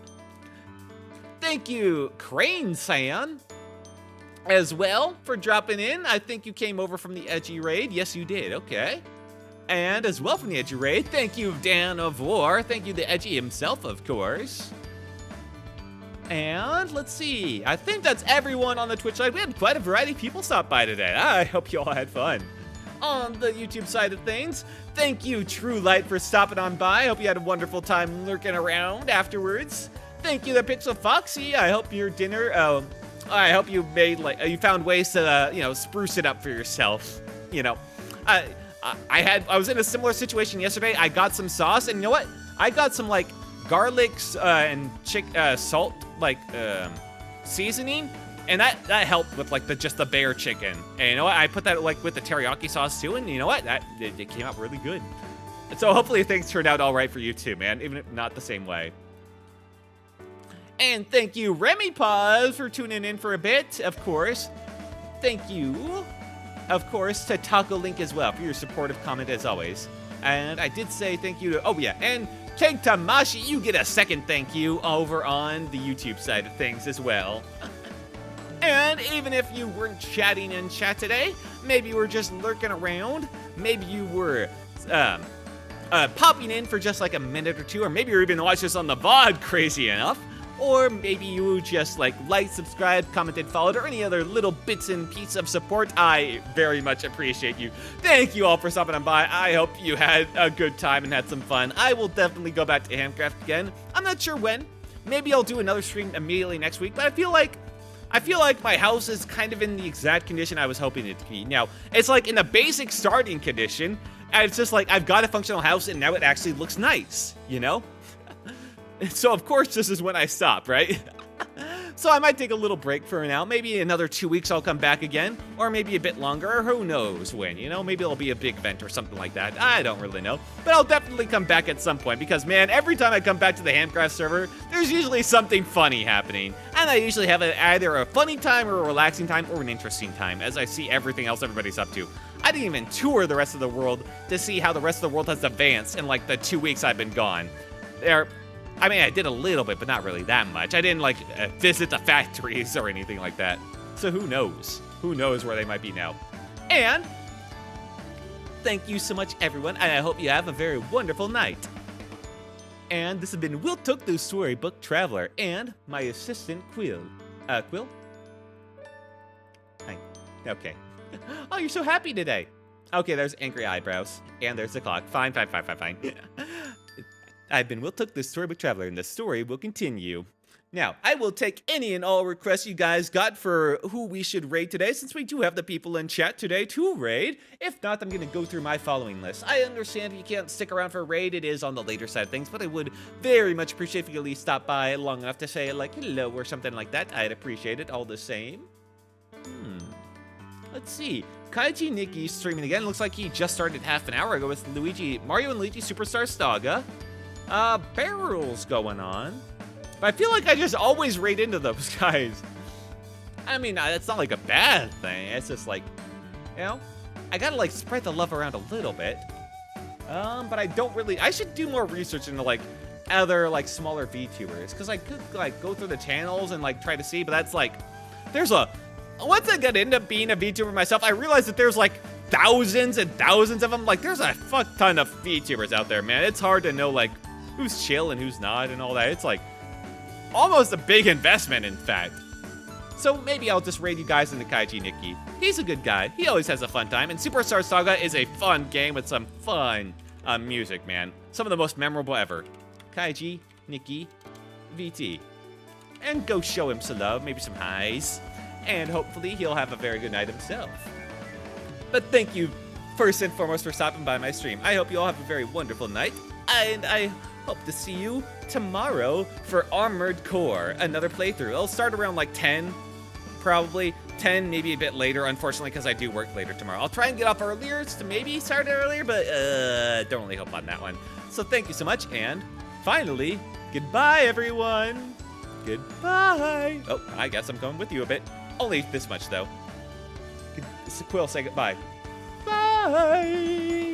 Thank you, Crane-san, as well, for dropping in. I think you came over from The Edgy raid. Yes, you did. Okay. And as well from The Edgy raid, thank you, Dan of War. Thank you, The Edgy himself, of course. And let's see, I think that's everyone on the Twitch side. We had quite a variety of people stop by today. I hope you all had fun. On the YouTube side of things, thank you, True Light, for stopping on by. I hope you had a wonderful time lurking around afterwards. Thank you, the Pixel Foxy. I hope your dinner, I hope you made, you found ways to, spruce it up for yourself. I was in a similar situation yesterday. I got some sauce, and you know what? I got some, garlic and salt seasoning, and that helped with just the bear chicken. And you know what? I put that with the teriyaki sauce too, and you know what? It came out really good. And so hopefully things turned out all right for you too, man, even if not the same way. And thank you, Remy Paz, for tuning in for a bit, of course. Thank you, of course, to Taco Link as well for your supportive comment as always. And I did say thank you to, and Keg Tamashi, you get a second thank you over on the YouTube side of things as well. And even if you weren't chatting in chat today, maybe you were just lurking around, maybe you were popping in for just a minute or two, or maybe you're even watching this on the VOD, crazy enough, or maybe you just liked, subscribed, commented, followed, or any other little bits and pieces of support. I very much appreciate you. Thank you all for stopping on by. I hope you had a good time and had some fun. I will definitely go back to Hamcraft again. I'm not sure when. Maybe I'll do another stream immediately next week, but I feel like my house is kind of in the exact condition I was hoping it to be. Now, it's in the basic starting condition, and it's just I've got a functional house, and now it actually looks nice, So, of course, this is when I stop, right? So I might take a little break for now. Maybe another 2 weeks I'll come back again. Or maybe a bit longer, or who knows when, Maybe it'll be a big event or something like that. I don't really know. But I'll definitely come back at some point because, man, every time I come back to the Hamcraft server, there's usually something funny happening. And I usually have either a funny time or a relaxing time or an interesting time as I see everything else everybody's up to. I didn't even tour the rest of the world to see how the rest of the world has advanced in the 2 weeks I've been gone. I did a little bit, but not really that much. I didn't, visit the factories or anything like that. So who knows? Who knows where they might be now? And thank you so much, everyone, and I hope you have a very wonderful night. And this has been Will Took the Storybook Traveler and my assistant, Quill. Quill? Hi. Okay. Oh, you're so happy today. Okay, there's angry eyebrows. And there's the clock. Fine. I've been Will Took the Storybook Traveler, and the story will continue. Now, I will take any and all requests you guys got for who we should raid today, since we do have the people in chat today to raid. If not, I'm going to go through my following list. I understand if you can't stick around for a raid, it is on the later side of things, but I would very much appreciate if you could at least stop by long enough to say, hello or something like that. I'd appreciate it all the same. Let's see. Kaiji Nikki streaming again. Looks like he just started half an hour ago with Mario and Luigi Superstar Saga. Barrels going on. But I feel like I just always raid into those guys. I mean, it's not like a bad thing. It's just like, you know, I gotta like spread the love around a little bit. But I don't really, I should do more research into like other like smaller VTubers. Cause I could like go through the channels and like try to see, but that's like, once I get into being a VTuber myself, I realized that there's like thousands and thousands of them. Like there's a fuck ton of VTubers out there, man. It's hard to know like who's chill and who's not and all that. It's like almost a big investment, in fact. So maybe I'll just raid you guys into Kaiji Nikki. He's a good guy. He always has a fun time. And Superstar Saga is a fun game with some fun music, man. Some of the most memorable ever. Kaiji Nikki VT. And go show him some love, maybe some highs. And hopefully he'll have a very good night himself. But thank you, first and foremost, for stopping by my stream. I hope you all have a very wonderful night. And I hope to see you tomorrow for Armored Core, another playthrough. It'll start around like 10, probably 10, maybe a bit later, unfortunately, because I do work later tomorrow. I'll try and get off earlier to maybe start earlier, but don't really hope on that one. So thank you so much, and finally, goodbye, everyone. Goodbye. Oh, I guess I'm going with you a bit. Only this much, though. Quill, say goodbye. Bye.